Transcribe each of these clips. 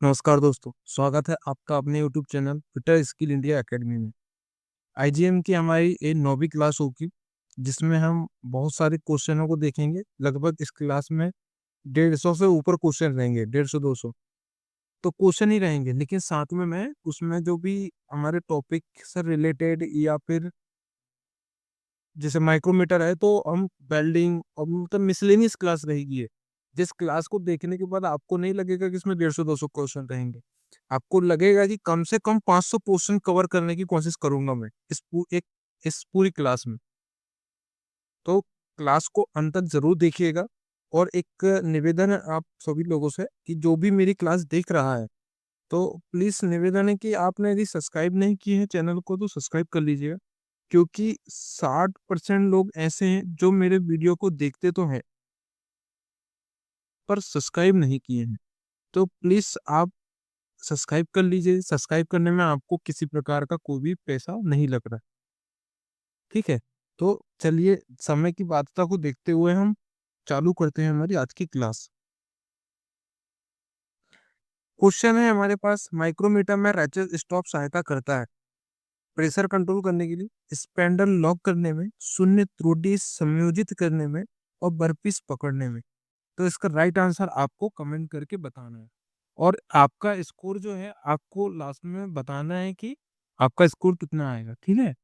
नमस्कार दोस्तों, स्वागत है आपका अपने YouTube channel Twitter skill India academy में। आईजीएम की हमारी ये 9वीं क्लास होगी, जिसमें हम बहुत सारे क्वेश्चनों को देखेंगे। लगभग इस क्लास में 150 से ऊपर क्वेश्चन रहेंगे, 150 200 तो क्वेश्चन ही रहेंगे। लेकिन साथ में मैं उसमें जो भी हमारे टॉपिक से रिलेटेड या फिर जैसे माइक्रोमीटर है, तो हम वेल्डिंग और मतलब मिसलेनियस क्लास रहेगी ये। जिस क्लास को देखने के बाद आपको नहीं लगेगा कि इसमें 150 200 क्वेश्चन रहेंगे। आपको लगेगा कि कम से कम 500 क्वेश्चन कवर करने की कोशिश करूंगा मैं इस पूरी क्लास में। तो क्लास को अंत तक जरूर देखिएगा। और एक निवेदन है आप सभी लोगों से कि जो भी मेरी क्लास देख रहा है, तो प्लीज निवेदन है कि आपने यदि सब्सक्राइब नहीं किए हैं चैनल को, तो सब्सक्राइब कर लीजिएगा। क्योंकि 60% लोग ऐसे हैं जो मेरे वीडियो को देखते तो हैं पर सब्सक्राइब नहीं किए हैं। तो प्लीज आप सब्सक्राइब कर लीजिए। सब्सक्राइब करने में आपको किसी प्रकार का कोई भी पैसा नहीं लग रहा। ठीक है, तो चलिए समय की बाध्यता को देखते हुए हम चालू करते हैं हमारी आज की क्लास। क्वेश्चन है हमारे पास, माइक्रोमीटर में रैचेट स्टॉप सहायता करता है प्रेशर कंट्रोल करने के लिए, स्पेंडल लॉक करने में, शून्य त्रुटि संयोजित करने में और वर्कपीस पकड़ने में। तो इसका राइट आंसर आपको कमेंट करके बताना है। और आपका स्कोर जो है आपको लास्ट में बताना है कि आपका स्कोर कितना आएगा। ठीक है,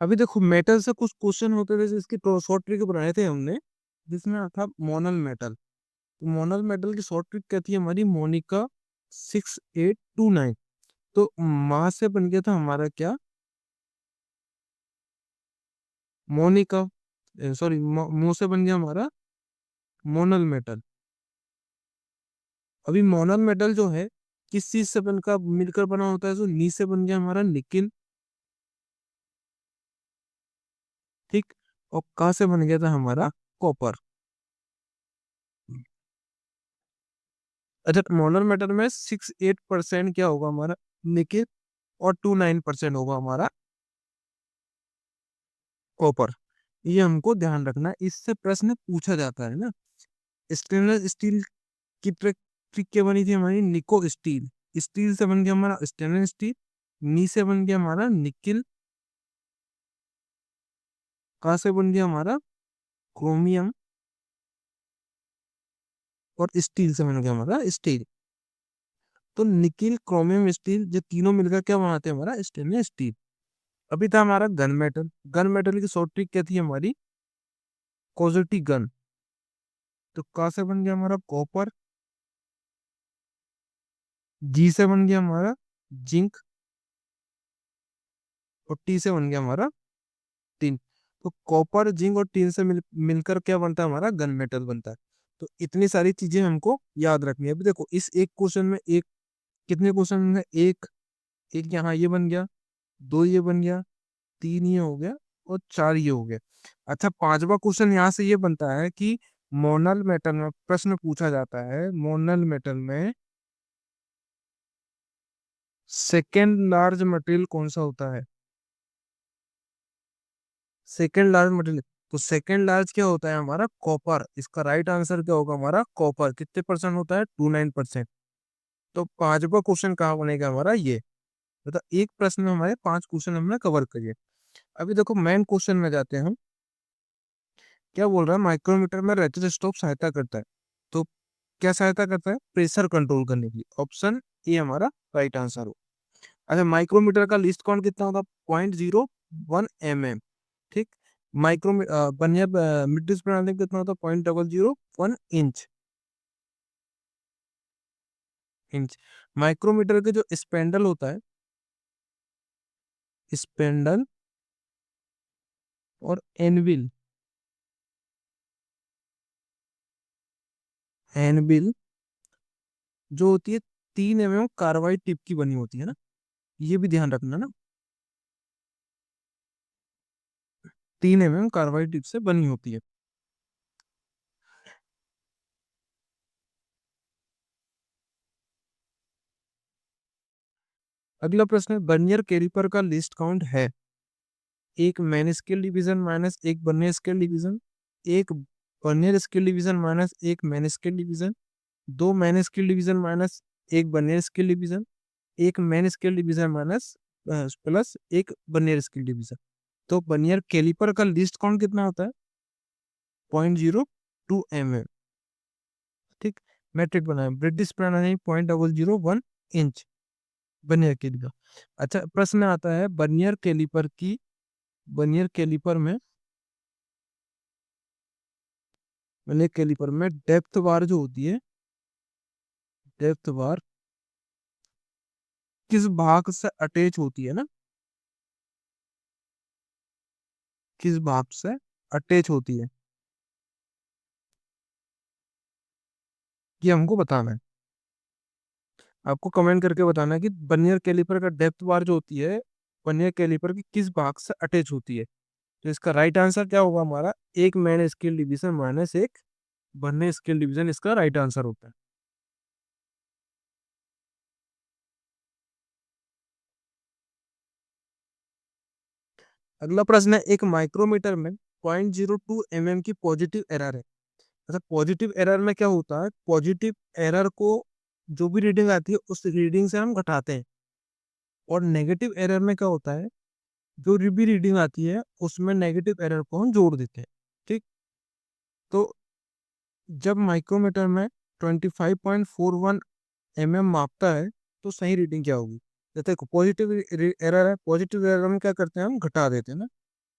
अभी देखो मेटल से कुछ क्वेश्चन होते थे जिसकी शॉर्ट ट्रिक बनाए थे हमने, जिसमें था मोनल मेटल। तो मोनल मेटल की शॉर्ट ट्रिक क्या थी हमारी? मोनिका 6829। तो माँ से बन गया था हमारा क्या? मोनिका, सॉरी, मुंह से बन गया हमारा मोनल मेटल। अभी मोनल मेटल जो है किस चीज से बनकर मिलकर बना होता है? तो नी से बन गया हमारा निकिल। ठीक। और का से बन गया था हमारा कॉपर। अच्छा, मोनल मेटल में 68% क्या होगा हमारा? निकिल। और 29% होगा हमारा कॉपर। ये हमको ध्यान रखना है, इससे प्रश्न पूछा जाता है ना। स्टेनलेस स्टील की ट्रिक क्या बनी थी हमारी? निको स्टील। स्टील से बन गया हमारा स्टेनलेस स्टील। नी से बन गया हमारा निकिल। का से बन गया हमारा क्रोमियम। और स्टील से बन गया हमारा स्टील। तो निकिल क्रोमियम स्टील ये तीनों मिलकर क्या बनाते हैं? हमारा स्टेनलेस स्टील। अभी था हमारा गन मेटल। गन मेटल की शॉर्ट ट्रिक क्या थी हमारी? कोजोटी गन। तो का से बन गया हमारा कॉपर। जी से बन गया हमारा जिंक। और टी से बन गया हमारा टिन। तो कॉपर, जिंक और टिन से मिलकर क्या बनता है? हमारा गन मेटल बनता है। तो इतनी सारी चीजें हमको याद रखनी है। अभी देखो इस एक क्वेश्चन में एक, कितने क्वेश्चन में? एक, एक यहाँ ये बन गया, दो ये बन गया, तीन ये हो गया, और चार ये हो गया। अच्छा, पांचवा क्वेश्चन यहाँ से ये बनता है कि मोनल मेटल में प्रश्न पूछा जाता है, मोनल मेटल में सेकेंड लार्ज मटेरियल कौन सा होता है? सेकेंड लार्ज मटेरियल, तो सेकेंड लार्ज क्या होता है हमारा? कॉपर। इसका राइट आंसर क्या होगा हमारा? कॉपर। कितने परसेंट होता है? 29%। तो पांचवा क्वेश्चन कहाँ बनेगा हमारा? ये मतलब एक प्रश्न में हमारे 5 क्वेश्चन हमने कवर करिए। अभी देखो मेन क्वेश्चन में जाते हैं हम। क्या बोल रहा है? माइक्रोमीटर में रेचेट स्टॉप सहायता करता है। तो क्या सहायता करता है? प्रेशर कंट्रोल करने की। ऑप्शन ए हमारा राइट आंसर हो। अच्छा, माइक्रोमीटर का लिस्ट काउंट कितना होता है? 0.01 mm। ठीक। माइक्रो बनिया मिड डिस्क प्रणाली में कितना होता है? 0.001 इंच। इंच। माइक्रोमीटर के जो स्पेंडल होता है, स्पेंडल और एनविल, एनविल जो होती है 3 mm कार्बाइड टिप की बनी होती है ना। ये भी ध्यान रखना ना, 3 mm कार्बाइड टिप से बनी होती है। अगला प्रश्न है, बर्नियर कैलिपर का लिस्ट काउंट है एक मैन स्केल डिवीजन माइनस एक बर्नियर स्केल डिवीजन, एक बर्नियर स्केल डिवीजन माइनस एक मैन स्केल डिवीजन, दो मैन स्केल डिवीजन माइनस एक बर्नियर स्केल डिवीजन, एक main scale division minus plus एक बर्नियर स्केल डिवीजन। तो बर्नियर कैलिपर का least count कितना होता है? 0.02 mm। ठीक, मैट्रिक बनाए ब्रिटिश प्रणाली 0.001 इंच बर्नियर कैलिपर। अच्छा, प्रश्न आता है बर्नियर कैलिपर में डेप्थ बार जो होती है, डेप्थ बार किस भाग से अटैच होती है ना, किस भाग से अटैच होती है, ये हमको बताना है। आपको कमेंट करके बताना है कि बर्नियर कैलिपर का डेप्थ बार जो होती है बर्नियर कैलिपर की किस भाग से अटैच होती है। तो इसका राइट आंसर क्या होगा हमारा? एक मैन स्केल डिवीजन माइनस एक बर्नियर स्केल डिवीजन इसका राइट आंसर होता है। अगला प्रश्न है, एक माइक्रोमीटर में 0.02 mm की पॉजिटिव एरर है। अच्छा, पॉजिटिव एरर में क्या होता है? पॉजिटिव एरर को जो भी रीडिंग आती है उस रीडिंग से हम घटाते हैं, और नेगेटिव एरर में क्या होता है? जो भी रीडिंग आती है उसमें नेगेटिव एरर को हम जोड़ देते हैं। ठीक, तो जब माइक्रोमीटर में 25.41 mm मापता है तो सही रीडिंग क्या होगी? जैसे देखो, पॉजिटिव एरर है, पॉजिटिव एरर में क्या करते हैं? हम घटा देते हैं ना,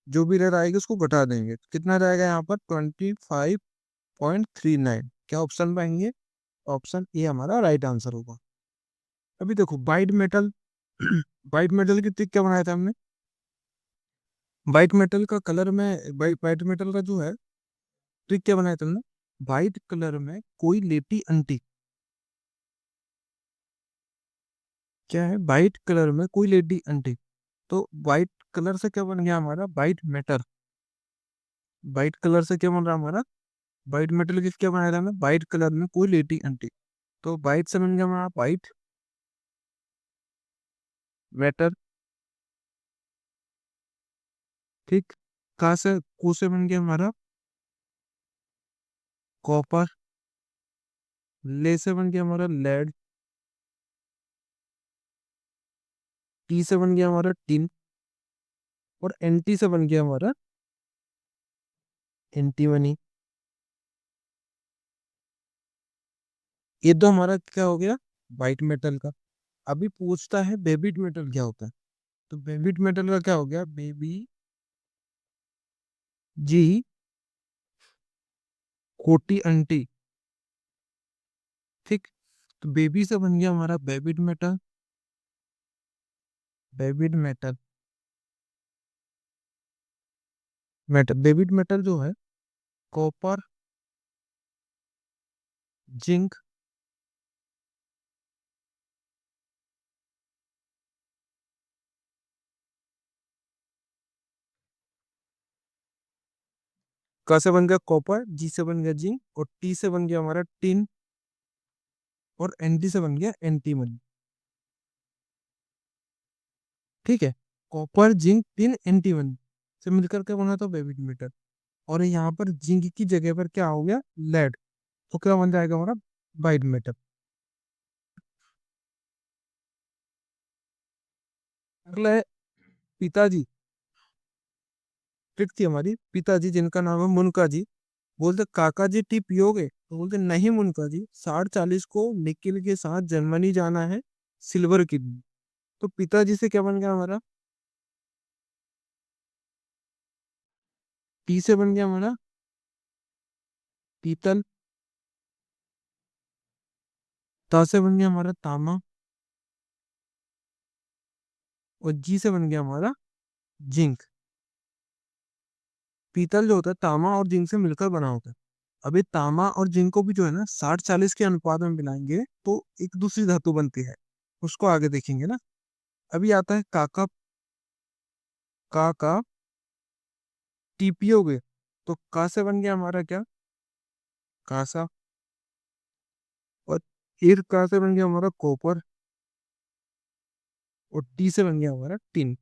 जो भी एरर आएगी उसको घटा देंगे। कितना रहेगा यहाँ पर? 25.39। क्या ऑप्शन पाएंगे? ऑप्शन ए हमारा राइट आंसर होगा। अभी देखो, वाइट मेटल वाइट मेटल की ट्रिक क्या बनाया था हमने? वाइट मेटल का कलर में, वाइट मेटल का जो है ट्रिक क्या बनाया था हमने? वाइट कलर में कोई लेटी अंटी, क्या है? वाइट कलर में कोई लेटी अंटी। तो वाइट कलर से क्या बन गया हमारा? White metal. वाइट कलर से क्या बन रहा हमारा? वाइट मेटल किस क्या बनाया था हमने? वाइट कलर में कोई लेटी अंटी। तो वाइट से बन गया हमारा वाइट मेटल। ठीक, कहाँ से? को से बन गया हमारा कॉपर। ले से बन गया हमारा लेड। टी से बन गया हमारा टिन। और एंटी से बन गया हमारा एंटीमनी। ये तो हमारा क्या हो गया? वाइट मेटल का। अभी पूछता है बेबिट मेटल क्या होता है। तो बेबिट मेटल का क्या हो गया? बेबी जी कोटी अंटी। ठीक, तो बेबी से बन गया हमारा Babbitt metal. Babbitt metal, Babbitt metal जो है कॉपर, जिंक, का से बन गया कॉपर, जी से बन गया जिंक, और टी से बन गया हमारा टिन, और एनटी से बन गया एंटीमनी। ठीक है, कॉपर जिंक टिन एंटीमनी से मिलकर क्या बना था? Babbitt metal. और यहाँ पर जिंक की जगह पर क्या हो गया? लेड। तो क्या बन जाएगा हमारा? White metal. अगला है पिताजी। ट्रिक थी हमारी, पिताजी जिनका नाम है मुनका जी, बोलते काका जी टी पियोगे? तो बोलते नहीं मुनका जी, 60-40 को निकिल के साथ जर्मनी जाना है सिल्वर की। तो पिताजी से क्या बन गया हमारा? टी से बन गया हमारा पीतल। ता से बन गया हमारा तामा। और जी से बन गया हमारा जिंक। पीतल जो होता है तामा और जिंक से मिलकर बना होता है। अभी तामा और जिंक को भी जो है ना 60-40 के अनुपात में मिलाएंगे तो एक दूसरी धातु बनती है, उसको आगे देखेंगे ना। अभी आता है काका। का टीपीओगे? तो का से बन गया हमारा क्या? कासा। और ईर का से बन गया हमारा कॉपर। और टी से बन गया हमारा टिन।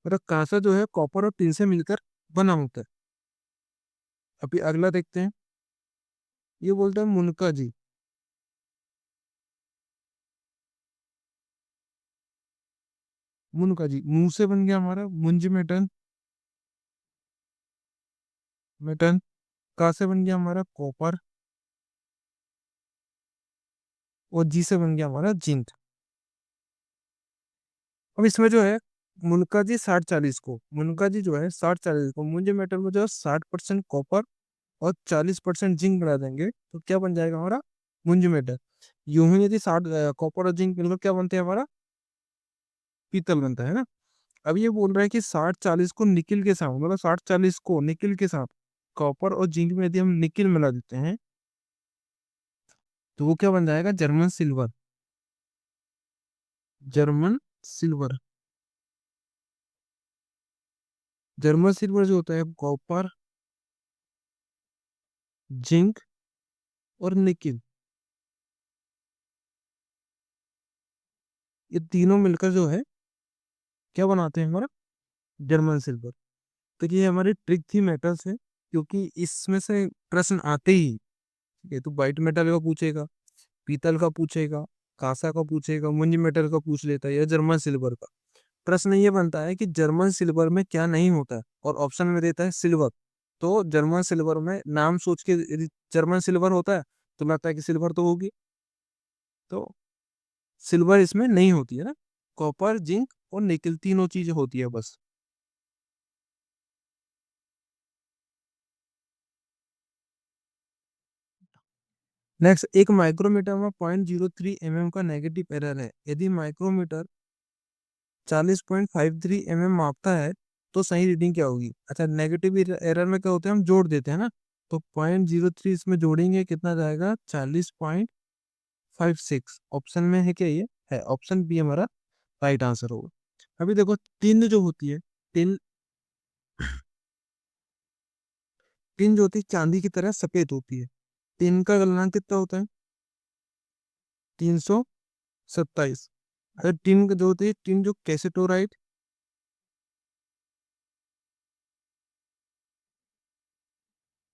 मतलब कांसा जो है कॉपर और टिन से मिलकर बना होता है। अभी अगला देखते हैं। ये बोलते हैं मुनका जी। मुनका जी, मुंह से बन गया हमारा मुंज मेटल। मेटल। का से बन गया हमारा कॉपर। और जी से बन गया हमारा जिंक। अब इसमें जो है मुनका जी 60-40 को मुंज मेटल में जो है 60% कॉपर और 40% जिंक मिला देंगे तो क्या बन जाएगा हमारा मुंज मेटल। यूं ही यदि 60 कॉपर और जिंक मिलकर क्या बनते हैं हमारा पीतल बनता है ना। अब ये बोल रहा है कि 60-40 को निकिल के साथ, मतलब 60-40 को निकिल के साथ कॉपर और जिंक में यदि हम निकिल मिला देते हैं तो वो क्या बन जाएगा German silver. German silver. German silver जो होता है कॉपर, जिंक और निकिल, ये तीनों मिलकर जो है क्या बनाते हैं हमारा जर्मन सिल्वर। तो ये हमारी ट्रिक थी मेटल से, क्योंकि इसमें से प्रश्न आते ही, ये तो वाइट मेटल का पूछेगा, पीतल का पूछेगा, कांसा का पूछेगा, मुंज मेटल का पूछ लेता है या जर्मन सिल्वर का। प्रश्न ये बनता है कि जर्मन सिल्वर में क्या नहीं होता है और ऑप्शन में देता है सिल्वर। तो जर्मन सिल्वर में नाम सोच के यदि जर्मन सिल्वर होता है तो लगता है कि सिल्वर तो होगी, तो सिल्वर इसमें नहीं होती है ना। कॉपर, जिंक और निकल तीनों चीज होती है बस। नेक्स्ट, एक माइक्रोमीटर में 0.03 mm का नेगेटिव एरर है। यदि माइक्रोमीटर 40.53 mm मापता है तो सही रीडिंग क्या होगी। अच्छा, नेगेटिव एरर में क्या होता है हम जोड़ देते हैं ना। तो 0.03 इसमें जोड़ेंगे कितना जाएगा 40.56। ऑप्शन में है क्या, ये है ऑप्शन बी हमारा राइट आंसर होगा। अभी देखो टिन जो होती है, टिन टिन जो होती है चांदी की तरह सफेद होती है। टिन का गलनांक कितना होता है 327। अगर टिन जो होती है, टिन जो कैसेटोराइट,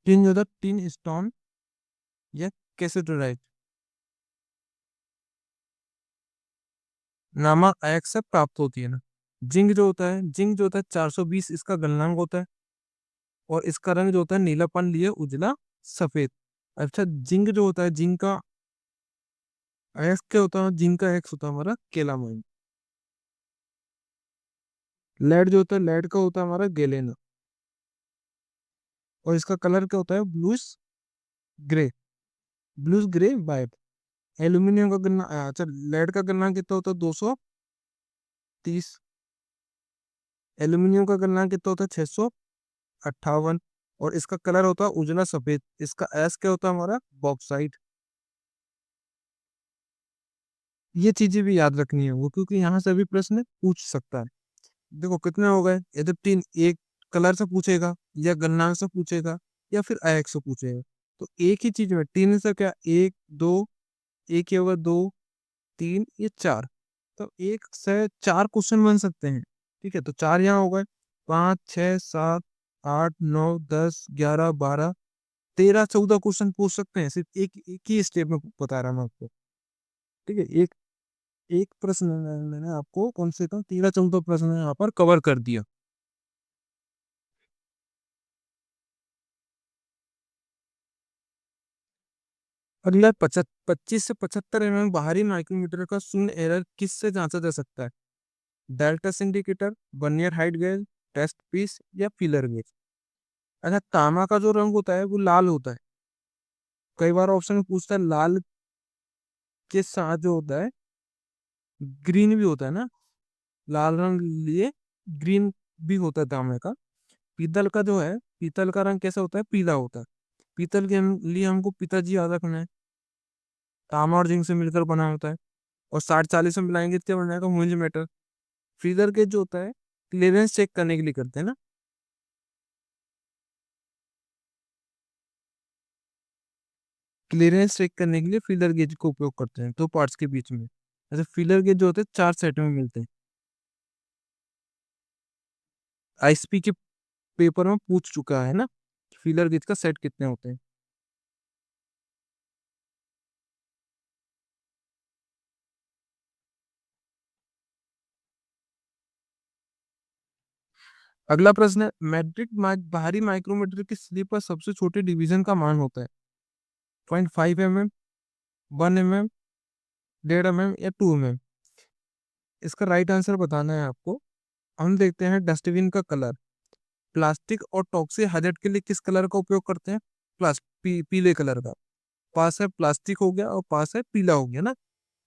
टिन जो होता है टिन स्टोन या कैसेटोराइट नामक अयस्क से प्राप्त होती है ना। जिंक जो होता है 420 इसका गलनांक होता है। और इसका रंग जो होता है नीलापन लिए उजला सफेद। अच्छा, जिंक जो होता है, जिंक का अयस्क क्या होता है, जिंक का अयस्क होता है हमारा केलामाइन। लेड जो होता है, लेड का होता है हमारा गैलेन। और इसका कलर क्या होता है blues grey. Blues grey white. Aluminium का गलना, अच्छा लेड का गलनांक कितना होता है 230। एल्यूमिनियम का गलनांक कितना होता है 658। और इसका कलर होता है उजला सफेद। इसका एस क्या होता है हमारा बॉक्साइट। ये चीजें भी याद रखनी है वो, क्योंकि यहाँ से भी प्रश्न पूछ सकता है। देखो कितने हो गए, ये तो तीन, एक कलर से पूछेगा या गलनांक से पूछेगा या फिर अयस्क से पूछेगा। तो एक ही चीज में तीन से क्या, एक दो, एक ही होगा दो, तीन, ये चार। तो एक से चार क्वेश्चन बन सकते हैं। ठीक है, तो चार यहाँ हो गए, 5, 6, 7, 8, 9, 10, 11, 12, 13, 14 क्वेश्चन पूछ सकते हैं सिर्फ एक एक ही स्टेप में बता रहा हूँ मैं आपको। ठीक है, एक एक प्रश्न में मैंने आपको कम से कम 13-14 प्रश्न यहाँ पर कवर कर दिया। अगला 25 से 75 बाहरी माइक्रोमीटर का शून्य एरर किस से जांचा जा सकता है। Delta indicator, vernier height gauge, test piece या फीलर गेज। अच्छा, तामा का जो रंग होता है वो लाल होता है। कई बार ऑप्शन में पूछता है लाल के साथ जो होता है ग्रीन भी होता है ना। लाल रंग लिए ग्रीन भी होता है तांबे का। पीतल का जो है, पीतल का रंग कैसा होता है पीला होता है। पीतल के लिए हमको पिताजी याद रखना है। तांबा और जिंक से मिलकर बना होता है। और 60-40 में मिलाएंगे तो क्या बन जाएगा मूंज मेटल। फ्रीजर गेज जो होता है क्लियरेंस चेक करने के लिए करते हैं ना। क्लियरेंस चेक करने के लिए फीलर गेज का उपयोग करते हैं दो पार्ट्स के बीच में। ऐसे फीलर गेज जो होते हैं 4 सेट में मिलते हैं। आईएसपी के पेपर में पूछ चुका है ना, फीलर गेज का सेट कितने होते हैं। अगला प्रश्न है, बाहरी माइक्रोमीटर की स्लीप पर सबसे छोटे डिवीजन का मान होता है। 0.5 mm, 1 mm, 1.5 mm या 2 mm। इसका राइट आंसर बताना है आपको। हम देखते हैं डस्टबिन का कलर। प्लास्टिक और टॉक्सी हाइड्रेट के लिए किस कलर का उपयोग करते हैं? पीले कलर का। पास है प्लास्टिक हो गया और पास है पीला हो गया ना।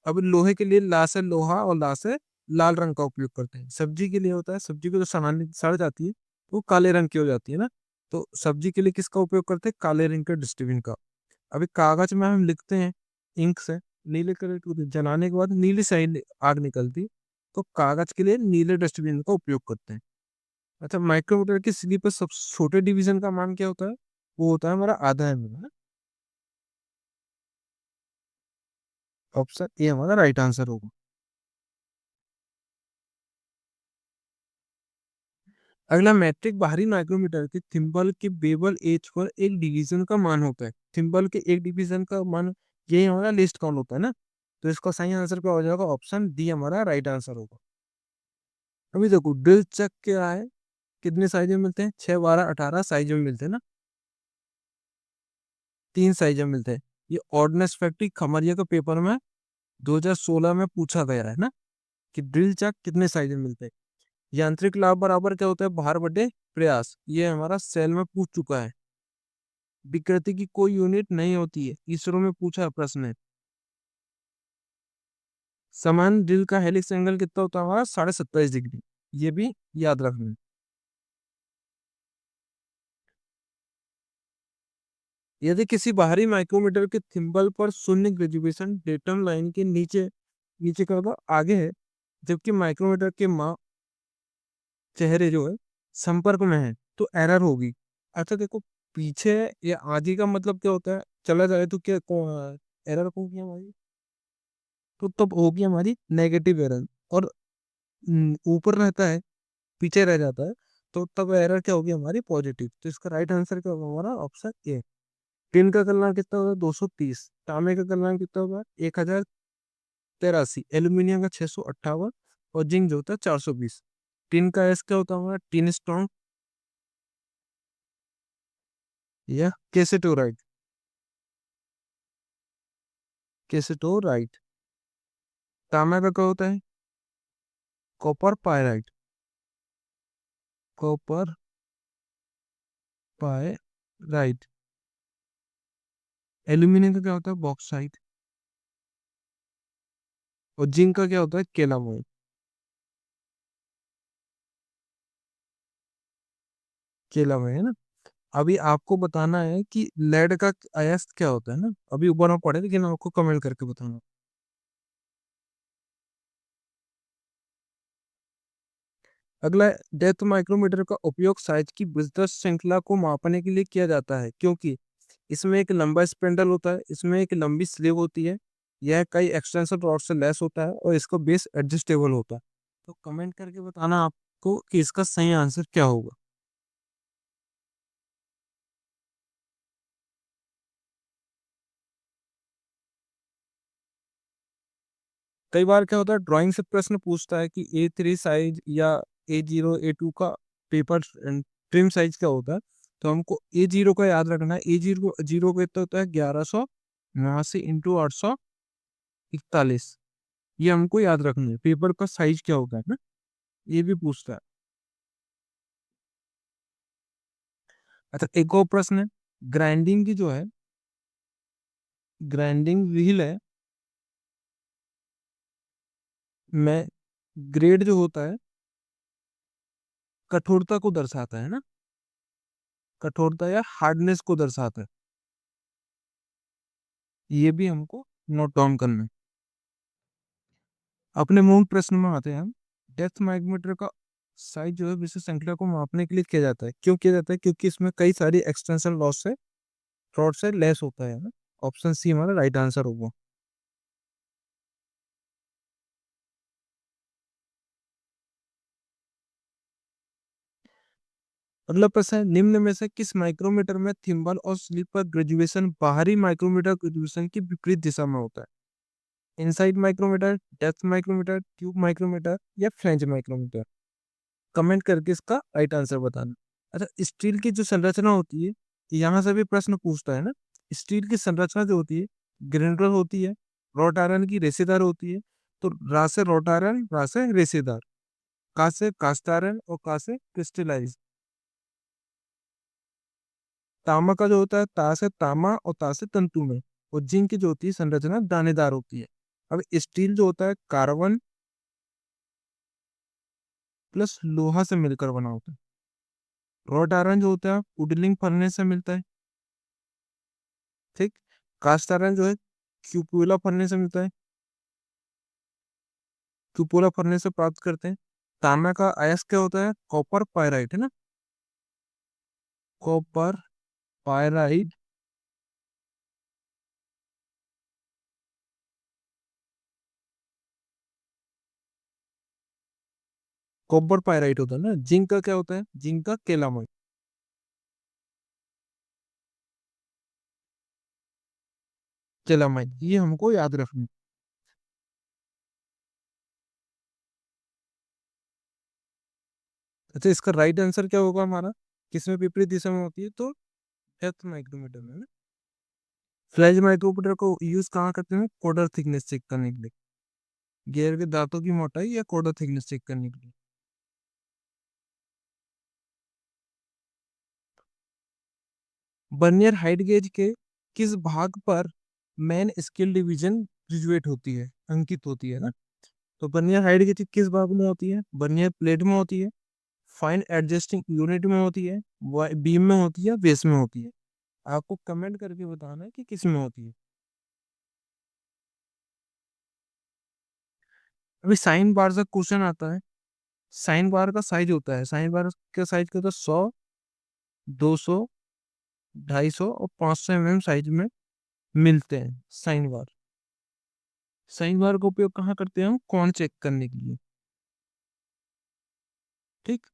अब लोहे के लिए ला से लोहा और ला से लाल रंग का उपयोग करते हैं। सब्जी के लिए होता है, सब्जी को जो सड़ जाती है वो काले रंग की हो जाती है ना, तो सब्जी के लिए किसका उपयोग करते हैं? काले रंग के डस्टबिन का। अभी कागज में हम लिखते हैं इंक से, नीले कलर को जलाने के बाद नीली साइड आग निकलती, तो कागज के लिए नीले डस्टबिन का उपयोग करते हैं। अच्छा, माइक्रोमीटर की स्लीप पर सबसे छोटे डिवीजन का मान क्या होता है? वो होता है हमारा आधा एम एम। ऑप्शन ए हमारा राइट आंसर होगा। अगला, मैट्रिक बाहरी माइक्रोमीटर के थिम्बल के बेवल एज पर एक डिवीजन का मान होता है। थिम्बल के एक डिवीजन का मान, यही हमारा लिस्ट काउंट होता है ना, तो इसका सही आंसर क्या हो जाएगा? ऑप्शन डी हमारा राइट आंसर होगा। अभी देखो, ड्रिल चक क्या है, कितने साइज में मिलते हैं? 6, 12, 18 साइज में मिलते हैं ना, 3 साइज में मिलते हैं। ये ऑर्डिनेंस फैक्ट्री खमरिया का पेपर में 2016 में पूछा गया है ना, कि ड्रिल चक कितने साइज में मिलते हैं। यांत्रिक लाभ बराबर क्या होता है? भार बटे प्रयास। ये हमारा सेल में पूछ चुका है। विकृति की कोई यूनिट नहीं होती है, इसरो में पूछा प्रश्न है। समान ड्रिल का हेलिक्स एंगल कितना होता है हमारा? 27.5 डिग्री। ये भी याद रखना है। यदि किसी बाहरी माइक्रोमीटर के थिम्बल पर शून्य ग्रेजुएशन डेटम लाइन के नीचे, नीचे का होगा आगे है, जबकि माइक्रोमीटर के चेहरे जो है संपर्क में है, तो एरर होगी। अच्छा देखो, पीछे या आगे का मतलब क्या होता है? चला जाए तो क्या एरर होगी हमारी? तो तब होगी हमारी नेगेटिव एरर। और ऊपर रहता है, पीछे रह जाता है, तो तब एरर क्या होगी हमारी? पॉजिटिव। तो इसका राइट आंसर क्या होगा हमारा? Option A. टिन का कलनार कितना होगा? 230। तांबे का कलनार कितना होगा? 1083। एल्यूमिनियम का 658। और जिंक जो होता है 420। टिन का एस क्या होता है हमारा? टिन स्ट्रॉन्ग या केसेटोराइट। केसेटोराइट। तांबे का क्या होता है? Copper pyrite. Copper pyrite. Aluminium का क्या होता है? बॉक्साइट। और जिंक का क्या होता है? केलामाइट। केलामाइट है ना। अभी आपको बताना है कि लेड का अयस्क क्या होता है ना, अभी ऊपर में पढ़े लेकिन आपको कमेंट करके बताना। अगला, डेप्थ माइक्रोमीटर का उपयोग साइज की विस्तृत श्रृंखला को मापने के लिए किया जाता है, क्योंकि इसमें एक लंबा स्पेंडल होता है, इसमें एक लंबी स्लीव होती है, यह कई एक्सटेंशन रॉड से लैस होता है और इसका बेस एडजस्टेबल होता है। तो कमेंट करके बताना आपको कि इसका सही आंसर क्या होगा। कई बार क्या होता है, ड्राइंग से प्रश्न पूछता है कि A3 साइज या A0 A2 का पेपर ट्रिम साइज क्या होता है। तो हमको A0 का याद रखना है। A0 जीरो का इतना होता है 1189 इंटू 841। ये हमको याद रखना है। पेपर का साइज क्या होता है ना, ये भी पूछता है। अच्छा, एक और प्रश्न है। ग्राइंडिंग की जो है, ग्राइंडिंग व्हील है में ग्रेड जो होता है, कठोरता को दर्शाता है ना, कठोरता या हार्डनेस को दर्शाता है। ये भी हमको नोट डाउन करना है। अपने मूल प्रश्न में आते हैं हम। डेप्थ माइक्रोमीटर का साइज जो है विशेष श्रृंखला को मापने के लिए किया जाता है। क्यों किया जाता है? क्योंकि इसमें कई सारी एक्सटेंशन लॉस से, रॉड से लेस होता है ना। ऑप्शन सी हमारा राइट आंसर होगा। अगला प्रश्न है, निम्न में से किस माइक्रोमीटर में थिम्बल और स्लिप पर ग्रेजुएशन बाहरी माइक्रोमीटर ग्रेजुएशन की विपरीत दिशा में होता है? Inside micrometer, depth micrometer, tube micrometer या फ्लैंज माइक्रोमीटर? कमेंट करके इसका राइट आंसर बताना। अच्छा, स्टील की जो संरचना होती है, यहाँ से भी प्रश्न पूछता है ना। स्टील की संरचना जो होती है, ग्राइंडर होती है, रॉट आयरन की रेशेदार होती है। तो रा से रॉट आयरन, रा से रेशेदार, का से कास्ट आयरन और का से क्रिस्टलाइज। तांबा का जो होता है, ता से तामा और ता से तंतु में। और जिंक की जो होती है संरचना दानेदार होती है। अब स्टील जो होता है कार्बन प्लस लोहा से मिलकर बना होता है। रॉट आयरन जो होता है उडलिंग फर्नेस से मिलता है। ठीक। कास्ट आयरन जो है क्यूपुला फर्नेस से मिलता है, क्यूपोला फर्नेस से प्राप्त करते हैं। तांबा का अयस्क क्या होता है, कॉपर पायराइट है ना, कॉपर पायराइट। कॉपर पायराइट होता है ना। जिंक का क्या होता है, जिंक का केलामाइट। केलामाइट ये हमको याद रखना। अच्छा, इसका राइट आंसर क्या होगा हमारा, किसमें विपरीत दिशा में होती है, तो डेप्थ माइक्रोमीटर में ना। फ्लैश माइक्रोमीटर को यूज कहाँ करते हैं, कोडर थिकनेस चेक करने के लिए, गियर के दांतों की मोटाई या कोडर थिकनेस चेक करने के लिए। बर्नियर हाइट गेज के किस भाग पर मेन स्केल डिवीजन ग्रेजुएट होती है, अंकित होती है ना। तो बर्नियर हाइट गेज किस भाग में होती है, बर्नियर प्लेट में होती है, फाइन एडजस्टिंग यूनिट में होती है, बीम में होती है, बेस में होती है? आपको कमेंट करके बताना है कि किस में होती है। अभी साइन बार से क्वेश्चन आता है। साइन बार का साइज होता है, साइन बार का साइज क्या होता है, 100, 200, 250 और 500 mm साइज में मिलते हैं साइन बार। साइन बार का उपयोग कहाँ करते हैं हम, कौन चेक करने के लिए। ठीक।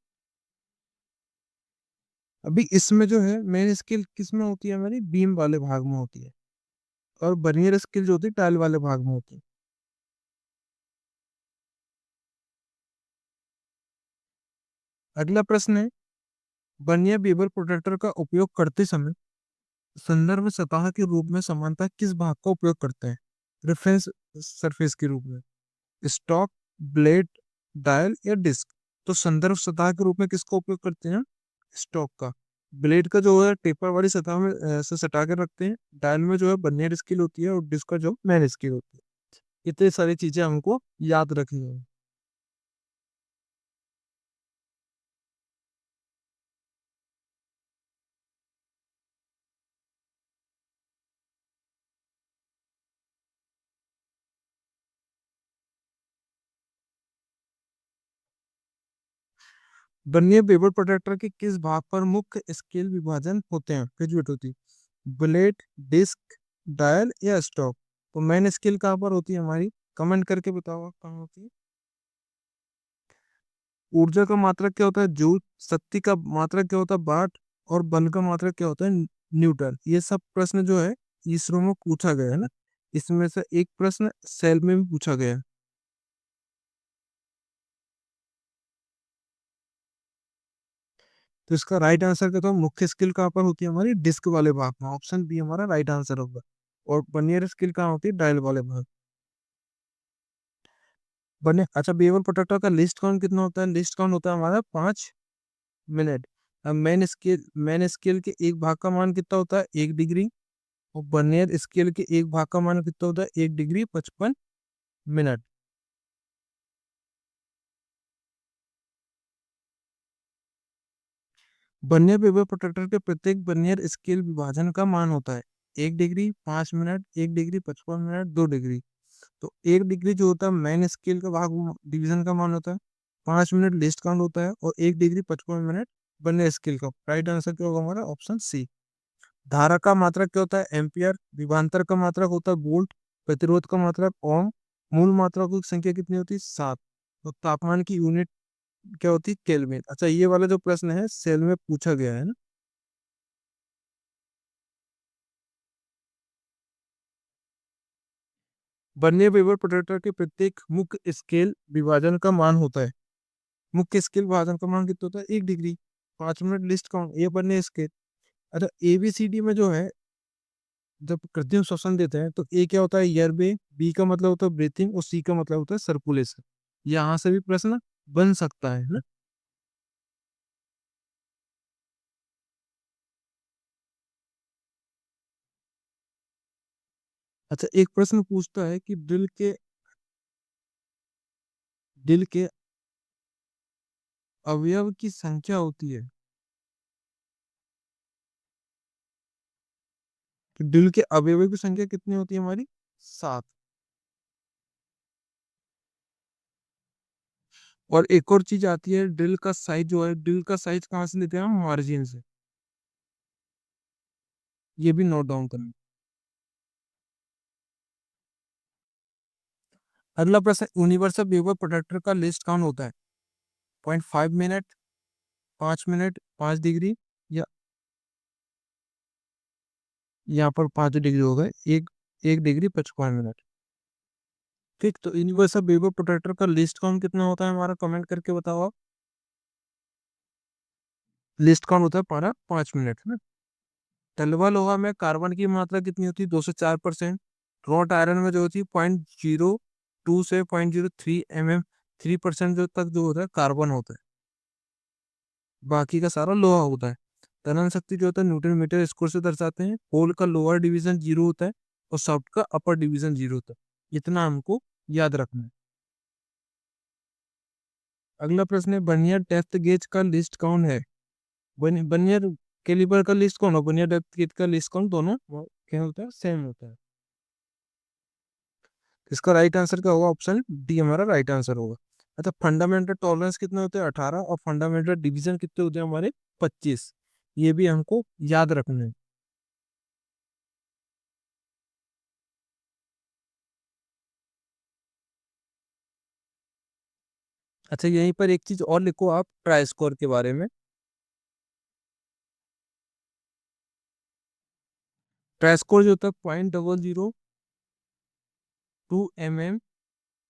अभी इसमें जो है मेन स्केल किस में होती है, हमारी बीम वाले भाग में होती है। और बर्नियर स्केल जो होती है टाइल वाले भाग में होती है। अगला प्रश्न है, बर्नियर बेवल प्रोटेक्टर का उपयोग करते समय संदर्भ सतह के रूप में समानता किस भाग का उपयोग करते हैं, रेफरेंस सरफेस के रूप में, स्टॉक, ब्लेड, डायल या डिस्क? तो संदर्भ सतह के रूप में किसका उपयोग करते हैं, स्टॉक का। ब्लेड का जो है टेपर वाली सतह में से सटा के रखते हैं। डायल में जो है बर्नियर स्केल होती है और डिस्क का जो मैन स्केल होती है। इतनी सारी चीजें हमको याद रखनी है। बर्नियर बेवल प्रोटेक्टर के किस भाग पर मुख्य स्केल विभाजन होते हैं, ग्रेजुएट होती है, ब्लेड, डिस्क, डायल या स्टॉक? तो मेन स्केल कहाँ पर होती है हमारी, कमेंट करके बताओ आप कहाँ होती है। ऊर्जा का मात्रक क्या होता है, जूल। शक्ति का मात्रक क्या होता है, वाट। और बल का मात्रक क्या होता है, न्यूटन। ये सब प्रश्न जो है इसरो में पूछा गया है ना। इसमें से एक प्रश्न सेल में भी पूछा गया है। तो इसका राइट आंसर क्या था, मुख्य स्किल कहाँ पर होती है हमारी, डिस्क वाले भाग में। ऑप्शन बी हमारा राइट आंसर होगा। और बर्नियर स्किल कहाँ होती है, डायल वाले भाग। बने अच्छा, बेवल प्रोटेक्टर का लिस्ट काउंट कितना होता है, लिस्ट काउंट होता है हमारा 5 मिनट। अब मेन स्केल के एक भाग का मान कितना होता है, 1 डिग्री। और बर्नियर स्केल के एक भाग का मान कितना होता है, 1 degree 55 minute. Vernier paper protractor के प्रत्येक बर्नियर स्केल विभाजन का मान होता है 1 degree 5 minute, 1 degree 55 minute, 2 degree. तो 1 डिग्री जो होता है मैन स्केल का भाग डिवीजन का मान होता है, 5 मिनट लिस्ट काउंट होता है, और 1 डिग्री 55 मिनट बर्नियर स्केल का। राइट आंसर क्या होगा हमारा, ऑप्शन सी। धारा का मात्रक क्या होता है, एम्पियर। विभवांतर का मात्रक होता है वोल्ट। प्रतिरोध का मात्रक ओम। मूल मात्राओं की संख्या कितनी होती है, 7। तो तापमान की यूनिट क्या होती है? केल्विन। अच्छा, ये वाला जो प्रश्न है सेल में पूछा गया है ना। बर्नियर वेबर प्रोट्रैक्टर के प्रत्येक मुख्य स्केल विभाजन का मान होता है। मुख्य स्केल विभाजन का मान कितना होता है? 1 डिग्री। 5 मिनट लिस्ट काउंट, ये बर्नियर स्केल। अच्छा, एबीसीडी में जो है, जब कृत्रिम श्वसन देते हैं तो ए क्या होता है? एयर वे। बी का मतलब होता है ब्रीथिंग, और सी का मतलब होता है सर्कुलेशन। यहाँ से भी प्रश्न बन सकता है ना। अच्छा, एक प्रश्न पूछता है कि दिल के अवयव की संख्या होती है। तो दिल के अवयवों की संख्या कितनी होती है हमारी? 7। और एक और चीज आती है, दिल का साइज जो है, दिल का साइज कहाँ से लेते हैं हम? मार्जिन से। ये भी नोट डाउन करना। अगला प्रश्न, यूनिवर्सल वेवर प्रोटेक्टर का लिस्ट काउंट होता है? 0.5 मिनट, 5 मिनट, 5 डिग्री, या यहाँ पर 5 डिग्री हो गए, 1 डिग्री 55 मिनट। ठीक, तो यूनिवर्सल वेवर प्रोटेक्टर का लिस्ट काउंट कितना होता है हमारा? कमेंट करके बताओ आप। लिस्ट काउंट होता है हमारा 5 मिनट है ना। तलवा लोहा में कार्बन की मात्रा कितनी होती है? 204%। रॉट आयरन में जो होती है 0.02 से 0.03 mm, 3% जो तक जो होता है कार्बन होता है। बाकी का सारा लोहा होता है। तनन शक्ति जो होता है न्यूटन मीटर स्क्वायर से दर्शाते हैं। होल का लोअर डिवीजन 0 होता है, और शाफ्ट का अपर डिवीजन 0 होता है। इतना हमको याद रखना है। अगला प्रश्न है, बर्नियर डेप्थ गेज का लिस्ट कौन है? बर्नियर कैलिपर का लिस्ट कौन है? बर्नियर डेप्थ गेज का लिस्ट कौन? दोनों क्या होता है? सेम होता है। इसका राइट आंसर क्या होगा? ऑप्शन डी हमारा राइट आंसर होगा। अच्छा, फंडामेंटल टॉलरेंस कितने होते हैं? 18। और फंडामेंटल डिवीजन कितने होते हैं हमारे? 25। ये भी हमको याद रखना है। अच्छा, यहीं पर एक चीज और लिखो आप ट्राई स्कोर के बारे में। ट्राई स्कोर जो होता है 0.002 mm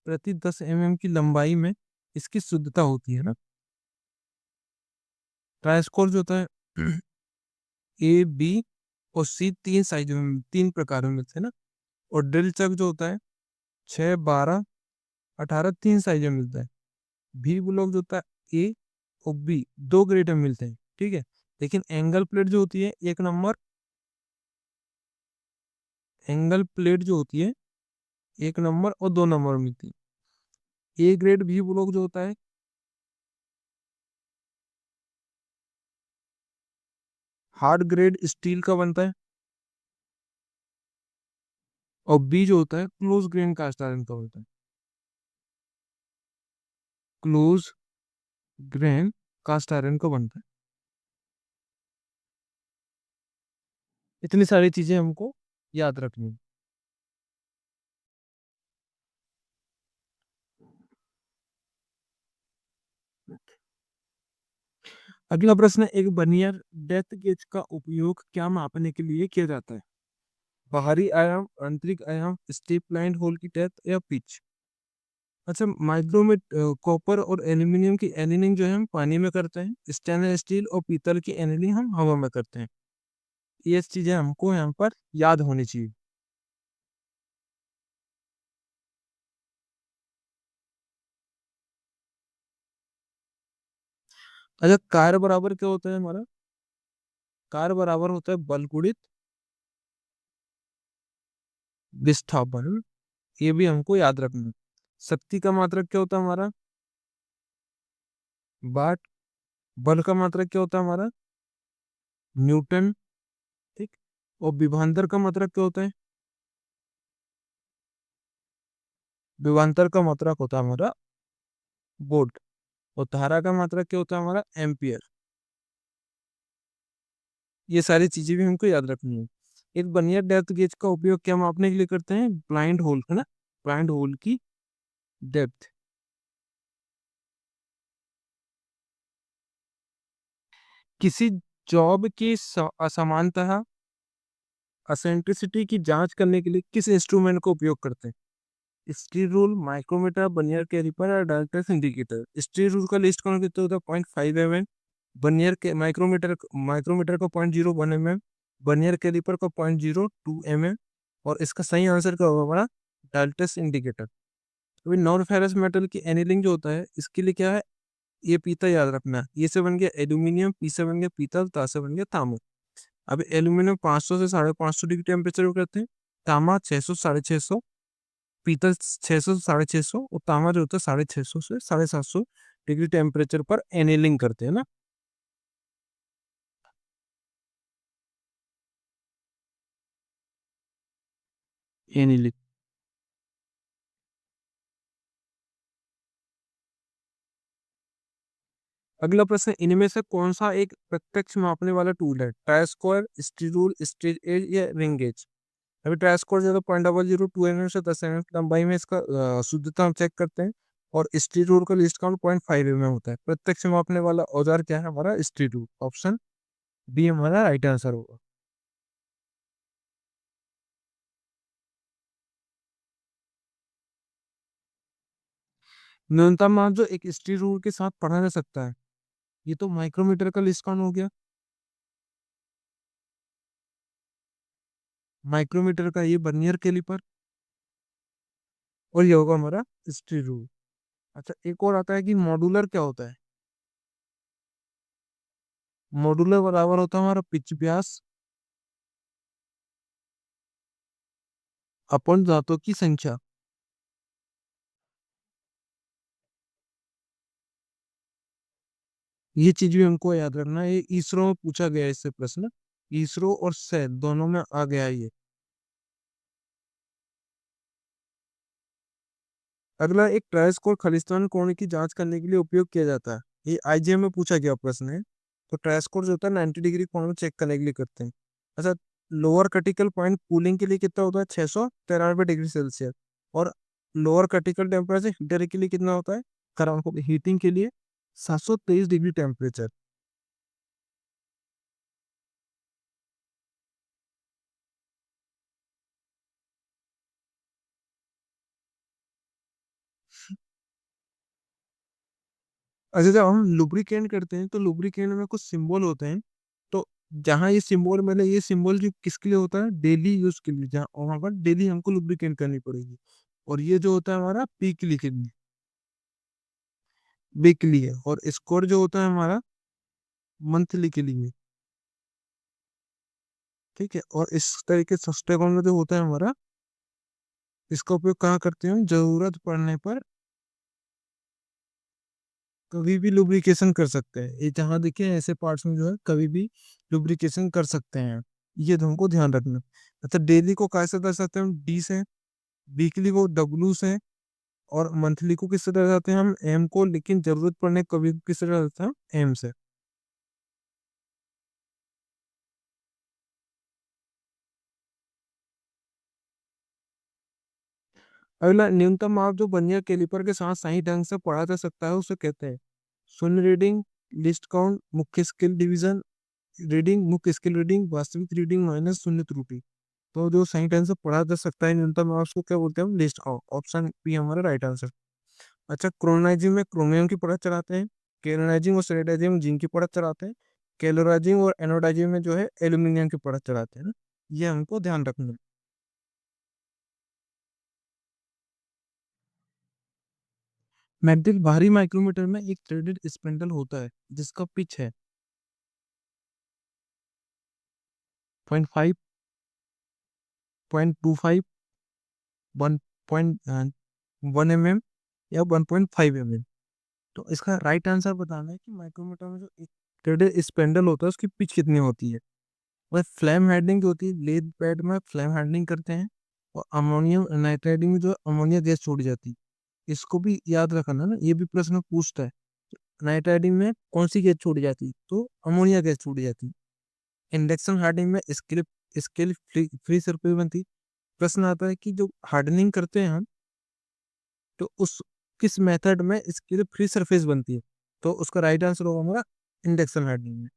प्रति 10 mm की लंबाई में इसकी शुद्धता होती है ना। ट्राई स्कोर जो होता है ए, बी और सी, तीन साइजों में, तीन प्रकारों में मिलते हैं ना। और ड्रिल चक जो होता है 6, 12, 18, तीन साइजों में मिलता है। भी ब्लॉक जो होता है ए और बी, दो ग्रेड में मिलते हैं, ठीक है। लेकिन एंगल प्लेट जो होती है 1 नंबर, एंगल प्लेट जो होती है 1 नंबर और 2 नंबर में मिलती है। ए ग्रेड भी ब्लॉक जो होता है हार्ड ग्रेड स्टील का बनता है। और बी जो होता है क्लोज ग्रेन कास्ट आयरन का बनता है। क्लोज ग्रेन कास्ट आयरन का बनता है। इतनी सारी चीजें हमको याद रखनी है। अगला प्रश्न, एक बर्नियर डेप्थ गेज का उपयोग क्या मापने के लिए किया जाता है? बाहरी आयाम, आंतरिक आयाम, स्टेप लाइन होल की डेप्थ, या पिच। अच्छा, माइक्रो में कॉपर और एल्यूमिनियम की एनीलिंग जो है हम पानी में करते हैं। स्टेनलेस स्टील और पीतल की एनीलिंग हम हवा में करते हैं। ये चीजें हमको यहाँ पर याद होनी चाहिए। अच्छा, कार्य बराबर क्या होता है हमारा? कार्य बराबर होता है बल गुणित विस्थापन। ये भी हमको याद रखना है। शक्ति का मात्रक क्या होता है हमारा? वाट। बल का मात्रक क्या होता है हमारा? न्यूटन। ठीक। और विभवांतर का मात्रक क्या होता है? विभवांतर का मात्रक होता है हमारा वोल्ट। और धारा का मात्रक क्या होता है हमारा? एम्पियर। ये सारी चीजें भी हमको याद रखनी है। एक बर्नियर डेप्थ गेज का उपयोग क्या मापने के लिए करते हैं? ब्लाइंड होल है ना, ब्लाइंड होल की डेप्थ। किसी जॉब की असमानता असेंट्रिसिटी की जांच करने के लिए किस इंस्ट्रूमेंट का उपयोग करते हैं? Steel rule, micrometer, vernier calliper और डायरेक्टर्स इंडिकेटर। स्टील रूल का लिस्ट कौन कितना होता है? 0.5 mm। बर्नियर के माइक्रोमीटर का 0.01 mm। बर्नियर कैलिपर का 0.02 mm। और इसका सही आंसर क्या होगा हमारा? डाल्टस इंडिकेटर। अभी नॉन फेरस मेटल की एनीलिंग जो होता है इसके लिए क्या है? ये पीता याद रखना। ये से बन गया एल्यूमिनियम, पी से बन गया पीतल, ता से बन गया तांबा। अब एल्यूमिनियम 500 से 550 डिग्री टेम्परेचर पे करते हैं। तांबा 600 650, पीतल 600 से 650 और तांबा जो होता है 650 से 750 डिग्री टेम्परेचर पर एनेलिंग करते हैं ना। एनेलिंग। अगला प्रश्न, इनमें से कौन सा एक प्रत्यक्ष मापने वाला टूल है? Try square, steel rule, straight edge या रिंग गेज? अभी ट्राई स्क्वायर जो है 0.002 mm से 10 mm लंबाई में इसका शुद्धता हम चेक करते हैं। और स्टील रूल का लिस्ट काउंट 0.5 mm होता है। प्रत्यक्ष मापने वाला औजार क्या है हमारा? Steel rule. ऑप्शन बी हमारा राइट आंसर होगा। न्यूनतम माप जो एक स्टील रूल के साथ पढ़ा जा सकता है, ये तो माइक्रोमीटर का लिस्ट काउंट हो गया। माइक्रोमीटर का ये बर्नियर कैलिपर। और ये होगा हमारा स्टील रूल। अच्छा, एक और आता है कि मॉड्यूलर क्या होता है? मॉड्यूलर बराबर होता है हमारा पिच व्यास अपन दांतों की संख्या। ये चीज भी हमको याद रखना है। ये इसरो में पूछा गया है इससे प्रश्न। इसरो और सेल दोनों में आ गया है ये। अगला, एक ट्राई स्कोर खलिस्तान कोण की जांच करने के लिए उपयोग किया जाता है। ये आईजीएम में पूछा गया प्रश्न है। तो ट्राई स्कोर जो होता है 90 डिग्री कोण में चेक करने के लिए करते हैं। अच्छा, लोअर क्रिटिकल पॉइंट कूलिंग के लिए कितना होता है? 693 डिग्री सेल्सियस। और लोअर क्रिटिकल टेम्परेचर हीटर के लिए कितना होता है? कराउंड हीटिंग के लिए 723 डिग्री टेम्परेचर। अच्छा, जब हम लुब्रिकेंट करते हैं तो लुब्रिकेंट में कुछ सिंबल होते हैं। तो जहाँ ये सिंबल, मैंने ये सिंबल जो किसके लिए होता है? डेली यूज के लिए, जहाँ वहां पर डेली हमको लुब्रिकेंट करनी पड़ेगी। और ये जो होता है हमारा वीकली के लिए, वीकली है। और स्कोर जो होता है हमारा मंथली के लिए। ठीक है। और इस तरीके से सस्टेकॉन में जो होता है हमारा, इसका उपयोग कहाँ करते हैं? जरूरत पड़ने पर कभी भी लुब्रिकेशन कर सकते हैं। ये जहाँ देखिए ऐसे पार्ट्स में जो है कभी भी लुब्रिकेशन कर सकते हैं। ये तो हमको ध्यान रखना। अच्छा, डेली को कैसे दर्शाते सकते हैं हम? डी से। वीकली को डब्ल्यू से। और मंथली को किससे दर्शाते हैं हम? एम को। लेकिन जरूरत पड़ने कभी किससे दर्शाते हैं? एम से। अगला, न्यूनतम माप जो वर्नियर कैलिपर के साथ सही ढंग से पढ़ा जा सकता है उसे कहते हैं? शून्य रीडिंग, लिस्ट काउंट, मुख्य स्केल डिवीजन, रीडिंग, मुख्य स्केल रीडिंग, वास्तविक रीडिंग माइनस शून्य त्रुटि। तो जो सही ढंग से पढ़ा जा सकता है न्यूनतम मार्क्स को क्या बोलते हैं हम? List out. ऑप्शन बी हमारा राइट आंसर। अच्छा, क्रोनाइजिंग में क्रोमियम की परत चलाते हैं। कैलोनाइजिंग और सेलेनाइजिंग में जिंक की परत चलाते हैं। कैलोराइजिंग और एनोडाइजिंग में जो है एल्यूमिनियम की परत चलाते हैं ना। ये हमको ध्यान रखना है। मेटल भारी माइक्रोमीटर में एक थ्रेडेड स्पिंडल होता है जिसका पिच है 0.5, 0.25, 1.1 mm या 1.5 mm। तो इसका राइट आंसर बताना है कि माइक्रोमीटर में जो एक थ्रेडेड स्पिंडल होता है उसकी पिच कितनी होती है। वह फ्लेम हेडिंग जो होती है, लेद पैड में फ्लेम हेडिंग करते हैं। और अमोनियम नाइट्राइड में जो अमोनिया गैस छोड़ी जाती है। इसको भी याद रखना ना, ये भी प्रश्न पूछता है। नाइट्राइडिंग में कौन सी गैस छोड़ी जाती है? तो अमोनिया गैस छोड़ी जाती है। इंडक्शन हार्डनिंग में skill skill free free surface बनती है। प्रश्न आता है कि जो हार्डनिंग करते हैं हम, तो उस किस मेथड में स्किल फ्री सरफेस बनती है? तो उसका राइट आंसर होगा हमारा इंडक्शन हार्डनिंग में।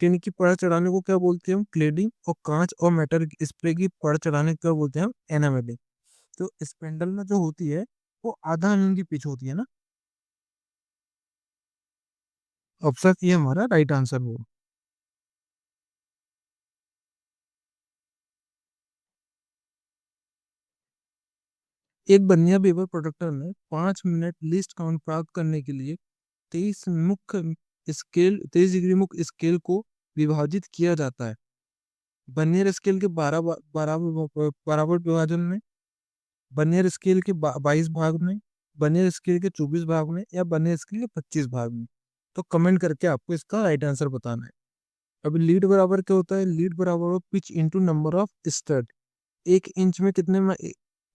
टिन की परत चढ़ाने को क्या बोलते हैं हम? क्लेडिंग। और कांच और मेटल स्प्रे की परत चढ़ाने को क्या बोलते हैं हम? एनामेलिंग। तो स्पेंडल में जो होती है वो आधा mm की पिच होती है ना। ऑप्शन ये हमारा राइट आंसर होगा। एक बनिया पेपर प्रोडक्टर में 5 मिनट लिस्ट काउंट प्राप्त करने के लिए 23 डिग्री मुख्य स्केल को विभाजित किया जाता है। बर्नियर स्केल के 12 बराबर विभाजन में, बर्नियर स्केल के 22 भाग में, बर्नियर स्केल के 24 भाग में, या बर्नियर स्केल के 25 भाग में। तो कमेंट करके आपको इसका राइट आंसर बताना है। अभी लीड बराबर क्या होता है? लीड बराबर pitch into number of stud. 1 inch में कितने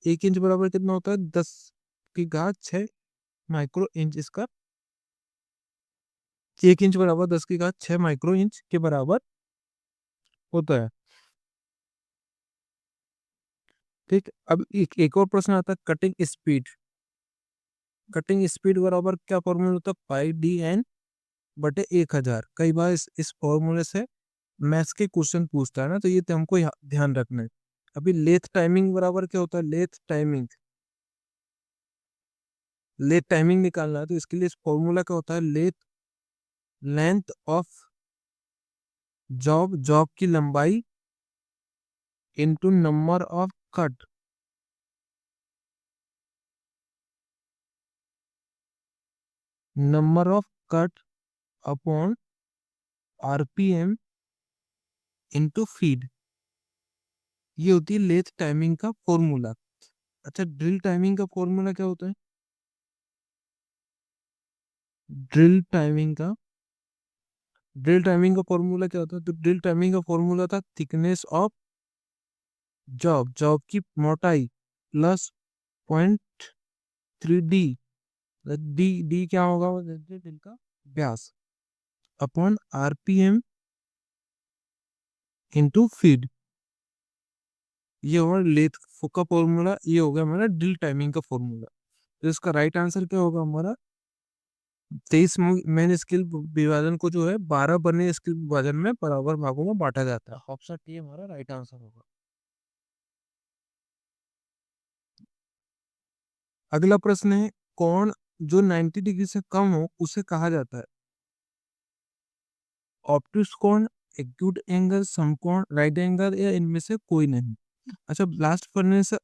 1 इंच बराबर कितना होता है? 10 की घात 6 माइक्रो इंच इसका। 1 इंच बराबर 10 की घात 6 माइक्रो इंच के बराबर होता है। ठीक। अब एक और प्रश्न आता है, कटिंग स्पीड। कटिंग स्पीड बराबर क्या फॉर्मूला होता है? 5dn/1000। कई बार इस फॉर्मूले से मैथ्स के क्वेश्चन पूछता है ना, तो ये तो हमको ध्यान रखना है। अभी लेथ टाइमिंग बराबर क्या होता है? Lathe timing. लेथ टाइमिंग निकालना है तो इसके लिए इस फॉर्मूला क्या होता है? Lathe length of job, job की लंबाई into number of cut. Number of cut upon RPM into feed. ये होती है लेथ टाइमिंग का फॉर्मूला। अच्छा, ड्रिल टाइमिंग का फॉर्मूला क्या होता है? ड्रिल टाइमिंग का ड्रिल टाइमिंग का फॉर्मूला क्या होता है? तो ड्रिल टाइमिंग का फॉर्मूला था थिकनेस ऑफ जॉब, जॉब की मोटाई प्लस 0.3d। डी डी क्या होगा? वो ड्रिल का व्यास अपॉन आरपीएम इंटू फीड। ये होगा लेथ का फॉर्मूला, ये हो गया हमारा ड्रिल टाइमिंग का फॉर्मूला। तो इसका राइट आंसर क्या होगा हमारा? 23 स्किल विभाजन को जो है 12 बने स्किल विभाजन में बराबर भागों में बांटा जाता है। ऑप्शन टी हमारा राइट आंसर होगा। अगला प्रश्न है, कोण जो 90 डिग्री से कम हो उसे कहा जाता है? ऑप्टिक्स कोण, एक्यूट एंगल, समकोण, राइट एंगल, या इनमें से कोई नहीं। अच्छा, ब्लास्ट फर्नेस से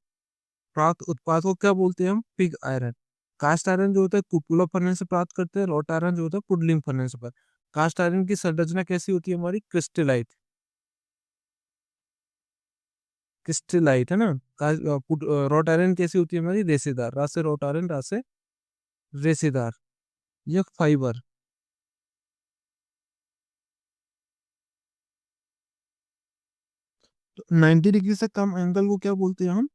प्राप्त उत्पाद को क्या बोलते हैं हम? Pig iron. कास्ट आयरन जो होता है कुपुला फर्नेस से प्राप्त करते हैं। रॉट आयरन जो होता है पुडलिंग फर्नेस पर। कास्ट आयरन की संरचना कैसी होती है हमारी? क्रिस्टलाइट। क्रिस्टलाइट है ना। रॉट आयरन कैसी होती है हमारी? रेसेदार। रात से रॉट आयरन, रात से रेसेदार। ये फाइबर। तो 90 डिग्री से कम एंगल को क्या बोलते हैं हम?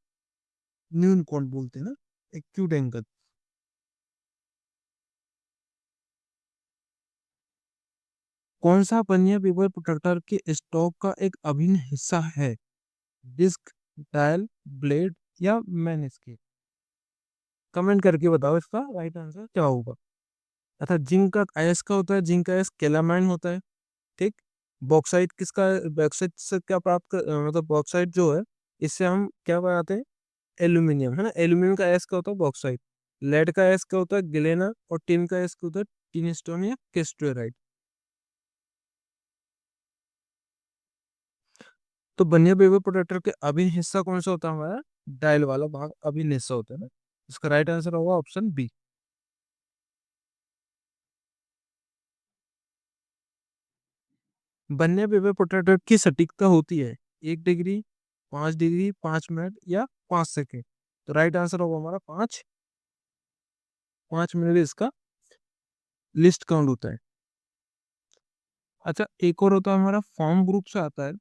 न्यून कोण बोलते हैं ना, एक्यूट एंगल। कौन सा पन्निया पेपर प्रोटेक्टर के स्टॉक का एक अभिन्न हिस्सा है? डिस्क, डायल, ब्लेड, या मैन स्केल। कमेंट करके बताओ इसका राइट आंसर क्या होगा। अच्छा, जिंक का अयस्क का होता है, जिंक का अयस्क कैलामाइन होता है। ठीक। बॉक्साइट किसका? बॉक्साइट से क्या प्राप्त मतलब बॉक्साइट जो है, इससे हम क्या बनाते हैं? एल्यूमिनियम, है ना। एल्यूमिनियम का अयस्क क्या होता है? बॉक्साइट। लेड का अयस्क क्या होता है? गिलेना। और टिन का अयस्क होता है टिन स्टोन या केस्टोराइट। तो बनिया पेपर प्रोटेक्टर के अभिन्न हिस्सा कौन सा होता है हमारा? डायल वाला भाग अभिन्न हिस्सा होता है ना। इसका राइट आंसर होगा ऑप्शन बी। बनिया पेपर प्रोटेक्टर की सटीकता होती है 1 डिग्री, 5 डिग्री, 5 मिनट, या 5 सेकेंड। तो राइट आंसर होगा हमारा 5 मिनट इसका लिस्ट काउंट होता है। अच्छा, एक और होता है हमारा फॉर्म ग्रुप से आता है।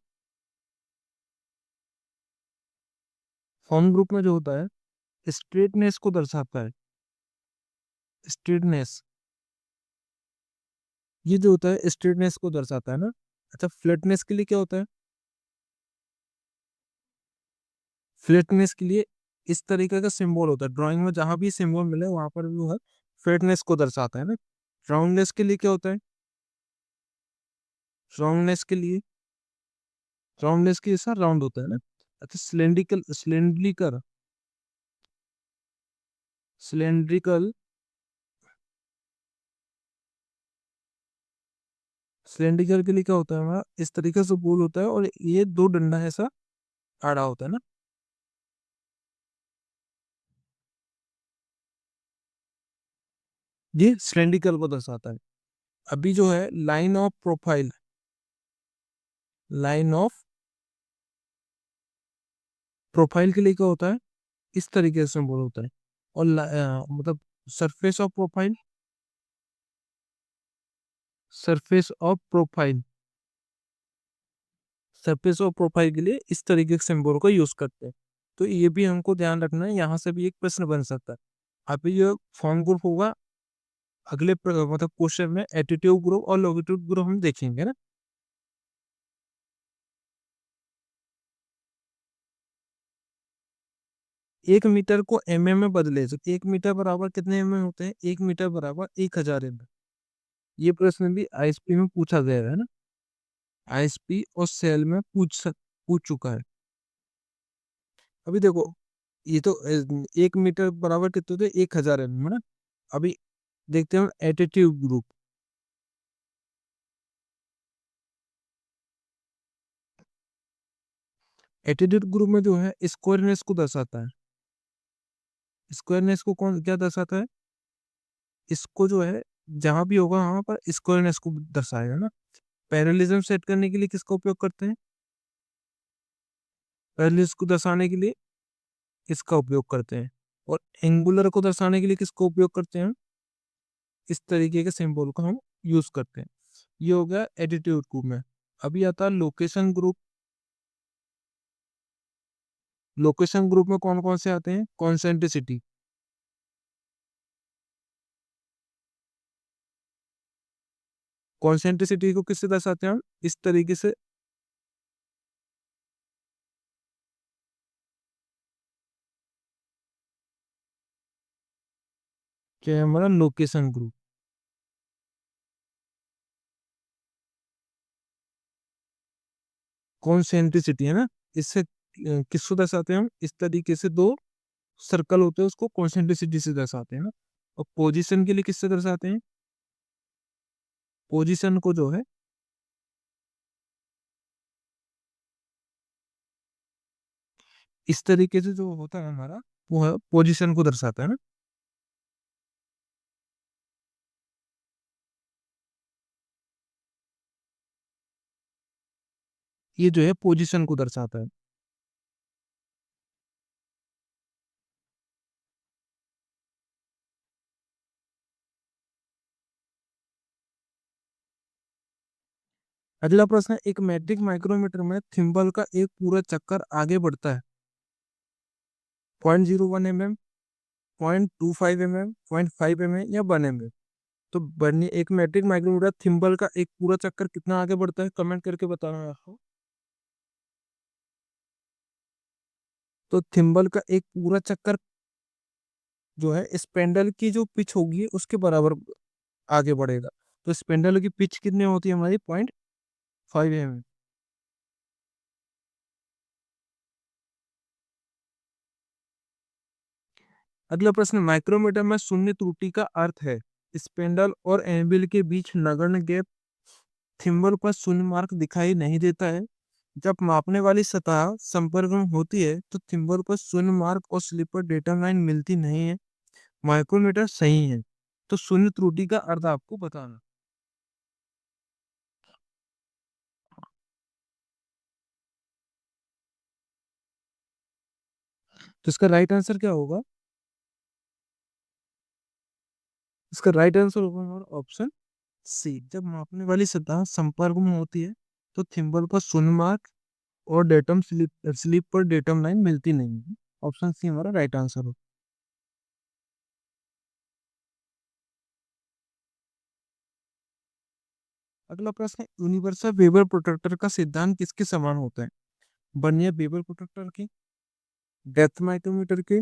फॉर्म ग्रुप में जो होता है स्ट्रेटनेस को दर्शाता है। स्ट्रेटनेस, ये जो होता है स्ट्रेटनेस को दर्शाता है ना। अच्छा, फ्लैटनेस के लिए क्या होता है? फ्लैटनेस के लिए इस तरीके का सिंबल होता है। ड्राइंग में जहां भी सिंबल मिले वहां पर भी वो है फ्लैटनेस को दर्शाता है ना। राउंडनेस के लिए क्या होता है? राउंडनेस के लिए, राउंडनेस के साथ राउंड होता है ना। अच्छा, सिलेंड्रिकल, सिलेंड्रिकल सिलेंड्रिकल के लिए क्या होता है हमारा, इस तरीके से गोल होता है और ये दो डंडा ऐसा आड़ा होता है ना। ये सिलेंड्रिकल को दर्शाता है। अभी जो है line of profile, line of profile के लिए क्या होता है, इस तरीके से बोल होता है। और मतलब surface of profile, surface of profile, surface of profile के लिए इस तरीके के सिंबल का यूज करते हैं। तो ये भी हमको ध्यान रखना है, यहाँ से भी एक प्रश्न बन सकता है। अभी ये फॉर्म ग्रुप होगा, अगले मतलब क्वेश्चन में एटीट्यूड ग्रुप और लॉन्गिट्यूड ग्रुप हम देखेंगे ना। 1 मीटर को में बदले तो 1 मीटर बराबर कितने होते हैं, 1 मीटर बराबर 1000 ये प्रश्न भी आईएसपी में पूछा गया है ना, आईएसपी और सेल में पूछ चुका है। अभी देखो, ये तो 1 मीटर बराबर कितने होते हैं, 1000 है ना। अभी देखते हैं एटीट्यूड ग्रुप। एटीट्यूड ग्रुप में जो है स्क्वायरनेस को दर्शाता है। स्क्वायरनेस को कौन क्या दर्शाता है, इसको जो है जहां भी होगा वहां पर स्क्वायरनेस को दर्शाएगा ना। पैरेललिज्म सेट करने के लिए किसका उपयोग करते हैं, पैरेललिज्म को दर्शाने के लिए इसका उपयोग करते हैं। और एंगुलर को दर्शाने के लिए किसका उपयोग करते हैं, इस तरीके के सिंबल को हम यूज करते हैं। ये हो गया एटीट्यूड ग्रुप में। अभी आता है लोकेशन ग्रुप। लोकेशन ग्रुप में कौन कौन से आते हैं, कॉन्सेंट्रिसिटी, कॉन्सेंट्रिसिटी को किससे दर्शाते हैं हम, इस तरीके से। क्या है हमारा लोकेशन ग्रुप, कॉन्सेंट्रिसिटी है ना। इससे किसको दर्शाते हैं हम, इस तरीके से दो सर्कल होते हैं उसको कॉन्सेंट्रिसिटी से दर्शाते हैं ना। और पोजीशन के लिए किससे दर्शाते हैं, पोजीशन को जो है इस तरीके से जो होता है हमारा, वो है पोजीशन को दर्शाता है ना। ये जो है पोजीशन को दर्शाता है। अगला प्रश्न है, एक मैट्रिक माइक्रोमीटर में थिम्बल का एक पूरा चक्कर आगे बढ़ता है 0.01 mm, 0.25 mm, 0.5 mm या 1 mm। तो बनी एक मैट्रिक माइक्रोमीटर थिम्बल का एक पूरा चक्कर कितना आगे बढ़ता है, कमेंट करके बताना आपको। तो थिम्बल का एक पूरा चक्कर जो है स्पेंडल की जो पिच होगी उसके बराबर आगे बढ़ेगा। तो स्पेंडल की पिच कितनी होती है हमारी, 0.5 mm। अगला प्रश्न, माइक्रोमीटर में शून्य त्रुटि का अर्थ है स्पेंडल और एनबिल के बीच नगण्य गैप, थिम्बल पर शून्य मार्क दिखाई नहीं देता है, जब मापने वाली सतह संपर्क में होती है तो थिम्बल पर शून्य मार्क और स्लिप पर डेटा लाइन मिलती नहीं है, माइक्रोमीटर सही है। तो शून्य त्रुटि का अर्थ आपको बताना। तो इसका राइट आंसर क्या होगा, इसका राइट आंसर होगा हमारा ऑप्शन सी। जब मापने वाली सतह संपर्क में होती है तो थिम्बल पर शून्य मार्क और डेटम स्लिप स्लिप पर डेटम लाइन मिलती नहीं है। ऑप्शन सी हमारा राइट आंसर हो। अगला प्रश्न है, यूनिवर्सल वेबर प्रोटेक्टर का सिद्धांत किसके समान होता है, बर्नियर वेबर प्रोटेक्टर की, डेप्थ माइक्रोमीटर की,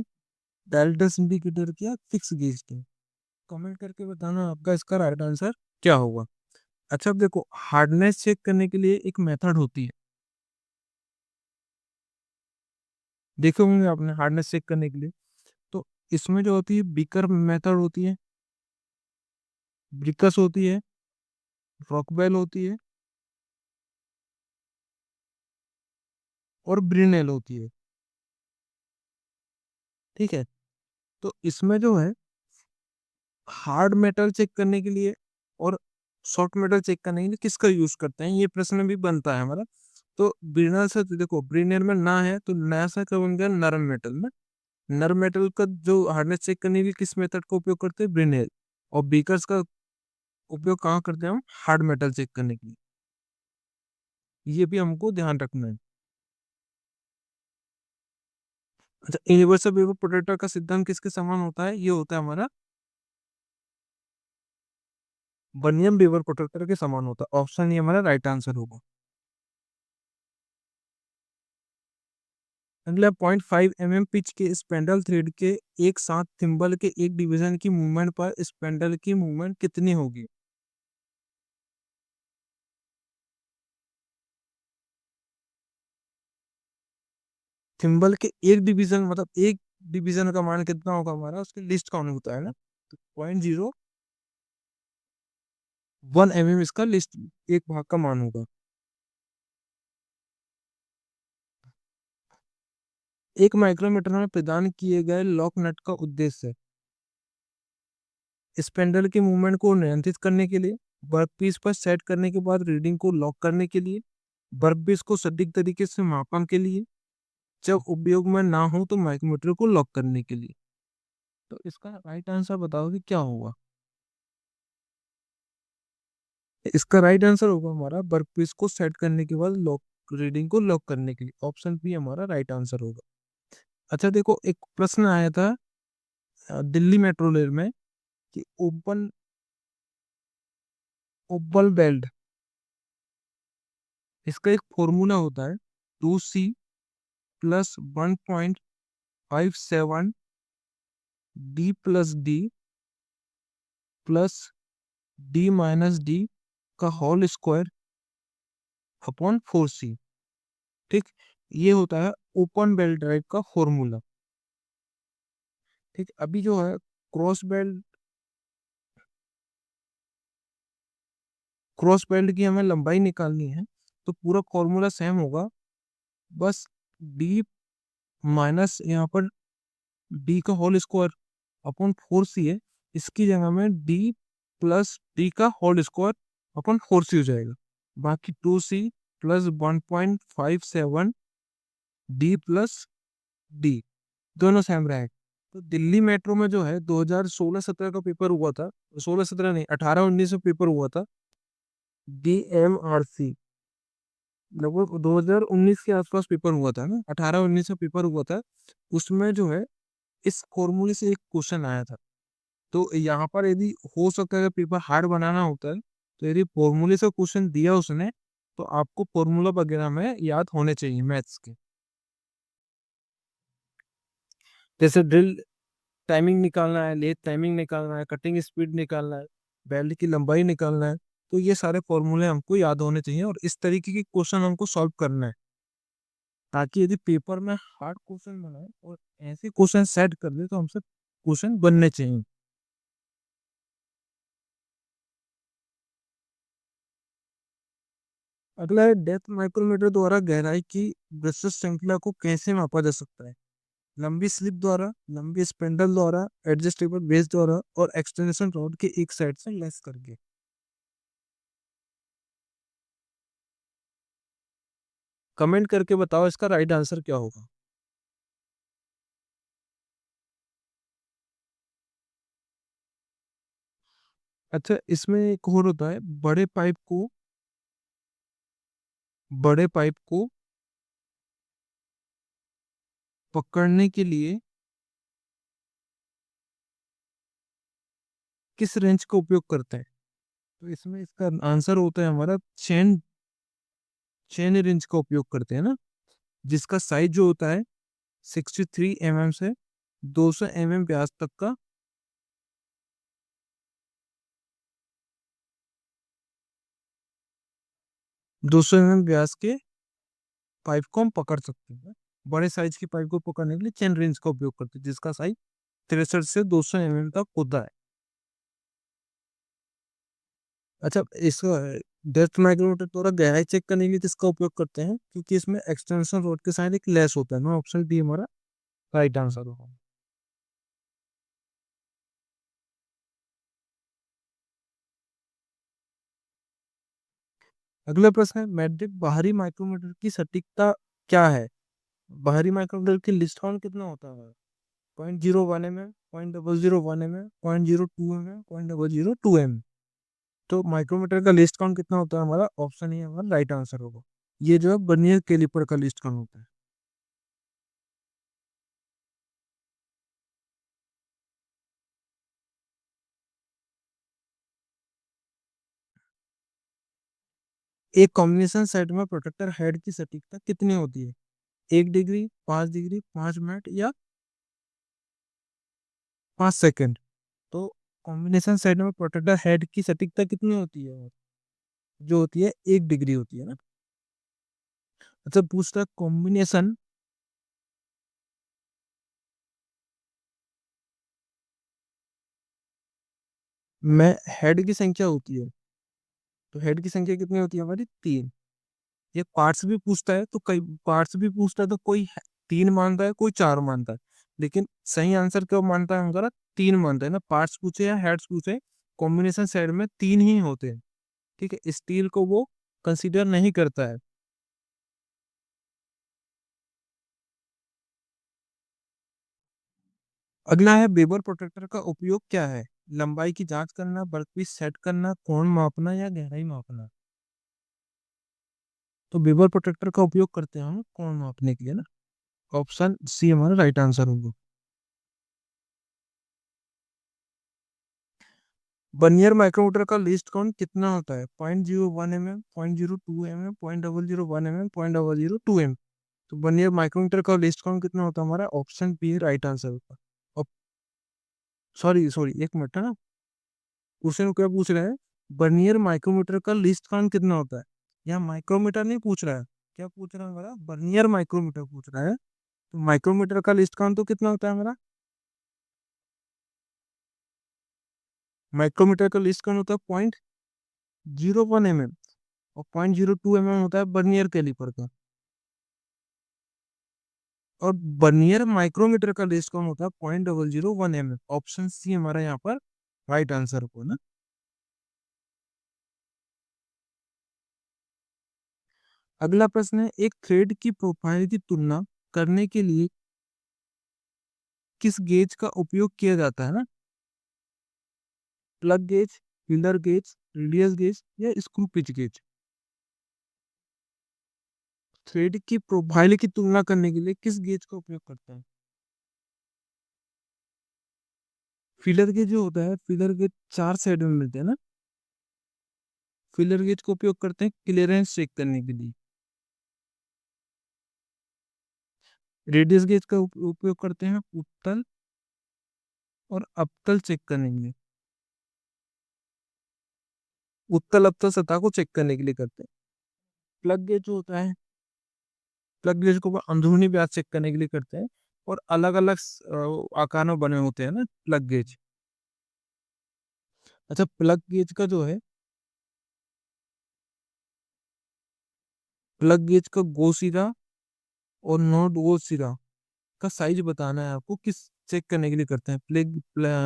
डायल्टन इंडिकेटर की, या फिक्स गेज की। कमेंट करके बताना आपका इसका राइट आंसर क्या होगा। अच्छा, अब देखो हार्डनेस चेक करने के लिए एक मेथड होती है, देखे होंगे आपने हार्डनेस चेक करने के लिए। तो इसमें जो होती है बीकर मेथड होती है, ब्रिकस होती है, रॉकवेल होती है और ब्रिनेल होती है। ठीक है, तो इसमें जो है हार्ड मेटल चेक करने के लिए और सॉफ्ट मेटल चेक करने के लिए किसका यूज करते हैं, ये प्रश्न भी बनता है हमारा। तो ब्रिनल से तो देखो ब्रिनेल में ना है तो नया सा क्या बन गया, नरम मेटल में। नरम मेटल का जो हार्डनेस चेक करने के लिए किस मेथड का उपयोग करते हैं, ब्रिनेल। और बीकर्स का उपयोग कहाँ करते हैं हम, हार्ड मेटल चेक करने के लिए। ये भी हमको ध्यान रखना है। अच्छा, यूनिवर्सल वेपर प्रोटेक्टर का सिद्धांत किसके समान होता है, ये होता है हमारा बर्नियम वेपर प्रोटेक्टर के समान होता है। ऑप्शन ये हमारा राइट आंसर होगा। अगला 0.5 mm पिच के स्पेंडल थ्रेड के एक साथ थिम्बल के एक डिवीजन की मूवमेंट पर स्पेंडल की मूवमेंट कितनी होगी। थिम्बल के एक डिवीजन मतलब एक डिवीजन का मान कितना होगा हमारा, उसकी लिस्ट कौन होता है ना। तो 0.01 mm इसका लिस्ट एक भाग का मान होगा। एक माइक्रोमीटर में प्रदान किए गए लॉक नट का उद्देश्य स्पेंडल की मूवमेंट को नियंत्रित करने के लिए, वर्कपीस पर सेट करने के बाद रीडिंग को लॉक करने के लिए, वर्कपीस को सटीक तरीके से मापन के लिए, जब उपयोग में ना हो तो माइक्रोमीटर को लॉक करने के लिए। तो इसका राइट आंसर बताओ कि क्या होगा। इसका राइट आंसर होगा हमारा वर्कपीस को सेट करने के बाद लॉक, रीडिंग को लॉक करने के लिए। ऑप्शन बी हमारा राइट आंसर होगा। अच्छा देखो, एक प्रश्न आया था दिल्ली मेट्रो रेल में कि ओपन ओपल बेल्ट, इसका एक फॉर्मूला होता है 2C+1.57 D+D+D-D का होल स्क्वायर अपॉन 4C। ठीक, ये होता है ओपन बेल्ट ड्राइव का फॉर्मूला। ठीक, अभी जो है क्रॉस बेल्ट की हमें लंबाई निकालनी है, तो पूरा फॉर्मूला सेम होगा, बस डी माइनस यहाँ पर डी का होल स्क्वायर अपॉन 4C है, इसकी जगह में D+D का होल स्क्वायर अपॉन 4C हो जाएगा। बाकी 2C+1.57 D+D दोनों सेम रहेगा। तो दिल्ली मेट्रो में जो है 2016-17 का पेपर हुआ था, 16-17 नहीं 18-19 में पेपर हुआ था, DMRC, लगभग 2019 के आसपास पेपर हुआ था ना, 18-19 में पेपर हुआ था। उसमें जो है इस फॉर्मूले से एक क्वेश्चन आया था। तो यहाँ पर यदि हो सकता है अगर पेपर हार्ड बनाना होता है, तो यदि फॉर्मूले से क्वेश्चन दिया उसने, तो आपको फॉर्मूला वगैरह में याद होने चाहिए मैथ्स के। जैसे ड्रिल टाइमिंग निकालना है, लेथ टाइमिंग निकालना है, कटिंग स्पीड निकालना है, बेल्ट की लंबाई निकालना है, तो ये सारे फॉर्मूले हमको याद होने चाहिए और इस तरीके के क्वेश्चन हमको सॉल्व करना है, ताकि यदि पेपर में हार्ड क्वेश्चन बनाए और ऐसे क्वेश्चन सेट कर दे तो हमसे क्वेश्चन बनने चाहिए। अगला है डेप्थ माइक्रोमीटर द्वारा गहराई की विस्तृत श्रृंखला को कैसे मापा जा सकता है। लंबी स्लिप द्वारा, लंबी स्पिंडल द्वारा, एडजस्टेबल बेस द्वारा और एक्सटेंशन रॉड के एक साइड से लेस करके। कमेंट करके बताओ इसका राइट आंसर क्या होगा। अच्छा, इसमें एक और होता है, बड़े पाइप को पकड़ने के लिए किस रेंज का उपयोग करते हैं। तो इसमें इसका आंसर होता है हमारा चेन चेन रेंज का उपयोग करते हैं ना, जिसका साइज जो होता है 63 mm से 200 mm व्यास तक का 200 mm व्यास के पाइप को हम पकड़ सकते हैं। बड़े साइज की पाइप को पकड़ने के लिए चेन रेंज का उपयोग करते हैं, जिसका साइज 63 से 200 mm तक होता है। अच्छा, इसका डेप्थ माइक्रोमीटर द्वारा गहराई चेक करने के लिए किसका उपयोग करते हैं, क्योंकि इसमें एक्सटेंशन रोड के साइड एक लेस होता है ना। ऑप्शन डी हमारा राइट आंसर होगा। अगला प्रश्न है, मैट्रिक बाहरी माइक्रोमीटर की सटीकता क्या है? बाहरी माइक्रोमीटर की लिस्ट काउंट कितना होता है? 0.01 mm, 0.001 mm, 0.02 mm, 0.002 mm। तो माइक्रोमीटर का लिस्ट काउंट कितना होता है हमारा? ऑप्शन ही हमारा राइट आंसर होगा। ये जो है वर्नियर कैलिपर का लिस्ट काउंट होता है। एक कॉम्बिनेशन सेट में प्रोटेक्टर हेड की सटीकता कितनी होती है? 1 डिग्री, 5 डिग्री, 5 मिनट या 5 सेकंड? तो कॉम्बिनेशन सेट में प्रोटेक्टर हेड की सटीकता कितनी होती है? जो होती है 1 डिग्री होती है ना। अच्छा, पूछता कॉम्बिनेशन में हेड की संख्या होती है, तो हेड की संख्या कितनी होती है हमारी? 3। ये पार्ट्स भी पूछता है, तो कई पार्ट्स भी पूछता है, तो कोई 3 मानता है, कोई 4 मानता है। लेकिन सही आंसर क्यों मानता है हमारा? 3 मानता है ना। पार्ट्स पूछे या हेड्स पूछे, कॉम्बिनेशन सेट में 3 ही होते हैं। ठीक है, स्टील को वो कंसीडर नहीं करता है। अगला है, बेबर प्रोटेक्टर का उपयोग क्या है? लंबाई की जांच करना, वर्कपीस सेट करना, कोण मापना या गहराई मापना? तो बेबर प्रोटेक्टर का उपयोग करते हैं हम कोण मापने के लिए ना। ऑप्शन सी हमारा राइट आंसर होगा। वर्नियर माइक्रोमीटर का लीस्ट काउंट कितना होता है? 0.01 mm, 0.02 mm, 0.001 mm, 0.002 mm। तो वर्नियर माइक्रोमीटर का लीस्ट काउंट कितना होता है हमारा? ऑप्शन बी राइट आंसर होगा। अब सॉरी सॉरी, एक मिनट है ना। क्वेश्चन क्या पूछ रहे हैं? वर्नियर माइक्रोमीटर का लीस्ट काउंट कितना होता है? यहाँ माइक्रोमीटर नहीं पूछ रहा है। क्या पूछ रहा है हमारा? वर्नियर माइक्रोमीटर पूछ रहा है। तो माइक्रोमीटर का लिस्ट काउंट तो कितना होता है हमारा? माइक्रोमीटर का लिस्ट काउंट होता है 0.01 mm, और 0.02 mm होता है वर्नियर कैलिपर का। और वर्नियर माइक्रोमीटर का लिस्ट काउंट होता है 0.001 mm। ऑप्शन सी हमारा यहाँ पर राइट आंसर हो ना। अगला प्रश्न है, एक थ्रेड की प्रोफाइल की तुलना करने के लिए किस गेज का उपयोग किया जाता है ना? Plug gauge, feeler gauge, radius gauge या स्क्रू पिच गेज? थ्रेड की प्रोफाइल की तुलना करने के लिए किस गेज का उपयोग करते हैं? फीलर गेज जो होता है, फीलर गेज 4 साइड में मिलते हैं ना। फीलर गेज का उपयोग करते हैं क्लियरेंस चेक करने के लिए। रेडियस गेज का उपयोग करते हैं उत्तल और अवतल चेक करने के लिए। उत्तल अवतल सतह को चेक करने के लिए करते हैं। प्लग गेज जो होता है, प्लग गेज को अंदरूनी व्यास चेक करने के लिए करते हैं। और अलग अलग आकार में बने होते हैं ना प्लग गेज। अच्छा, प्लग गेज का जो है, प्लग गेज का गो सिरा और नॉट गो सिरा का साइज बताना है आपको। किस चेक करने के लिए करते हैं?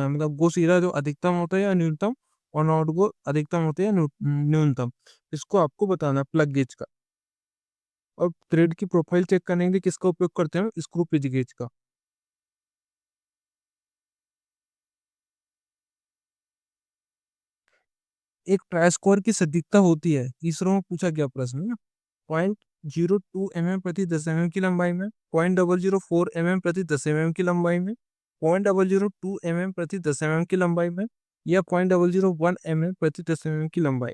मतलब गो सिरा जो अधिकतम होता है या न्यूनतम, और नॉट गो अधिकतम होता है या न्यूनतम, इसको आपको बताना है प्लग गेज का। और थ्रेड की प्रोफाइल चेक करने के लिए किसका उपयोग करते हैं? स्क्रू पिच गेज का। एक ट्राई स्क्वायर की सटीकता होती है, तीसरों में पूछा गया प्रश्न है। 0.02 mm प्रति 10 mm की लंबाई में, 0.004 mm प्रति 10 mm की लंबाई में, 0.002 mm प्रति 10 mm की लंबाई में, या 0.001 mm प्रति 10 mm की लंबाई।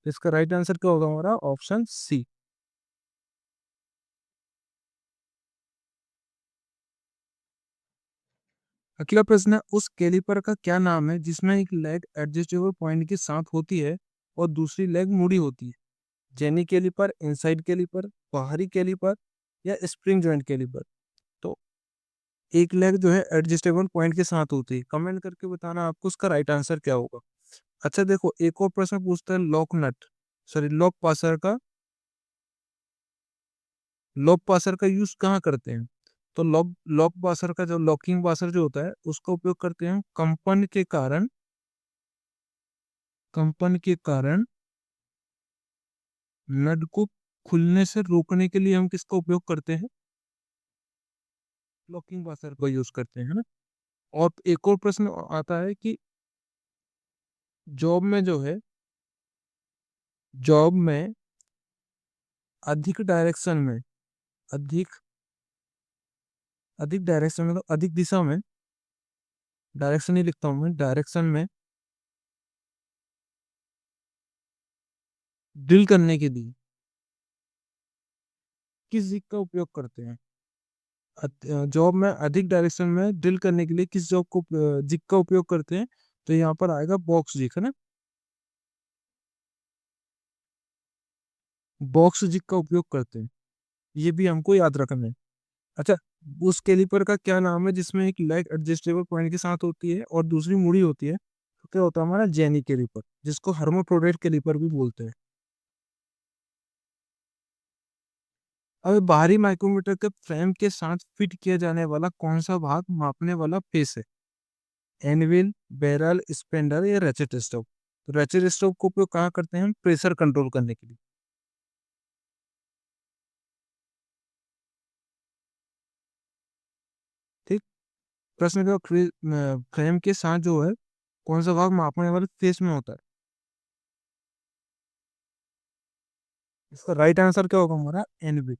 तो इसका राइट आंसर क्या होगा हमारा? Option C. अगला प्रश्न है, उस कैलिपर का क्या नाम है जिसमें एक लेग एडजस्टेबल पॉइंट के साथ होती है और दूसरी लेग मुड़ी होती है? जेनी कैलिपर, इनसाइड कैलिपर, बाहरी कैलिपर या स्प्रिंग जॉइंट कैलिपर। तो एक लेग जो है एडजस्टेबल पॉइंट के साथ होती है। कमेंट करके बताना आपको उसका राइट आंसर क्या होगा। अच्छा देखो, एक और प्रश्न पूछता है lock nut, sorry lock washer का, लॉक पासर का यूज कहाँ करते हैं? तो लॉक लॉक पासर का जो लॉकिंग पासर जो होता है उसका उपयोग करते हैं कंपन के कारण नट को खुलने से रोकने के लिए हम किसका उपयोग करते हैं? लॉकिंग पासर का यूज करते हैं, है ना। और एक और प्रश्न आता है कि जॉब में जो है, जॉब में अधिक डायरेक्शन में, अधिक अधिक डायरेक्शन में, तो अधिक दिशा में, डायरेक्शन ही लिखता हूँ मैं, डायरेक्शन में ड्रिल करने के लिए किस जिग का उपयोग करते हैं? जॉब में अधिक डायरेक्शन में ड्रिल करने के लिए किस जॉब को जिग का उपयोग करते हैं? तो यहाँ पर आएगा बॉक्स जिग, है ना। बॉक्स जिग का उपयोग करते हैं, ये भी हमको याद रखना है। अच्छा, उस कैलिपर का क्या नाम है जिसमें एक लेग एडजस्टेबल पॉइंट के साथ होती है और दूसरी मुड़ी होती है? तो क्या होता है हमारा जेनी कैलिपर, जिसको हर्मोप्रोडेट कैलिपर भी बोलते हैं। अब बाहरी माइक्रोमीटर के फ्रेम के साथ फिट किया जाने वाला कौन सा भाग मापने वाला फेस है? एनविल, बैरल, स्पेंडर या रेचेट स्टोव? तो रेचेट स्टोव को उपयोग कहाँ करते हैं हम? प्रेशर कंट्रोल करने के लिए। ठीक। प्रश्न का फ्रेम के साथ जो है कौन सा भाग मापने वाले फेस में होता है? इसका राइट आंसर क्या होगा हमारा? एनविल।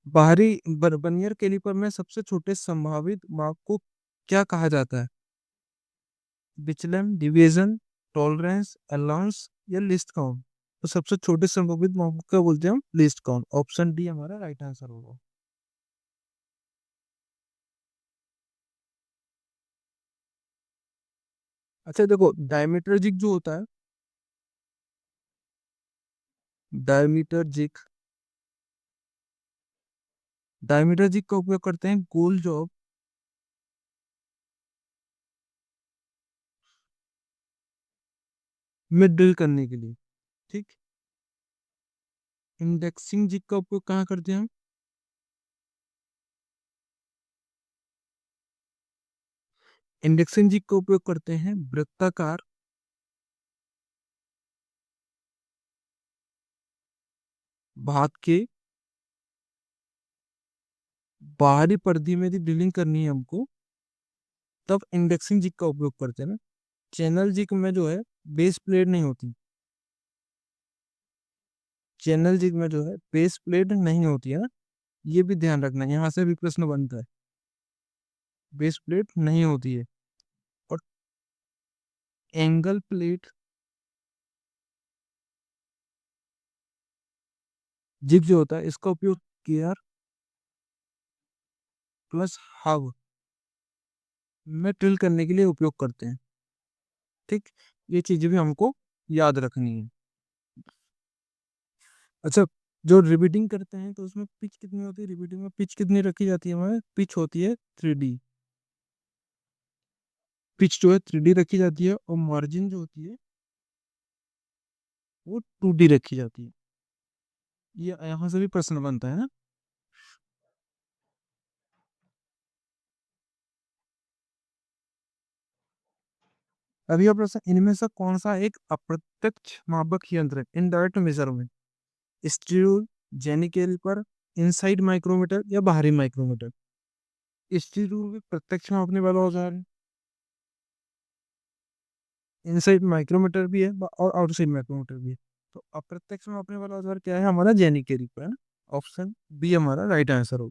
बाहरी बर्नियर कैलिपर में सबसे छोटे संभावित माप को क्या कहा जाता है? विचलन, डिवीजन, टॉलरेंस, अलाउंस या लिस्ट काउंट? तो सबसे छोटे संभावित माप को क्या बोलते हैं हम? List count. ऑप्शन डी हमारा राइट आंसर होगा। अच्छा देखो, डायमीटर जिग जो होता है, डायमीटर जिग, डायमीटर जिग का उपयोग करते हैं गोल जॉब में ड्रिल करने के लिए। ठीक। इंडेक्सिंग जिग का उपयोग कहाँ करते हैं हम? इंडेक्सिंग जिग का उपयोग करते हैं वृत्ताकार भाग के बाहरी परिधि में यदि ड्रिलिंग करनी है हमको, तब इंडेक्सिंग जिग का उपयोग करते हैं ना। चैनल जिग में जो है बेस प्लेट नहीं होती, चैनल जिग में जो है बेस प्लेट नहीं होती है ना, ये भी ध्यान रखना, यहाँ से भी प्रश्न बनता है। बेस प्लेट नहीं होती है। और एंगल प्लेट जिग जो होता है इसका उपयोग केआर प्लस हाव में ड्रिल करने के लिए उपयोग करते हैं। ठीक। ये चीजें भी हमको याद रखनी है। अच्छा, जो रिपीटिंग करते हैं तो उसमें पिच कितनी होती है? रिपीटिंग में पिच कितनी रखी जाती है? हमारे पिच होती है 3D। पिच जो है 3D रखी जाती है और मार्जिन जो होती है वो 2D रखी जाती है। ये यहाँ से भी प्रश्न बनता है ना। अभी आप प्रश्न, इनमें से कौन सा एक अप्रत्यक्ष मापक यंत्र है? Indirect measurement, steel, jenny calliper, inside micrometer या बाहरी माइक्रोमीटर? स्टील भी प्रत्यक्ष मापने वाला औजार है, इनसाइड माइक्रोमीटर भी है और आउटसाइड माइक्रोमीटर भी है। तो अप्रत्यक्ष मापने वाला औजार क्या है? हमारा जेनी कैलिपर है ना। ऑप्शन बी हमारा राइट आंसर होगा।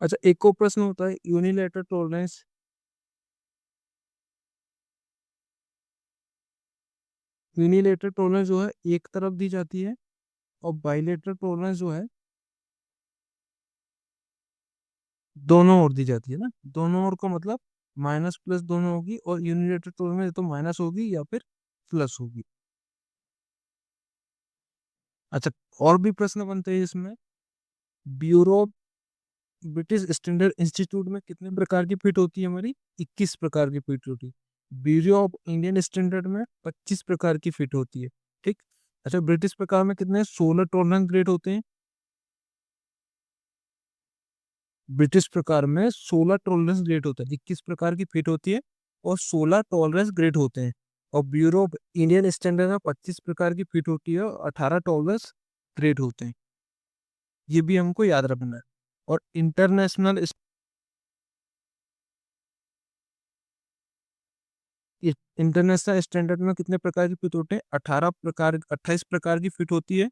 अच्छा, एक और प्रश्न होता है यूनिलेटरल टॉलरेंस। यूनिलेटरल टॉलरेंस जो है एक तरफ दी जाती है और बाइलेटरल टॉलरेंस जो है दोनों ओर दी जाती है ना, दोनों ओर का मतलब माइनस प्लस दोनों होगी, और यूनिलेटरल टॉलरेंस तो माइनस होगी या फिर प्लस होगी। अच्छा, और भी प्रश्न बनते हैं इसमें। ब्यूरो ब्रिटिश स्टैंडर्ड इंस्टीट्यूट में कितने प्रकार की फिट होती है हमारी? 21 प्रकार की फिट होती है। ब्यूरो ऑफ इंडियन स्टैंडर्ड में 25 प्रकार की फिट होती है। ठीक। अच्छा, ब्रिटिश प्रकार में कितने? 16 टॉलरेंस ग्रेड होते हैं। ब्रिटिश प्रकार में 16 टॉलरेंस ग्रेड होता है, 21 प्रकार की फिट होती है और 16 टॉलरेंस ग्रेड होते हैं। और ब्यूरो ऑफ इंडियन स्टैंडर्ड में 25 प्रकार की फिट होती है और 18 टॉलरेंस ग्रेड होते हैं। ये भी हमको याद रखना है। और इंटरनेशनल स्टैंडर्ड में कितने प्रकार की फिट होते हैं? 28 प्रकार की फिट होती है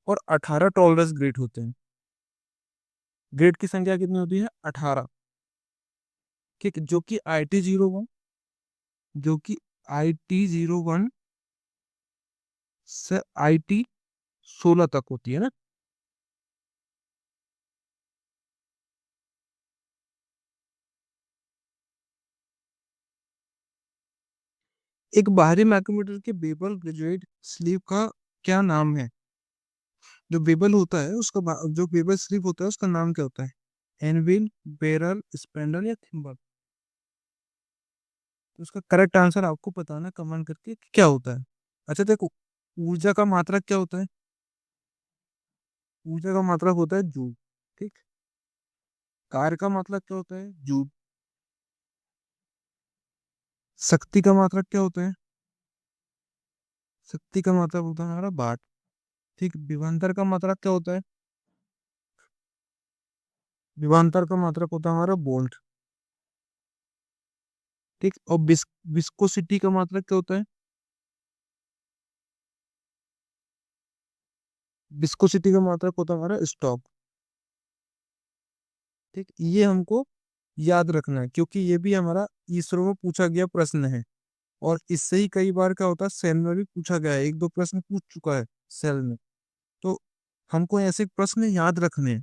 और 18 टॉलरेंस ग्रेड होते हैं। ग्रेड की संख्या कितनी होती है? 18। ठीक, जो कि IT01 से IT16 तक होती है ना। एक बाहरी माइक्रोमीटर के बेबल ग्रेजुएट स्लीव का क्या नाम है? जो बेबल होता है उसका जो बेबल स्लीव होता है उसका नाम क्या होता है? एनविल, बेरल, स्पेंडल या थिम्बल? तो उसका करेक्ट आंसर आपको बताना कमेंट करके कि क्या होता है। अच्छा देखो, ऊर्जा का मात्रक क्या होता है? ऊर्जा का मात्रक होता है जूल। ठीक। कार्य का मात्रक क्या होता है? जूल। शक्ति का मात्रक क्या होता है? शक्ति का मात्रक होता है हमारा वाट। ठीक। विभवांतर का मात्रक क्या होता है? विभवांतर का मात्रक होता है हमारा वोल्ट। ठीक। और विस्कोसिटी का मात्रक क्या होता है? विस्कोसिटी का मात्रक होता है हमारा स्टॉक। ठीक, ये हमको याद रखना है क्योंकि ये भी हमारा इसरो में पूछा गया प्रश्न है। और इससे ही कई बार क्या होता है, सेल में भी पूछा गया है, एक दो प्रश्न पूछ चुका है सेल में। तो हमको ऐसे प्रश्न याद रखने हैं।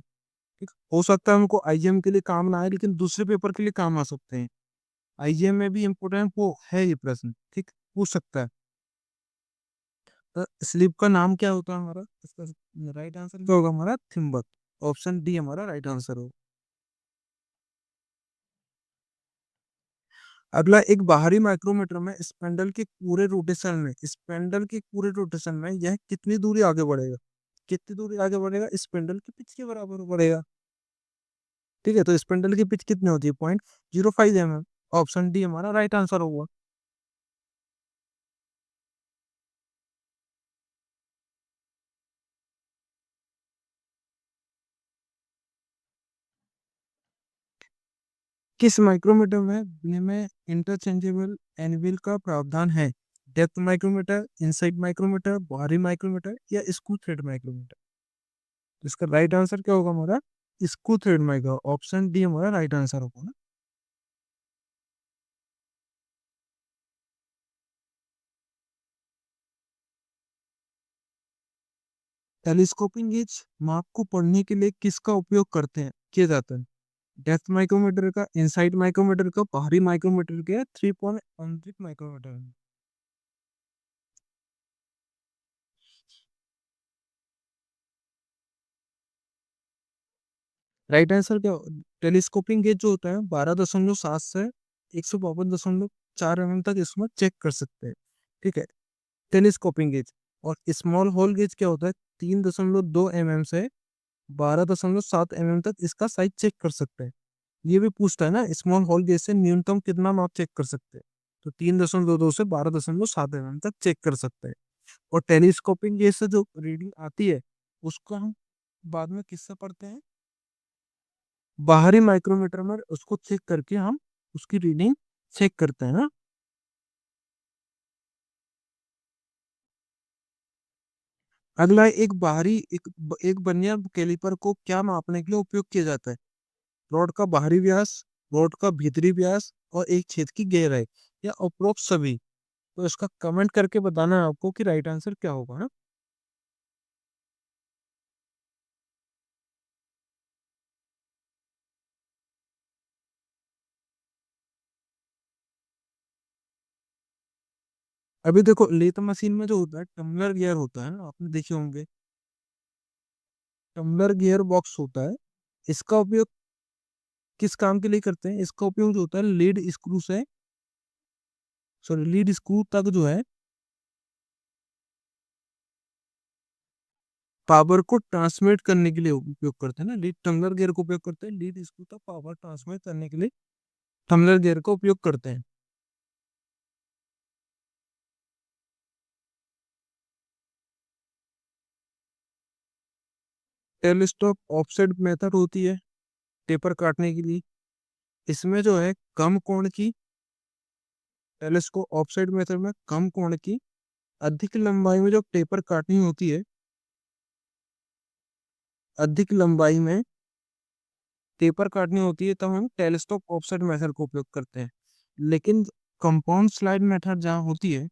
ठीक, हो सकता है हमको आईजीएम के लिए काम ना आए लेकिन दूसरे पेपर के लिए काम आ सकते हैं। आईजीएम में भी इम्पोर्टेंट वो है ये प्रश्न। ठीक, पूछ सकता है। तो स्लीप का नाम क्या होता है हमारा? इसका राइट आंसर क्या होगा हमारा? थिम्बक। ऑप्शन डी हमारा राइट आंसर होगा। अगला, एक बाहरी माइक्रोमीटर में स्पेंडल के पूरे रोटेशन में यह कितनी दूरी आगे बढ़ेगा? कितनी दूरी आगे बढ़ेगा? स्पेंडल की पिच के बराबर बढ़ेगा। ठीक है, तो स्पेंडल की पिच कितनी होती है? 0.05 mm। ऑप्शन डी हमारा राइट आंसर होगा। किस माइक्रोमीटर में इंटरचेंजेबल एनविल का प्रावधान है? डेप्थ माइक्रोमीटर, इनसाइड माइक्रोमीटर, बाहरी माइक्रोमीटर या स्क्रू थ्रेड माइक्रोमीटर? इसका राइट आंसर क्या होगा हमारा? Screw thread micro. Option D हमारा राइट आंसर होगा ना। टेलीस्कोपिंग गेज माप को पढ़ने के लिए किसका उपयोग किया जाता है? डेप्थ माइक्रोमीटर का, इनसाइड माइक्रोमीटर का, बाहरी माइक्रोमीटर का, 3 पॉइंट माइक्रोमीटर? राइट आंसर क्या? टेलीस्कोपिंग गेज जो होता है 12.7 से 152.4 mm तक इसमें चेक कर सकते हैं। ठीक है, टेलीस्कोपिंग गेज। और स्मॉल होल गेज क्या होता है? 3.2 mm से 12.7 mm तक इसका साइज चेक कर सकते हैं। ये भी पूछता है ना, स्मॉल होल गेज से न्यूनतम कितना माप चेक कर सकते हैं? तो 3.2 से 12.7 mm तक चेक कर सकते हैं। और टेलीस्कोपिंग गेज से जो रीडिंग आती है उसको हम बाद में किससे पढ़ते हैं? बाहरी माइक्रोमीटर में उसको चेक करके हम उसकी रीडिंग चेक करते हैं ना। अगला, एक बर्नियर कैलिपर को क्या मापने के लिए उपयोग किया जाता है? रॉड का बाहरी व्यास, रॉड का भीतरी व्यास, और एक छेद की गहराई, या अप्रोक्स सभी? तो इसका कमेंट करके बताना है आपको कि राइट आंसर क्या होगा ना। अभी देखो लेथ मशीन में जो होता है टम्बलर गियर होता है ना, आपने देखे होंगे। टम्बलर गियर बॉक्स होता है। इसका उपयोग किस काम के लिए करते हैं? इसका उपयोग जो होता है लीड स्क्रू से, सॉरी लीड स्क्रू तक जो है पावर को ट्रांसमिट करने के लिए उपयोग करते हैं ना। लीड टम्बलर गियर का उपयोग करते हैं लीड स्क्रू तक पावर ट्रांसमिट करने के लिए, टम्बलर गियर का उपयोग करते हैं। टेल स्टॉप ऑफसेट मेथड होती है टेपर काटने के लिए। इसमें जो है कम कोण की, टेलीस्कोप ऑफसेट मेथड में कम कोण की अधिक लंबाई में जो टेपर काटनी होती है, अधिक लंबाई में टेपर काटनी होती है, तब हम टेलीस्कोप ऑफसेट मेथड का उपयोग करते हैं। लेकिन कंपाउंड स्लाइड मेथड जहाँ होती है,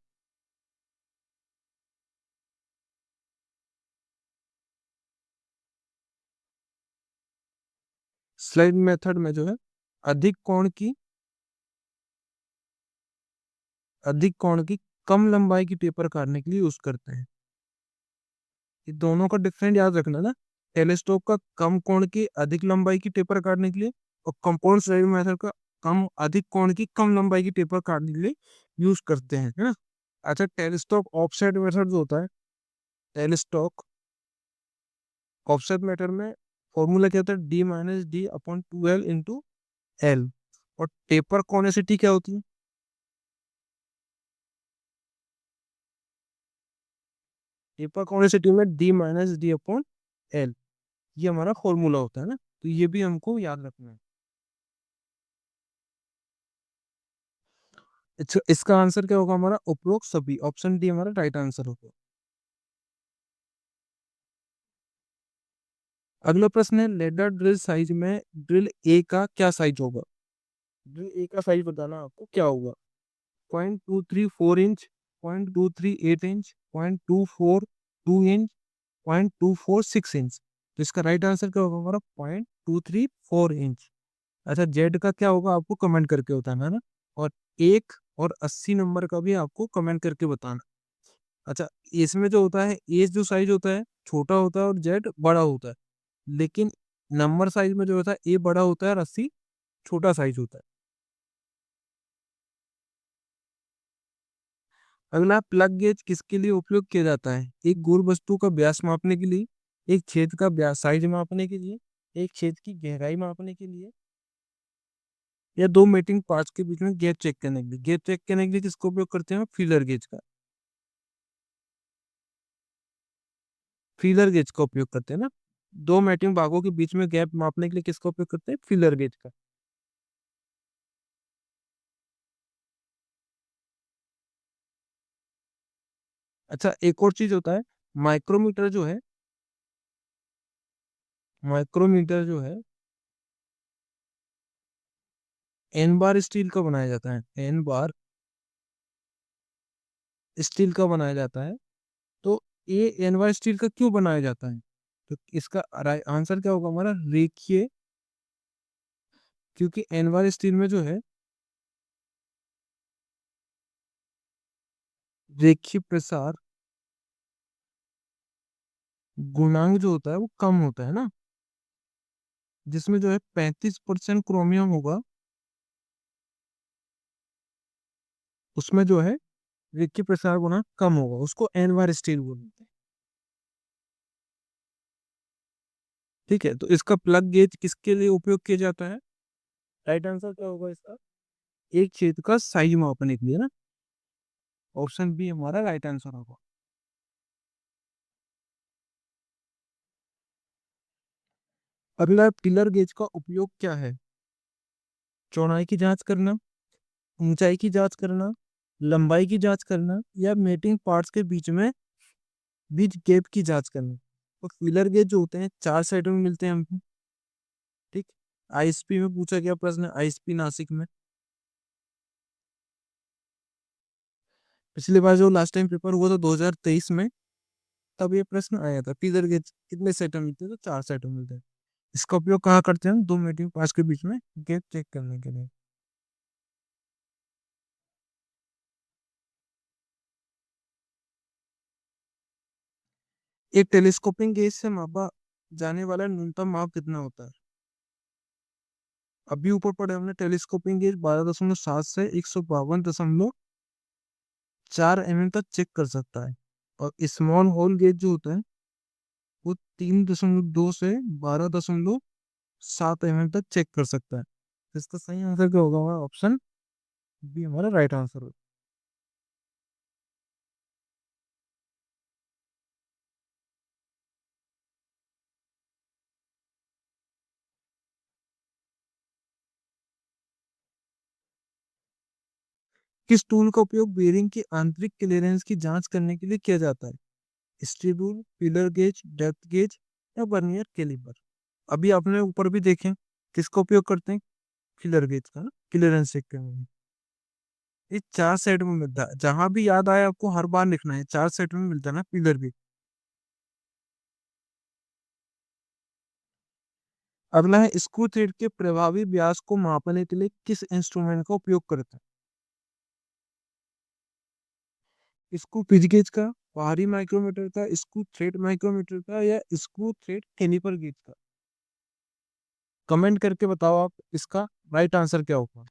स्लाइड मेथड में जो है अधिक कोण की, अधिक कोण की कम लंबाई की टेपर काटने के लिए यूज करते हैं। ये दोनों का डिफरेंट याद रखना ना। टेलीस्कोप का कम कोण की अधिक लंबाई की टेपर काटने के लिए, और कंपाउंड स्लाइड मेथड का कम अधिक कोण की कम लंबाई की टेपर काटने के लिए यूज करते हैं, है ना। अच्छा, टेलीस्कोप ऑफसेट मेथड जो होता है, टेलीस्कोप ऑफसेट मेथड में फॉर्मूला क्या होता है? D-D/2L/L। और टेपर कॉनिसिटी क्या होती है? टेपर कॉनिसिटी में D-D/L, ये हमारा फॉर्मूला होता है ना, तो ये भी हमको याद रखना है। अच्छा, इसका आंसर क्या होगा हमारा? उपरोक्त सभी, ऑप्शन डी हमारा राइट आंसर होगा। अगला प्रश्न है लेडर ड्रिल साइज में ड्रिल ए का क्या साइज होगा? ड्रिल ए का साइज बताना आपको क्या होगा। 0.234 इंच, 0.238 इंच, 0.242 इंच, 0.246 इंच। तो इसका राइट आंसर क्या होगा हमारा? 0.234 इंच। अच्छा, जेड का क्या होगा आपको कमेंट करके बताना है ना। और 1 और 80 नंबर का भी आपको कमेंट करके बताना। अच्छा, इसमें जो होता है एज जो साइज होता है छोटा होता है और जेड बड़ा होता है, लेकिन नंबर साइज में जो होता है ए बड़ा होता है और 80 छोटा साइज होता है। अगला, प्लग गेज किसके लिए उपयोग किया जाता है? एक गोल वस्तु का व्यास मापने के लिए, एक छेद का व्यास साइज मापने के लिए, एक छेद की गहराई मापने के लिए, या दो मेटिंग पार्ट्स के बीच में गैप चेक करने के लिए। गैप चेक करने के लिए किसका उपयोग करते हैं? फीलर गेज का। फीलर गेज का उपयोग करते हैं ना। दो मैटिंग भागों के बीच में गैप मापने के लिए किसका उपयोग करते हैं? फीलर गेज का। अच्छा, एक और चीज होता है, माइक्रोमीटर जो है, माइक्रोमीटर जो है एन बार स्टील का बनाया जाता है। एन बार स्टील का बनाया जाता है। तो ये एन बार स्टील का क्यों बनाया जाता है? तो इसका आंसर क्या होगा हमारा? रेखीय, क्योंकि एन बार स्टील में जो है रेखीय प्रसार गुणांक जो होता है वो कम होता है ना। जिसमें जो है 35% क्रोमियम होगा, उसमें जो है रेखीय प्रसार गुणांक कम होगा, उसको एन बार स्टील बोलते हैं। ठीक है, तो इसका प्लग गेज किसके लिए उपयोग किया जाता है? राइट आंसर क्या होगा इसका? एक छेद का साइज मापने के लिए ना। ऑप्शन बी हमारा राइट आंसर होगा। अगला, पिलर गेज का उपयोग क्या है? चौड़ाई की जांच करना, ऊंचाई की जांच करना, लंबाई की जांच करना, या मेटिंग पार्ट्स के बीच में बीच गैप की जांच करना। तो पिलर गेज जो होते हैं चार साइडों में मिलते हैं हमको। ठीक, आईएसपी में पूछा गया प्रश्न, आईएसपी नासिक में। पिछली बार जो लास्ट टाइम पेपर हुआ था 2023 में, तब ये प्रश्न आया था पिलर गेज कितने सेट में मिलते हैं? तो चार सेट में मिलते हैं। इसका उपयोग कहाँ करते हैं? दो मेटिंग पार्ट्स के बीच में गैप चेक करने के लिए। एक टेलीस्कोपिंग गेज से मापा जाने वाला न्यूनतम माप कितना होता है? अभी ऊपर पढ़े हमने टेलीस्कोपिंग गेज 12.7 से 152.4 mm तक चेक कर सकता है। और स्मॉल होल गेज जो होता है वो 3.2 से 12.7 mm तक चेक कर सकता है। तो इसका सही आंसर क्या होगा? हमारा ऑप्शन बी हमारा राइट आंसर होगा। किस टूल का उपयोग बेरिंग की आंतरिक क्लियरेंस की जांच करने के लिए किया जाता है? स्टीबुल, फीलर गेज, डेप्थ गेज या वर्नियर कैलिपर? अभी आपने ऊपर भी देखे किसका उपयोग करते हैं? फीलर गेज का ना, क्लियरेंस चेक करने में। ये 4 सेट में मिलता है, जहां भी याद आए आपको हर बार लिखना है, 4 सेट में मिलता है ना फीलर गेज। अगला है स्क्रू थ्रेड के प्रभावी व्यास को मापने के लिए किस इंस्ट्रूमेंट का उपयोग करते हैं? स्क्रू पिच गेज का, बाहरी माइक्रोमीटर का, स्क्रू थ्रेड माइक्रोमीटर का या स्क्रू थ्रेड कैलिपर गेज का? कमेंट करके बताओ आप इसका राइट आंसर क्या होगा।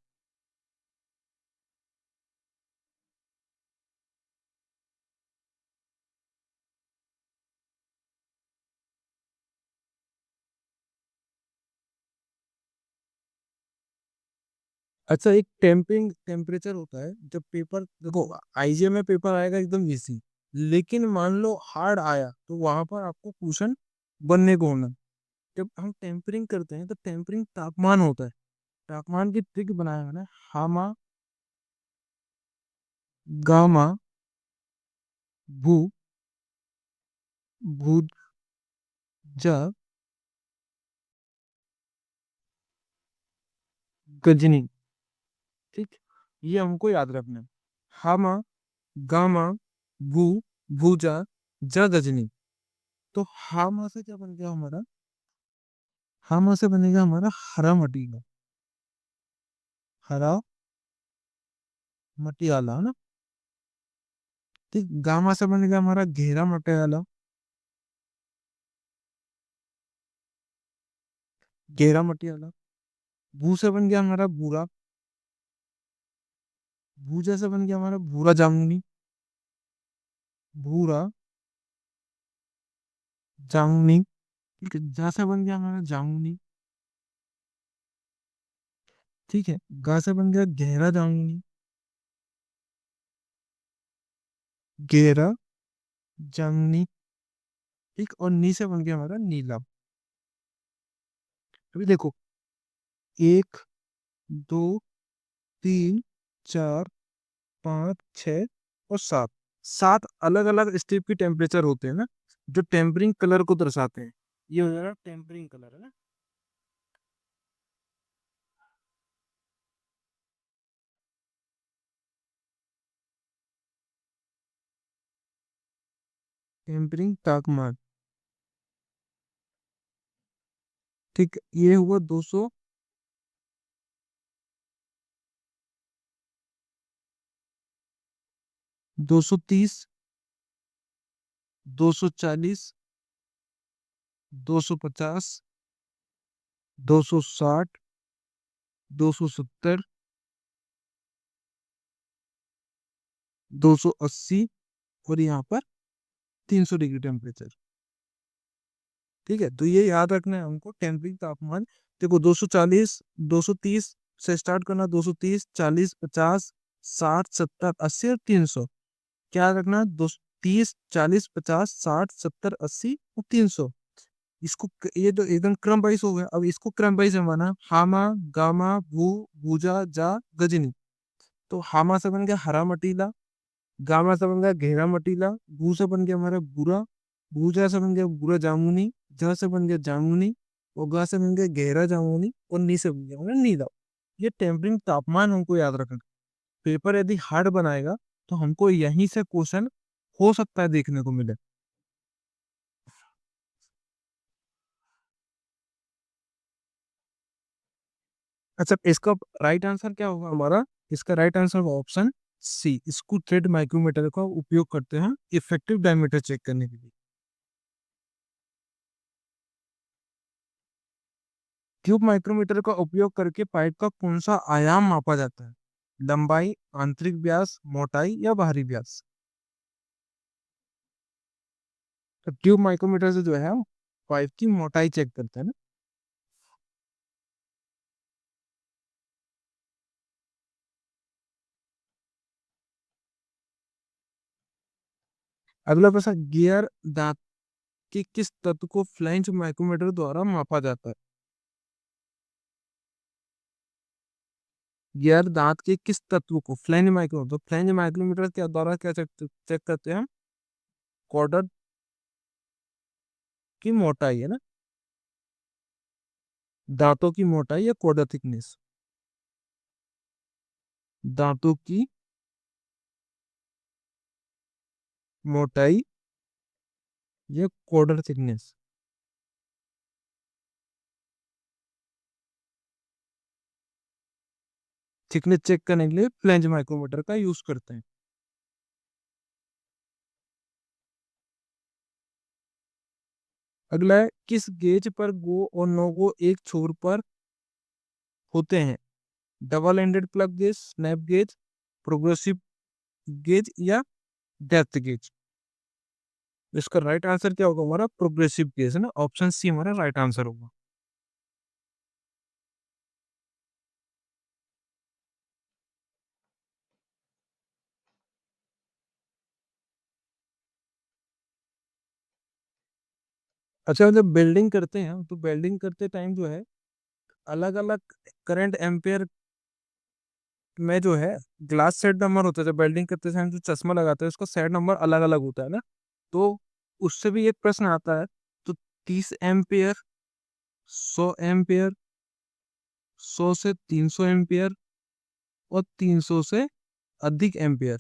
अच्छा, एक टेम्पिंग टेम्परेचर होता है जब पेपर, देखो आईजीएम में पेपर आएगा एकदम इजी, लेकिन मान लो हार्ड आया तो वहां पर आपको क्वेश्चन बनने को होना। जब हम टेम्परिंग करते हैं तो टेम्परिंग तापमान होता है, तापमान की ट्रिक बनाया मैंने। हामा, गामा, भू, भूजा, गजनी। ठीक, ये हमको याद रखना है। हामा, गामा, भू, भूजा, जा, गजनी। तो हामा से क्या बन गया हमारा? हामा से बनेगा हमारा हरा मटीला, हरा मटियाला है ना। ठीक, गामा से बनेगा हमारा घेरा मटियाला, घेरा मटियाला। भू से बन गया हमारा भूरा, भूजा से बन गया हमारा भूरा जामुनी, भूरा जामुनी। ठीक है, जा से बन गया हमारा जामुनी। ठीक है, गा से बन गया गहरा जामुनी, गहरा जामुनी। ठीक, और नी से बन गया हमारा नीला। अभी देखो, 1, 2, 3, 4, 5, 6 और 7, 7 अलग अलग स्टेप की टेम्परेचर होते हैं ना, जो टेम्परिंग कलर को दर्शाते हैं। ये हो जाएगा टेम्परिंग कलर है ना। टेम्परिंग तापमान। ठीक, ये हुआ 200, 230, 240, 250, 260, 270, 280 और यहाँ पर 300 डिग्री टेम्परेचर। ठीक है, तो ये याद रखना है हमको टेम्परिंग तापमान। देखो 240, 230 से स्टार्ट करना, 230, 40, 50, 60, 70, 80 और 300। क्या याद रखना? 230, 40, 50, 60, 70, 80 और 300। इसको ये तो एकदम क्रम वाइज हो गया। अब इसको क्रम वाइज जमाना, हामा, गामा, भू, भूजा, जा, गजनी। तो हामा से बन गया हरा मटीला, गामा से बन गया घेरा मटीला, भू से बन गया हमारा भूरा, भूजा से बन गया भूरा जामुनी, जा से बन गया जामुनी, और गा से बन गया गहरा जामुनी, और नी से बन गया हमारा नीला। ये टेम्परिंग तापमान हमको याद रखना। पेपर यदि हार्ड बनाएगा तो हमको यहीं से क्वेश्चन हो सकता है देखने को मिले। अच्छा, इसका राइट आंसर क्या होगा हमारा? इसका राइट आंसर होगा option C, screw thread micrometer का उपयोग करते हैं इफेक्टिव डायमीटर चेक करने के लिए। ट्यूब माइक्रोमीटर का उपयोग करके पाइप का कौन सा आयाम मापा जाता है? लंबाई, आंतरिक व्यास, मोटाई या बाहरी व्यास? तो ट्यूब माइक्रोमीटर से जो है पाइप की मोटाई चेक करते हैं ना। अगला प्रश्न, गियर दांत के किस तत्व को फ्लैंज माइक्रोमीटर द्वारा मापा जाता है? गियर दांत के किस तत्व को फ्लैंज माइक्रोमीटर, तो फ्लैंज माइक्रोमीटर के द्वारा क्या चेक चेक करते हैं हम? कॉर्डर की मोटाई है ना, दांतों की मोटाई या कॉर्डर थिकनेस? दांतों की मोटाई या कॉर्डर थिकनेस? थिकनेस चेक करने के लिए फ्लैंज माइक्रोमीटर का यूज करते हैं। अगला है, किस गेज पर गो और नो गो एक छोर पर होते हैं? Double ended plug gauge, snap gauge, progressive gauge या डेप्थ गेज? इसका राइट आंसर क्या होगा हमारा? प्रोग्रेसिव गेज है ना, ऑप्शन सी हमारा राइट आंसर होगा। अच्छा, जब वेल्डिंग करते हैं तो वेल्डिंग करते टाइम जो है अलग अलग करंट एम्पेयर में जो है ग्लास सेट नंबर होता है। जब वेल्डिंग करते समय जो चश्मा लगाते हैं उसका सेट नंबर अलग अलग होता है ना, तो उससे भी एक प्रश्न आता है। तो 30 एम्पेयर, 100 एम्पेयर, 100 से 300 एम्पेयर और 300 से अधिक एम्पेयर।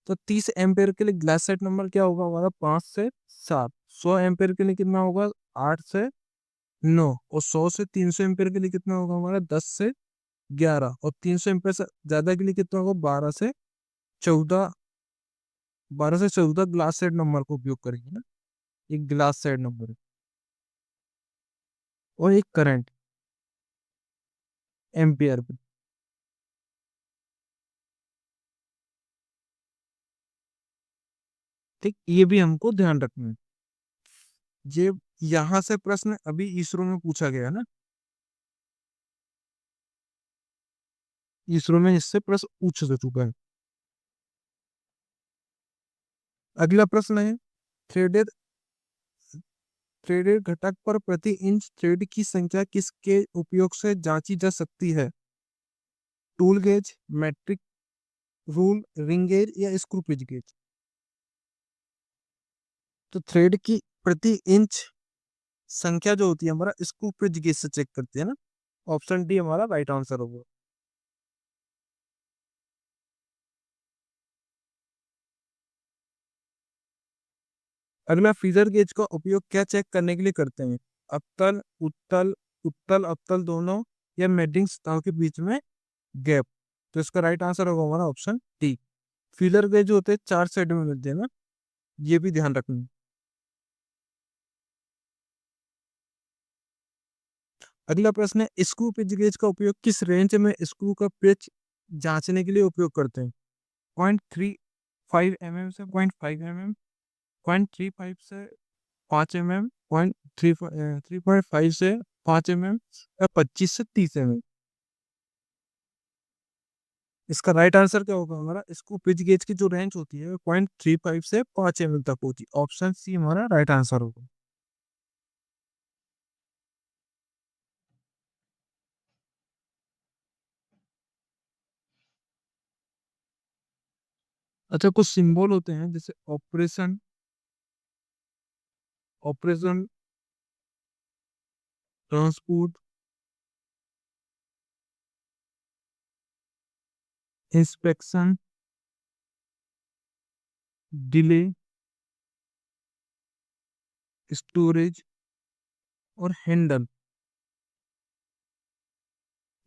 तो 30 एम्पेयर के लिए ग्लास सेट नंबर क्या होगा हमारा? 5 से 7। 100 एम्पेयर के लिए कितना होगा? 8 से 9। और 100 से 300 एम्पेयर के लिए कितना होगा हमारा? 10 से 11। और 300 एम्पेयर से ज्यादा के लिए कितना होगा? 12 से 14। 12 से 14 ग्लास सेट नंबर का उपयोग करेंगे ना, एक ग्लास सेट नंबर और एक करंट एम्पियर पे। ठीक, ये भी हमको ध्यान रखना है। ये यहाँ से प्रश्न अभी इसरो में पूछा गया ना, इसरो में इससे प्रश्न पूछ चुका है। अगला प्रश्न है, थ्रेडेड थ्रेडेड घटक पर प्रति इंच थ्रेड की संख्या किसके उपयोग से जांची जा सकती है? Tool gauge, metric rule, ring gauge या स्क्रू पिच गेज? तो थ्रेड की प्रति इंच संख्या जो होती है हमारा स्क्रू पिच गेज से चेक करते हैं ना, ऑप्शन डी हमारा राइट आंसर होगा। अगला, फीलर गेज का उपयोग क्या चेक करने के लिए करते हैं? अवतल, उत्तल, उत्तल अवतल दोनों, या मेल्टिंग सतहों के बीच में गैप? तो इसका राइट आंसर होगा हमारा ऑप्शन डी। फीलर गेज जो होते हैं 4 साइड में मिलते हैं ना, ये भी ध्यान रखना। अगला प्रश्न है, स्क्रू पिच गेज का उपयोग किस रेंज में स्क्रू का पिच जांचने के लिए उपयोग करते हैं? 0.35 mm से 0.5 mm, 0.35 से 5 mm, 3.5 से 5 mm, या 25 से 30 mm? इसका राइट आंसर क्या होगा हमारा? स्क्रू पिच गेज की जो रेंज होती है 0.35 से 5 mm तक होती है, ऑप्शन सी हमारा राइट आंसर होगा। अच्छा, कुछ सिंबल होते हैं जैसे operation, operation transport, inspection, delay, storage और हैंडल।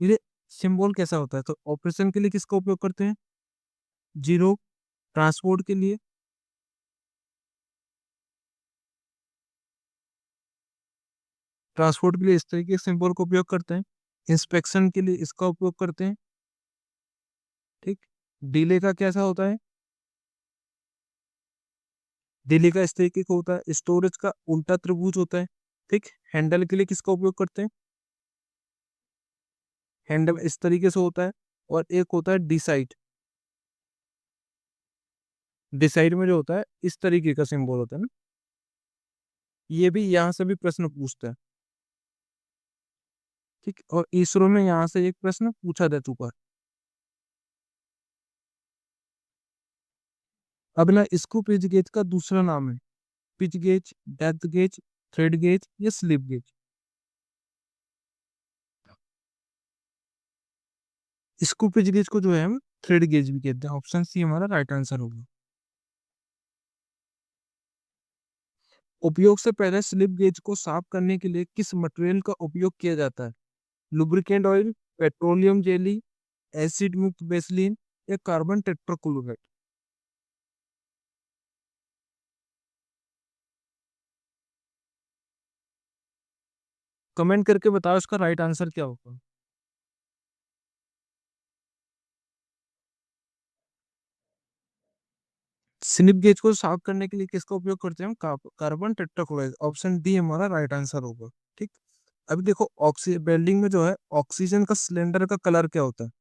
ये सिंबल कैसा होता है? तो ऑपरेशन के लिए किसका उपयोग करते हैं? जीरो। ट्रांसपोर्ट के लिए, ट्रांसपोर्ट के लिए इस तरीके के सिंबल का उपयोग करते हैं। इंस्पेक्शन के लिए इसका उपयोग करते हैं। ठीक। डिले का कैसा होता है? डिले का इस तरीके का होता है। स्टोरेज का उल्टा त्रिभुज होता है। ठीक। हैंडल के लिए किसका उपयोग करते हैं? हैंडल इस तरीके से होता है। और एक होता है डिसाइड। डिसाइड में जो होता है इस तरीके का सिंबल होता है ना। ये भी यहाँ से भी प्रश्न पूछता है। ठीक। और इसरो में यहाँ से एक प्रश्न पूछा जा चुका है। अब ना स्क्रू पिच गेज का दूसरा नाम है pitch gauge, depth gauge, thread gauge या slip gauge. Screw pitch gauge को जो है हम थ्रेड गेज भी कहते हैं। ऑप्शन सी हमारा राइट आंसर होगा। उपयोग से पहले स्लिप गेज को साफ करने के लिए किस मटेरियल का उपयोग किया जाता है? Lubricant oil, petroleum jelly, acid मुक्त बेसलीन या कार्बन टेट्राक्लोराइड। कमेंट करके बताओ इसका राइट आंसर क्या होगा। स्लिप गेज को साफ करने के लिए किसका उपयोग करते हैं हम? Carbon tetrachloride. ऑप्शन डी हमारा राइट आंसर होगा। ठीक। अभी देखो ऑक्सी वेल्डिंग में जो है ऑक्सीजन का सिलेंडर का कलर क्या होता है?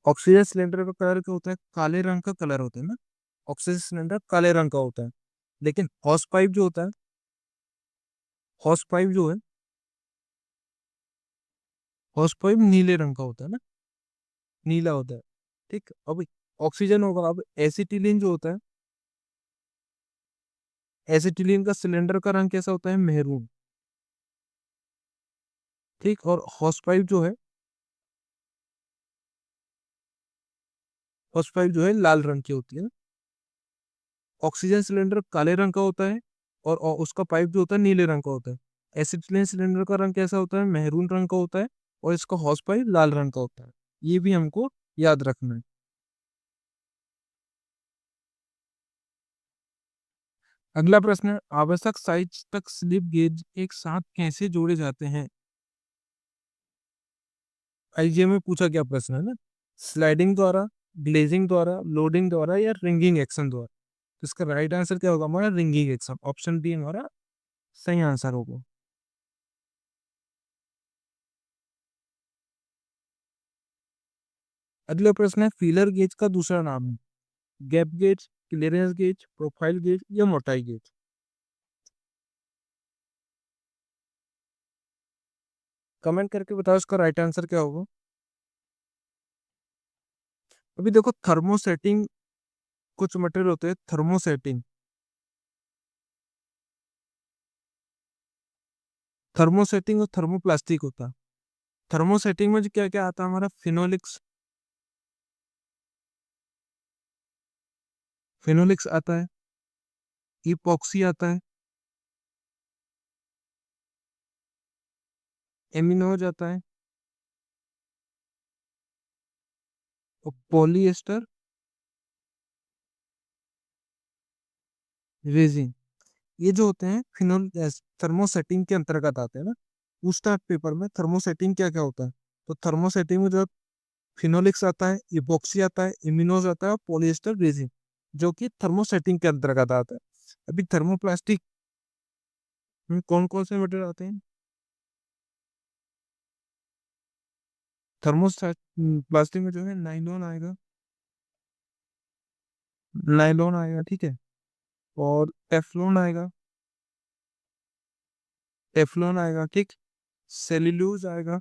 ऑक्सीजन सिलेंडर का कलर क्या होता है? काले रंग का कलर होता है ना। ऑक्सीजन सिलेंडर काले रंग का होता है। लेकिन हॉस पाइप जो होता है, हॉस पाइप जो है, हॉस पाइप नीले रंग का होता है ना। नीला होता है। ठीक। अब ऑक्सीजन होगा। अब एसिटिलीन जो होता है, एसिटिलीन का सिलेंडर का रंग कैसा होता है? मेहरून। ठीक। और हॉस पाइप जो है, हॉस पाइप जो है लाल रंग की होती है। ऑक्सीजन सिलेंडर काले रंग का होता है। और उसका पाइप जो होता है नीले रंग का होता है। एसिटिलीन सिलेंडर का रंग कैसा होता है? मेहरून रंग का होता है। और इसका हॉस पाइप लाल रंग का होता है। ये भी हमको याद रखना है। अगला प्रश्न है, आवश्यक साइज तक स्लिप गेज एक साथ कैसे जोड़े जाते हैं? आईजीएम में पूछा क्या प्रश्न है ना। स्लाइडिंग द्वारा, ग्लेजिंग द्वारा, लोडिंग द्वारा या रिंगिंग एक्शन द्वारा। तो इसका राइट आंसर क्या होगा हमारा? Ringing action. ऑप्शन डी हमारा सही आंसर होगा। अगला प्रश्न है, फीलर गेज का दूसरा नाम है? Gap gauge, clearance gauge, profile gauge या मोटाई गेज। कमेंट करके बताओ इसका राइट आंसर क्या होगा। अभी देखो थर्मोसेटिंग, कुछ मटेरियल होते हैं थर्मोसेटिंग। थर्मोसेटिंग और थर्मोप्लास्टिक होता है। थर्मोसेटिंग में क्या क्या आता है हमारा? फिनोलिक्स, फिनोलिक्स आता है। इपॉक्सी आता है। एमिनोज आता है। और पॉलीएस्टर रेजिन। ये जो होते हैं फिनोल थर्मोसेटिंग के अंतर्गत आते हैं ना। पूछता है पेपर में थर्मोसेटिंग क्या क्या होता है। तो थर्मोसेटिंग में जो फिनोलिक्स आता है, इपॉक्सी आता है, इम्यूनोज आता है और पॉलिएस्टर रेजिन, जो कि थर्मोसेटिंग के अंतर्गत आता है। अभी थर्मोप्लास्टिक में कौन कौन से मटेरियल आते हैं? प्लास्टिक में जो है नाइलॉन आएगा, नाइलॉन आएगा। ठीक है। और टेफ्लॉन आएगा, टेफ्लॉन आएगा। ठीक। सेल्यूलोज आएगा,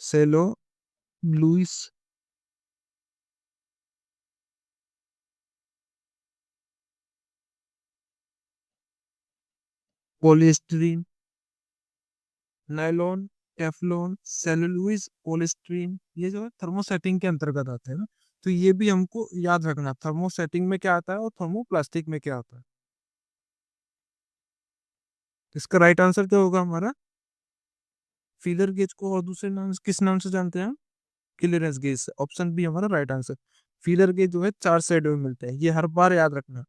cellulose, polystyrene, nylon, Teflon, cellulose, polystyrene, ये जो है थर्मोसेटिंग के अंतर्गत आते हैं ना। तो ये भी हमको याद रखना, थर्मोसेटिंग में क्या आता है और थर्मोप्लास्टिक में क्या आता है। इसका राइट आंसर क्या होगा हमारा? फीलर गेज को और दूसरे नाम किस नाम से जानते हैं हम? Clearance gauge. ऑप्शन बी हमारा राइट आंसर। फीलर गेज जो है चार साइड में मिलते हैं, ये हर बार याद रखना।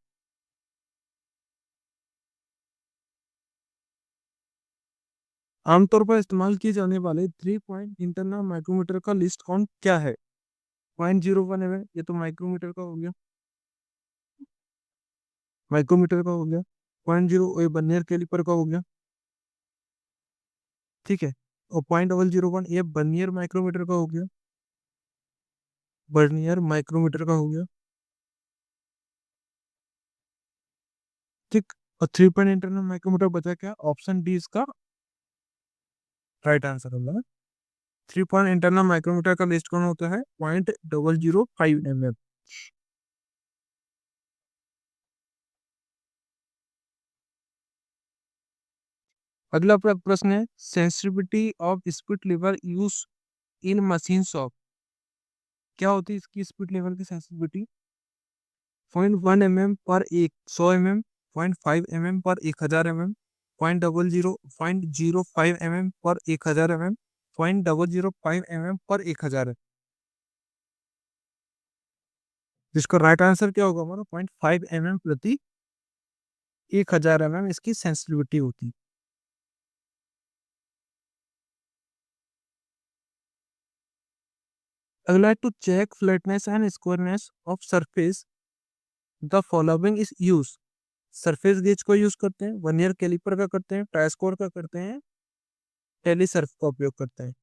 आमतौर पर इस्तेमाल किए जाने वाले 3 पॉइंट इंटरनल माइक्रोमीटर का लिस्ट काउंट क्या है? 0.01 mm, ये तो माइक्रोमीटर का हो गया, माइक्रोमीटर का हो गया। 0.0 ये वर्नियर कैलिपर का हो गया, ठीक है। और 0.001 ये वर्नियर माइक्रोमीटर का हो गया, वर्नियर माइक्रोमीटर का हो गया, ठीक। और 3 पॉइंट इंटरनल माइक्रोमीटर बचा क्या? ऑप्शन डी इसका राइट आंसर होगा। 3 पॉइंट इंटरनल माइक्रोमीटर का लिस्ट कौन होता है? 0.005 mm। अगला प्रश्न है, sensitivity of spirit level use in machine shop. क्या होती है इसकी स्पिरिट लेवल की सेंसिटिविटी? 0.1 mm पर 100 mm, 0.5 mm पर 1000 mm, 0.005 mm पर 1000 mm, 0.005 mm पर 1000। जिसका राइट आंसर क्या होगा हमारा? 0.5 mm प्रति 1000 mm इसकी सेंसिटिविटी होती है। अगला है, to check flatness and squareness of surface the following is use. Surface gauge को यूज करते हैं, वर्नियर कैलिपर का करते हैं, ट्राई स्क्वायर का करते हैं, टेली सर्फ का उपयोग करते हैं।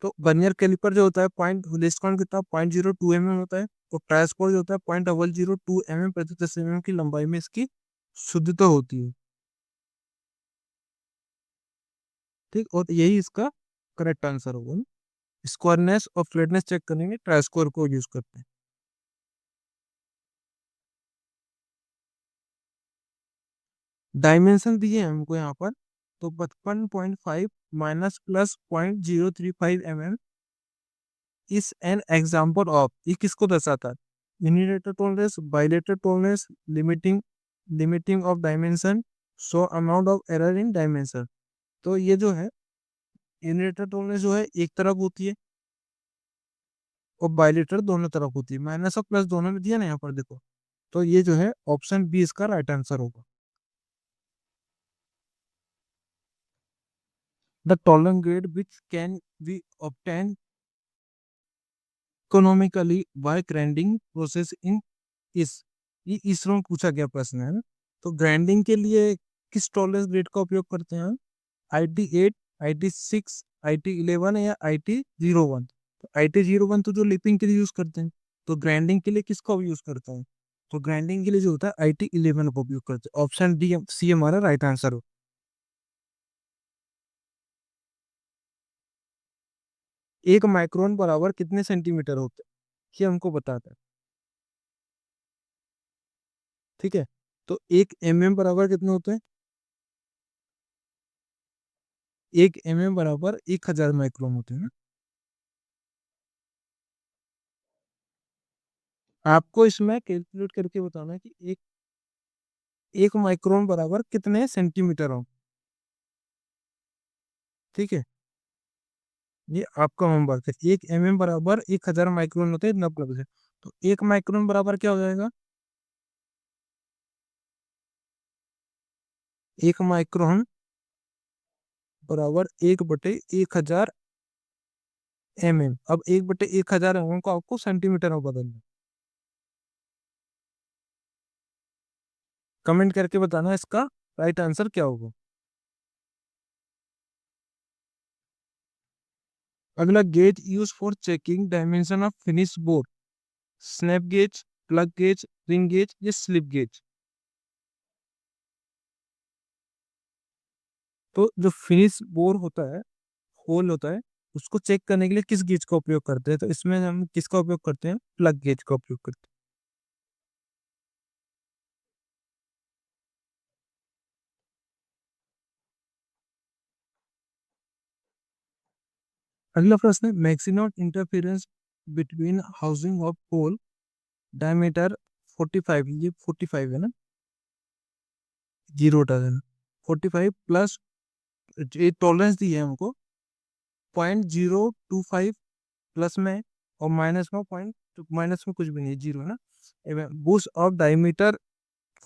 तो वर्नियर कैलिपर जो होता है पॉइंट लिस्ट काउंट कितना? 0.02 mm होता है। तो ट्राई स्क्वायर जो होता है 0.002 mm प्रति 10 mm की लंबाई में इसकी शुद्धता होती है, ठीक। और यही इसका करेक्ट आंसर होगा। स्क्वायरनेस और फ्लैटनेस चेक करेंगे, ट्राई स्क्वायर को यूज करते हैं। डायमेंशन दिए हैं हमको यहाँ पर, तो 55.5 माइनस प्लस 0.035 mm इस एन एग्जाम्पल ऑफ, ये किसको दर्शाता है? Unilateral tolerance, bilateral tolerance, limiting limiting of dimension, so amount of error in dimension. तो ये जो है यूनिलेटरल टॉलरेंस जो है एक तरफ होती है, और बाइलेटरल दोनों तरफ होती है। माइनस और प्लस दोनों में दिया ना यहाँ पर देखो। तो ये जो है ऑप्शन बी इसका राइट आंसर होगा। The tolerance grade which can be obtain economically by grinding process in is, ये इसरो में पूछा गया प्रश्न है ना। तो ग्राइंडिंग के लिए किस टॉलरेंस ग्रेड का उपयोग करते हैं? IT8, IT6, IT11 या IT01? तो IT01 तो जो लिपिंग के लिए यूज करते हैं, तो ग्राइंडिंग के लिए किसका यूज करते हैं? तो ग्राइंडिंग के लिए जो होता है IT11 का उपयोग करते हैं। ऑप्शन डी सी हमारा राइट आंसर हो। एक माइक्रोन बराबर कितने सेंटीमीटर होते हैं, ये हमको बताता है, ठीक है। तो 1 mm बराबर कितने होते हैं? 1 mm बराबर 1000 माइक्रोन होते हैं ना। आपको इसमें कैलकुलेट करके बताना है कि एक माइक्रोन बराबर कितने सेंटीमीटर हो, ठीक है। ये आपका होमवर्क है। 1 mm बराबर 1000 माइक्रोन होते हैं, 90%। तो 1 माइक्रोन बराबर क्या हो जाएगा? 1 माइक्रोन बराबर 1/1000 mm। अब 1/1000 mm को आपको सेंटीमीटर में बदलना है। कमेंट करके बताना इसका राइट आंसर क्या होगा। अगला, gauge use for checking dimension of finish board. Snap gauge, plug gauge, ring gauge या स्लिप गेज? तो जो फिनिश बोर्ड होता है, होल होता है, उसको चेक करने के लिए किस गेज का उपयोग करते हैं? तो इसमें हम किसका उपयोग करते हैं? प्लग गेज का उपयोग करते हैं। अगला प्रश्न है, maximum interference between housing of pole diameter 45, ये 45 है ना, 0 45 प्लस, ये टॉलरेंस दी है हमको 0.025 प्लस में, और माइनस में पॉइंट, माइनस में कुछ भी नहीं, 0 है ना। बुश ऑफ डायमीटर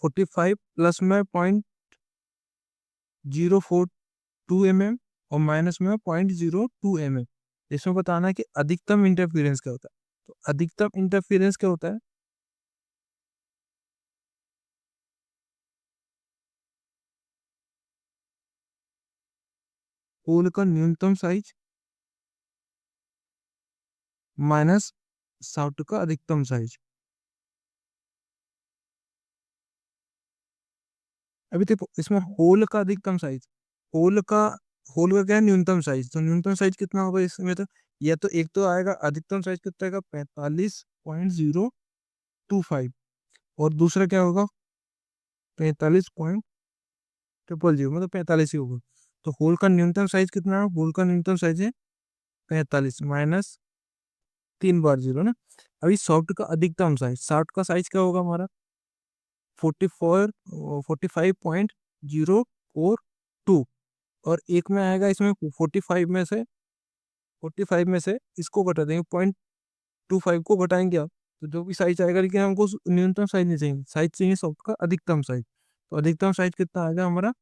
45 प्लस में 0.042 mm, और माइनस में 0.02 mm। इसमें बताना है कि अधिकतम इंटरफेरेंस क्या होता है। तो अधिकतम इंटरफेरेंस क्या होता है? होल का न्यूनतम साइज माइनस शाफ्ट का अधिकतम साइज। अभी देखो इसमें होल का अधिकतम साइज, होल का होल का क्या है? न्यूनतम साइज। तो न्यूनतम साइज कितना होगा इसमें? तो या तो एक तो आएगा अधिकतम साइज कितना आएगा, 45.025। और दूसरा क्या होगा? 45.000, मतलब 45 ही होगा। तो होल का न्यूनतम साइज कितना है? होल का न्यूनतम साइज है 45 माइनस 3 बार 0 ना। अभी सॉफ्ट का अधिकतम साइज, सॉफ्ट का साइज क्या होगा हमारा? 45.042। और एक में आएगा इसमें 45 में से इसको घटा देंगे, 0.25 को घटाएंगे आप, तो जो भी साइज आएगा, लेकिन हमको न्यूनतम साइज नहीं चाहिए, साइज चाहिए सॉफ्ट का अधिकतम साइज। तो अधिकतम साइज कितना आएगा हमारा?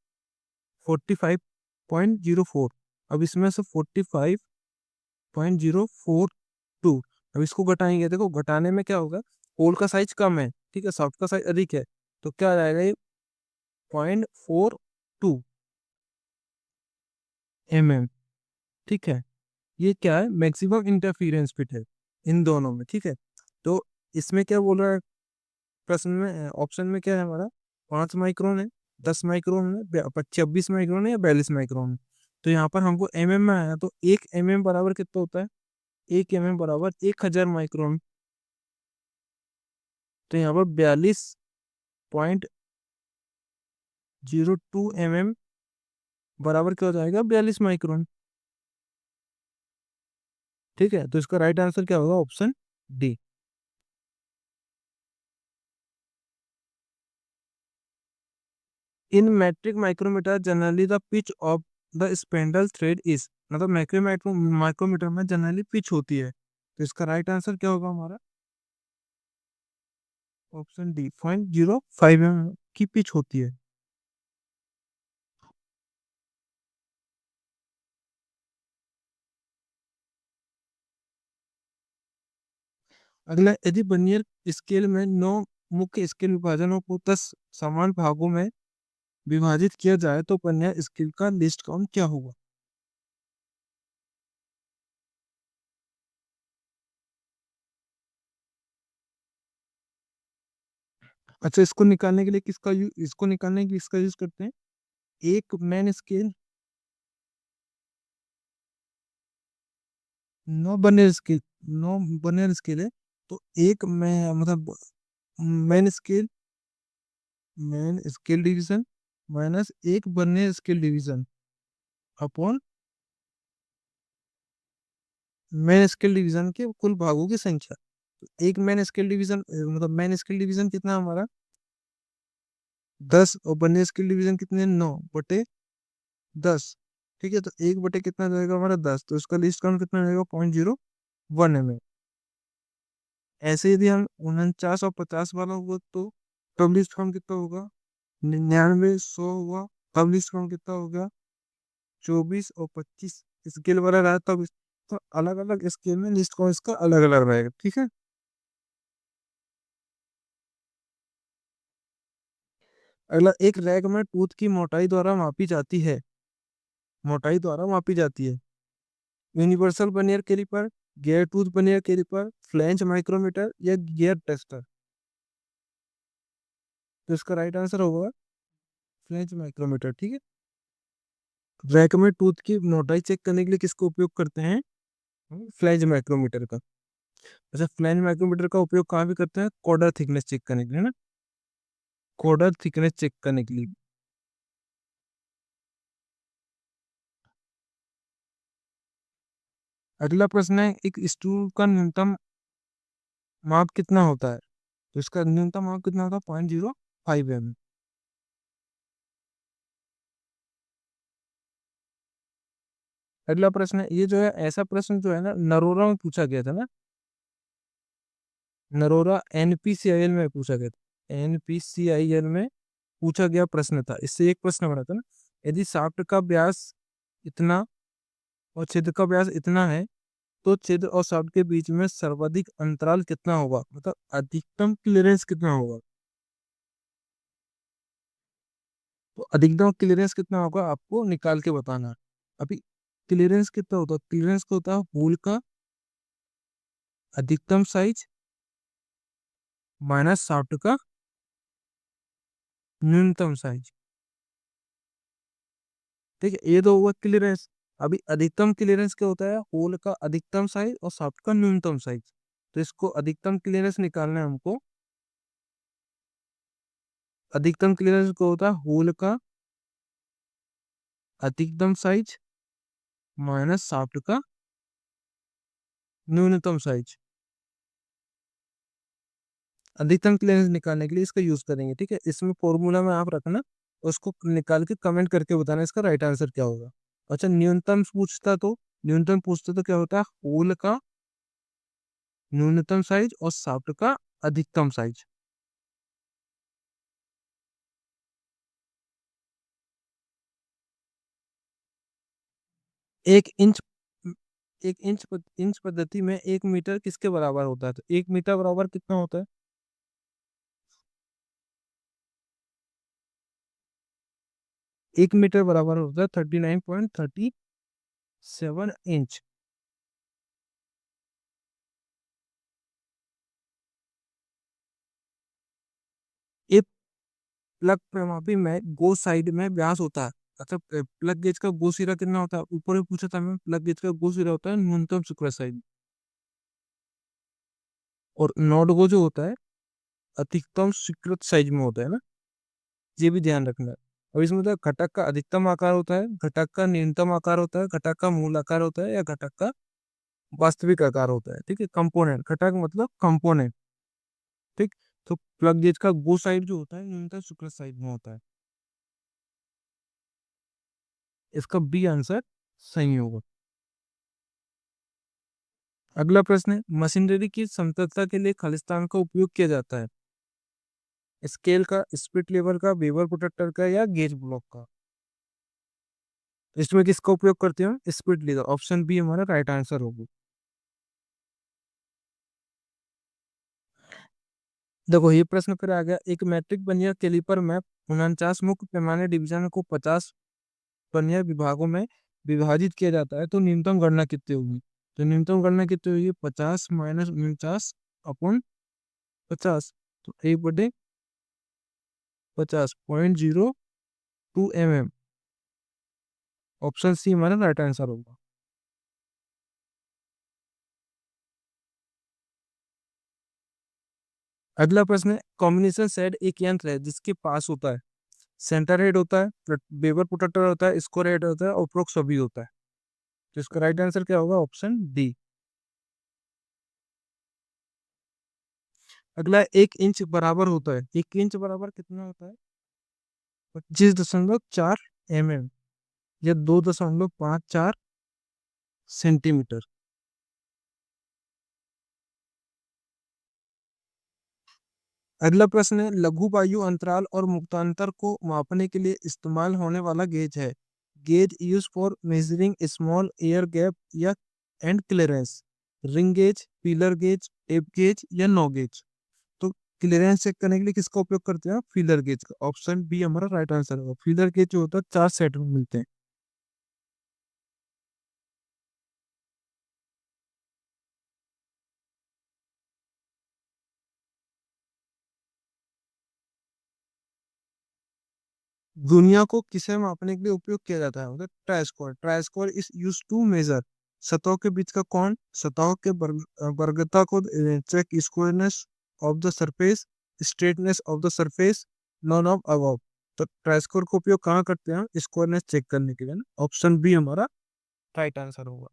45.04। अब इसमें से 45.042, अब इसको घटाएंगे। देखो घटाने में क्या होगा, होल का साइज कम है, ठीक है, सॉफ्ट का साइज अधिक है, तो क्या आ जाएगा ये? 0.42 mm। ठीक है, ये क्या है? मैक्सिमम इंटरफेरेंस फिट है इन दोनों में, ठीक है। तो इसमें क्या बोल रहा है प्रश्न में, ऑप्शन में क्या है हमारा? 5 माइक्रोन है, 10 माइक्रोन है, 26 माइक्रोन है, या 42 माइक्रोन है। तो यहाँ पर हमको में आया, तो 1 mm बराबर कितना होता है? 1 mm बराबर 1000 माइक्रोन। तो यहाँ पर 42.02 mm बराबर क्या हो जाएगा? 42 माइक्रोन। ठीक है, तो इसका राइट आंसर क्या होगा? Option D. In metric micrometer generally the pitch of the spindle thread is, मतलब माइक्रोमीटर में जनरली पिच होती है। तो इसका राइट आंसर क्या होगा हमारा? ऑप्शन डी, 0.05 mm की पिच होती है। अगला, यदि वर्नियर स्केल में 9 मुख्य स्केल विभाजनों को 10 समान भागों में विभाजित किया जाए तो वर्नियर स्केल का लिस्ट काउंट क्या होगा? अच्छा, इसको निकालने के लिए किसका यूज करते हैं? एक main scale, 9 vernier scale, 9 vernier scale है। तो एक मैं मतलब main scale, main scale division minus एक vernier scale division upon main scale division के कुल भागों की संख्या। तो एक मैन स्केल डिवीजन, मतलब मैन स्केल डिवीजन कितना हमारा? 10, और बर्नियर स्केल डिवीजन कितने? 9/10। ठीक है, तो 1 बटे कितना जाएगा हमारा? 10। तो इसका लिस्ट काउंट कितना जाएगा? 0.01 mm। ऐसे यदि हम 49 और 50 वाला हुआ तो तब लिस्ट काउंट कितना होगा? 99, 100 हुआ, तब लिस्ट काउंट कितना होगा? 24 और 25। स्केल वाला रहा तब तो अलग अलग स्केल में लिस्ट काउंट इसका अलग अलग रहेगा, ठीक है। अगला, एक रैक में टूथ की मोटाई द्वारा मापी जाती है। Universal vernier caliper, gear tooth vernier caliper, flange micrometer, या गियर टेस्टर। तो इसका राइट आंसर होगा फ्लैंज माइक्रोमीटर, ठीक है। रैक में टूथ की मोटाई चेक करने के लिए किसको उपयोग करते हैं? फ्लैंज माइक्रोमीटर का। अच्छा, फ्लैंज माइक्रोमीटर का उपयोग कहाँ भी करते हैं? कॉर्डर थिकनेस चेक करने के लिए ना, कॉर्डर थिकनेस चेक करने के लिए। अगला प्रश्न है, एक स्टूल का न्यूनतम माप कितना होता है? तो इसका न्यूनतम माप कितना होता है? 0.05 mm। अगला प्रश्न है, ये जो है ऐसा प्रश्न जो है ना, नरोरा में पूछा गया था ना, नरोरा एनपीसीआईएल में पूछा गया था, एनपीसीआईएल में पूछा गया प्रश्न था, इससे एक प्रश्न बना था ना। यदि शाफ्ट का व्यास इतना और छिद्र का व्यास इतना है, तो छिद्र और शाफ्ट के बीच में सर्वाधिक अंतराल कितना होगा, मतलब अधिकतम क्लियरेंस कितना होगा। तो अधिकतम क्लियरेंस कितना होगा आपको निकाल के बताना है। अभी क्लियरेंस कितना होता है, क्लियरेंस का होता है होल का अधिकतम साइज माइनस शाफ्ट का न्यूनतम साइज। ठीक है, ये तो हुआ क्लियरेंस। अभी अधिकतम क्लियरेंस क्या होता है, होल का अधिकतम साइज और शाफ्ट का न्यूनतम साइज। तो इसको अधिकतम क्लियरेंस निकालना है हमको। अधिकतम क्लियरेंस क्या होता है, होल का अधिकतम साइज माइनस शाफ्ट का न्यूनतम साइज। अधिकतम क्लियरेंस निकालने के लिए इसका यूज करेंगे। ठीक है, इसमें फॉर्मूला में आप रखना, उसको निकाल के कमेंट करके बताना इसका राइट आंसर क्या होगा। अच्छा, न्यूनतम पूछता तो क्या होता है, होल का न्यूनतम साइज और शाफ्ट का अधिकतम साइज। 1 इंच, 1 इंच पद्धति में 1 मीटर किसके बराबर होता है, तो 1 मीटर बराबर कितना होता है। 1 मीटर बराबर होता है 39.37 इंच। एक प्लग पैमापी में गो साइड में व्यास होता है। अच्छा, प्लग गेज का गो सिरा कितना होता है, ऊपर ही पूछा था मैं, प्लग गेज का गो सिरा होता है न्यूनतम स्क्वायर साइज, और नॉट गो जो होता है अधिकतम स्वीकृत साइज में होता है ना। ये भी ध्यान रखना है। और इसमें होता है घटक का अधिकतम आकार होता है, घटक का न्यूनतम आकार होता है, घटक का मूल आकार होता है, या घटक का वास्तविक आकार होता है। ठीक है, कंपोनेंट, घटक मतलब कंपोनेंट। ठीक। तो प्लग गेज का गो साइड जो होता है न्यूनतम स्वीकृत साइज में होता है। इसका बी आंसर सही होगा। अगला प्रश्न है, मशीनरी की समतलता के लिए खालिस्तान का उपयोग किया जाता है। स्केल का, स्पिरिट लेवल का, वेबर प्रोटेक्टर का, या गेज ब्लॉक का। इसमें किसका उपयोग करते हैं, स्पिरिट लेवल। ऑप्शन बी हमारा राइट आंसर होगा। देखो, ये प्रश्न फिर आ गया, एक मैट्रिक वर्नियर कैलिपर में 49 मुख्य पैमाने डिवीजन को 50 वर्नियर विभागों में विभाजित किया जाता है, तो न्यूनतम गणना कितनी होगी। तो न्यूनतम गणना कितनी होगी, 50 माइनस 49 अपॉन 50। तो 1/50.02 mm। ऑप्शन सी हमारा राइट आंसर होगा। अगला प्रश्न है, कॉम्बिनेशन सेट एक यंत्र है जिसके पास होता है सेंटर हेड होता है, बेवर प्रोटेक्टर होता है, स्क्वायर हेड होता है, और प्रोक सभी होता है। तो इसका राइट आंसर क्या होगा, ऑप्शन डी। अगला, 1 इंच बराबर होता है, 1 इंच बराबर कितना होता है, 25.4 mm, या 2.54 सेंटीमीटर। अगला प्रश्न है, लघु वायु अंतराल और मुक्तांतर को मापने के लिए इस्तेमाल होने वाला गेज है। Gauge use for measuring small air gap या end clearance. Ring gauge, feeler gauge, tape gauge, या नो गेज। तो क्लियरेंस चेक करने के लिए किसका उपयोग करते हैं, फीलर गेज का। ऑप्शन बी हमारा राइट आंसर होगा। फीलर गेज जो होता है 4 सेट में मिलते हैं। दुनिया को किसे मापने के लिए उपयोग किया जाता है, मतलब try square is use to measure सतहों के बीच का कोण, सतहों के वर्गता को check, squareness of the surface, straightness of the surface, none of above. तो ट्राई स्क्वायर का उपयोग कहाँ करते हैं, स्क्वायरनेस चेक करने के लिए ना। ऑप्शन बी हमारा राइट आंसर होगा।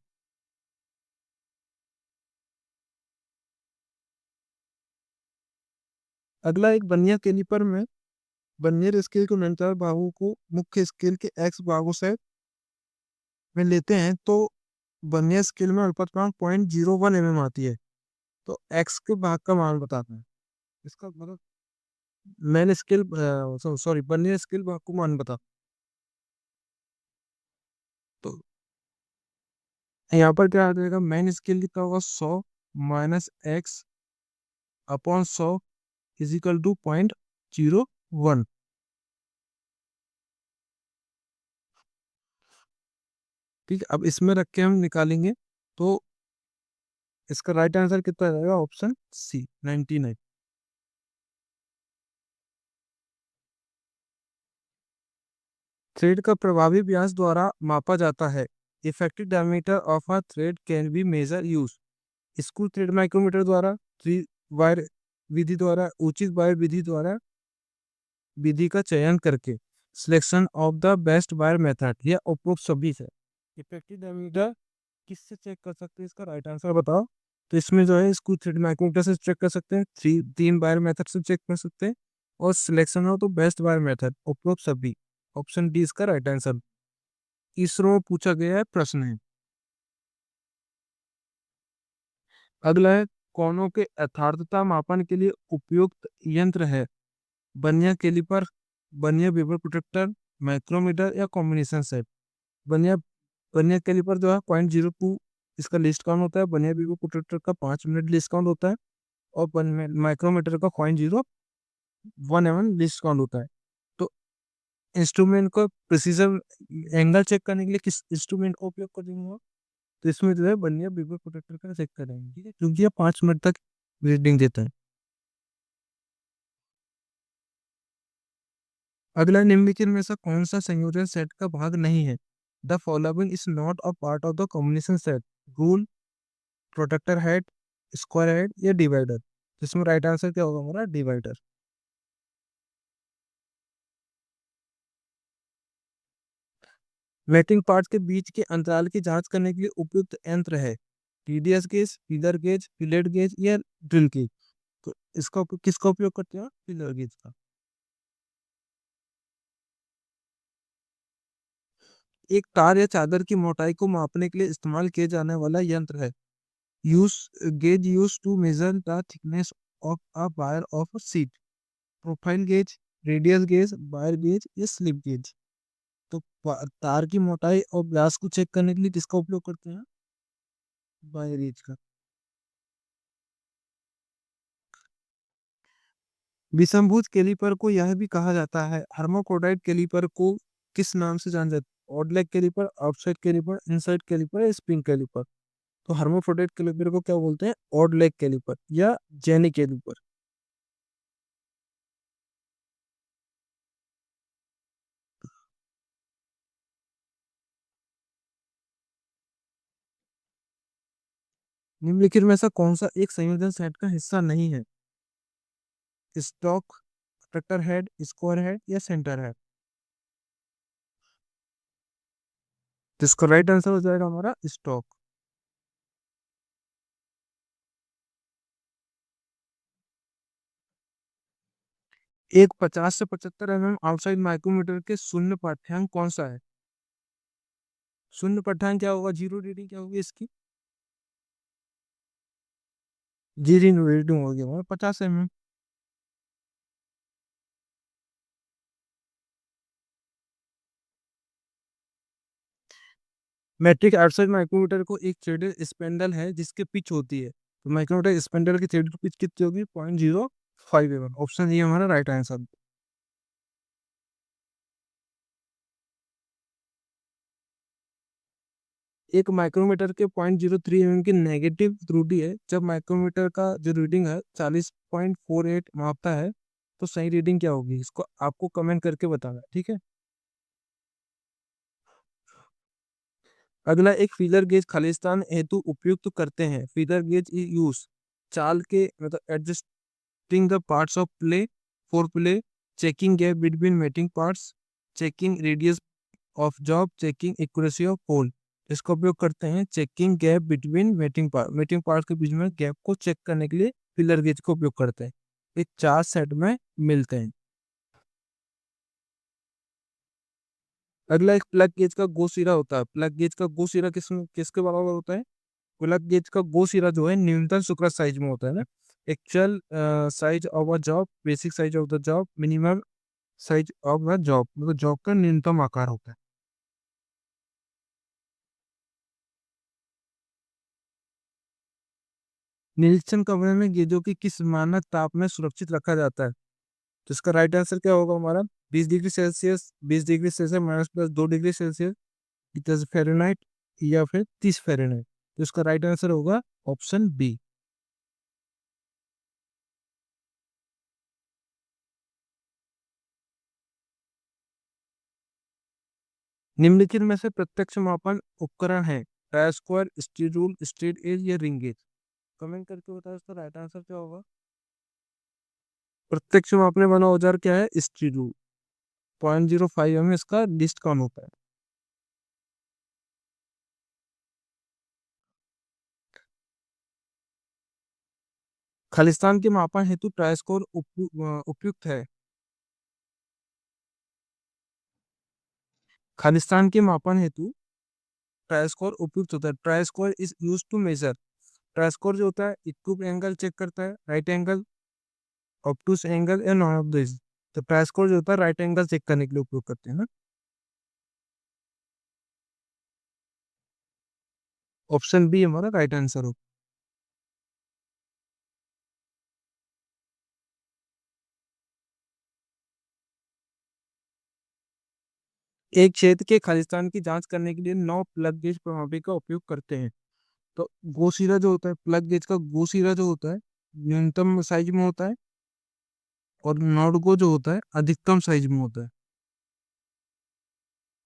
अगला, एक बर्नियर कैलिपर में बर्नियर स्केल के 49 भागों को मुख्य स्केल के एक्स भागों से में लेते हैं, तो वर्नियर स्केल में अल्पतमांक 0.01 mm आती है। तो एक्स के भाग का मान बताते हैं। इसका मतलब main scale, sorry, vernier scale भाग को मान बता। तो यहाँ पर क्या आ जाएगा, मेन स्केल कितना होगा 100 minus x upon 100 is equal to 0.01। ठीक है, अब इसमें रख के हम निकालेंगे तो इसका राइट आंसर कितना रहेगा, ऑप्शन सी 99। थ्रेड का प्रभावी व्यास द्वारा मापा जाता है। Effective diameter of a thread can be measure use screw thread micrometer द्वारा, थ्री वायर विधि द्वारा, उचित वायर विधि द्वारा, विधि का चयन करके, selection of the best wire method, या उपरोक्त सभी है। इफेक्टिव डायमीटर किससे चेक कर सकते हैं, इसका राइट आंसर बताओ। तो इसमें जो है स्क्रू थ्रेड माइक्रोमीटर से चेक कर सकते हैं, तीन वायर मेथड से चेक कर सकते हैं, और सिलेक्शन हो तो बेस्ट वायर मेथड, उपरोक्त सभी। ऑप्शन डी इसका राइट आंसर। इसरो में पूछा गया है प्रश्न है। अगला है, कोनों के यथार्थता मापन के लिए उपयुक्त यंत्र है। Vernier caliper, vernier bevel protractor, micrometer, या combination set. Vernier vernier caliper जो है 0.02 इसका लिस्ट काउंट होता है। बर्नियर बेवल प्रोटेक्टर का 5 मिनट लिस्ट काउंट होता है। और माइक्रोमीटर का 0.01 लिस्ट काउंट होता है। तो इंस्ट्रूमेंट को प्रिसीजन एंगल चेक करने के लिए किस इंस्ट्रूमेंट का उपयोग करेंगे, तो इसमें जो है बर्नियर बेवल प्रोटेक्टर का चेक करेंगे। ठीक है, क्योंकि ये 5 मिनट तक रीडिंग देता है। अगला, निम्नलिखित में से कौन सा संयोजन सेट का भाग नहीं है। The following is not a part of the combination set. Rule, protector head, square head, या डिवाइडर। इसमें राइट आंसर क्या होगा हमारा, डिवाइडर। मैटिंग पार्ट्स के बीच के अंतराल की जांच करने के लिए उपयुक्त यंत्र है। TDS gauge, feeler gauge, fillet gauge, या ड्रिल गेज। तो किसका उपयोग करते हैं, फीलर गेज का। एक तार या चादर की मोटाई को मापने के लिए इस्तेमाल किया जाने वाला यंत्र है। Use gauge use to measure the thickness of a wire of a sheet. Profile gauge, radius gauge, wire gauge, या स्लिप गेज। तो तार की मोटाई और व्यास को चेक करने के लिए किसका उपयोग करते हैं, वायर गेज का। विषमभुज कैलिपर को यह भी कहा जाता है। हर्माक्रोडाइट कैलिपर को किस नाम से जाना जाता है, odd caliper, outside caliper, inside caliper, या स्प्रिंग कैलिपर। तो हर्माफ्रोडाइट कैलिपर को क्या बोलते हैं, ऑड लेग कैलिपर, या जेनी कैलिपर। निम्नलिखित में से कौन सा एक संयोजन सेट का हिस्सा नहीं है। Stock, protector head, square head, या सेंटर हेड। तो इसका राइट आंसर हो जाएगा हमारा स्टॉक। एक 50 से 75 आउटसाइड माइक्रोमीटर के शून्य पाठ्यांक कौन सा है। शून्य पाठ्यांक क्या होगा, जीरो रीडिंग क्या होगी इसकी, जीरो रीडिंग होगी हमारा 50 mm। मैट्रिक आउटसाइड माइक्रोमीटर को एक थ्रेडेड स्पेंडल है जिसके पिच होती है। तो माइक्रोमीटर स्पेंडल की थ्रेडेड पिच कितनी होगी, 0.05 mm। ऑप्शन ये हमारा राइट आंसर। एक माइक्रोमीटर के 0.03 mm की नेगेटिव त्रुटि है। जब माइक्रोमीटर का जो रीडिंग है 40.48 मापता है, तो सही रीडिंग क्या होगी, इसको आपको कमेंट करके बताना, ठीक है। अगला, एक फीलर गेज खालिस्तान हेतु उपयुक्त करते हैं। फीलर गेज इज यूज चाल के मतलब adjusting the parts of play, for play, checking gap between mating parts, checking radius of job, checking accuracy of hole. इसका उपयोग करते हैं checking gap between mating part के बीच में गैप को चेक करने के लिए फिलर गेज का उपयोग करते हैं। ये 4 सेट में मिलते हैं। अगला, एक प्लग गेज का गो सिरा होता है। प्लग गेज का गो सिरा किसके बराबर होता है। प्लग गेज का गो सिरा जो है न्यूनतम शुक्र साइज में होता है ना। Actual size of a job, basic size of the job, minimum size of a job, मतलब जॉब का न्यूनतम आकार होता है। निरीक्षण कमरे में गेजों की किस मानक ताप में सुरक्षित रखा जाता है? तो इसका राइट आंसर क्या होगा हमारा? 20 degree Celsius, 20 degree Celsius, -+2 degree Celsius, 10 Fahrenheit या फिर 30 फ़ारेनहाइट। तो इसका राइट आंसर होगा ऑप्शन बी। निम्नलिखित में से प्रत्यक्ष मापन उपकरण है? Try square, steel rule, straight edge या रिंग गेज? कमेंट करके बताओ इसका राइट आंसर क्या होगा। प्रत्यक्ष मापने वाला औजार क्या है? Steel rule. 0.05 में इसका लिस्ट कौन होता है? खालिस्तान के मापन हेतु ट्राई स्क्वायर उपयुक्त है? खालिस्तान के मापन हेतु ट्राई स्क्वायर उपयुक्त होता है। Try square is use to measure. Try square जो होता है इक्यूब एंगल चेक करता है, राइट एंगल, ऑब्टूस एंगल या नॉन ऑफ दिस। तो ट्राई स्क्वायर जो होता है राइट एंगल चेक करने के लिए उपयोग करते हैं ना। ऑप्शन बी हमारा राइट आंसर हो। एक क्षेत्र के खालिस्तान की जांच करने के लिए 9 प्लग गेज प्रणाली का उपयोग करते हैं। तो गोसीरा जो होता है, प्लग गेज का गोसीरा जो होता है न्यूनतम साइज में होता है, और नॉट गो जो होता है अधिकतम साइज में होता है,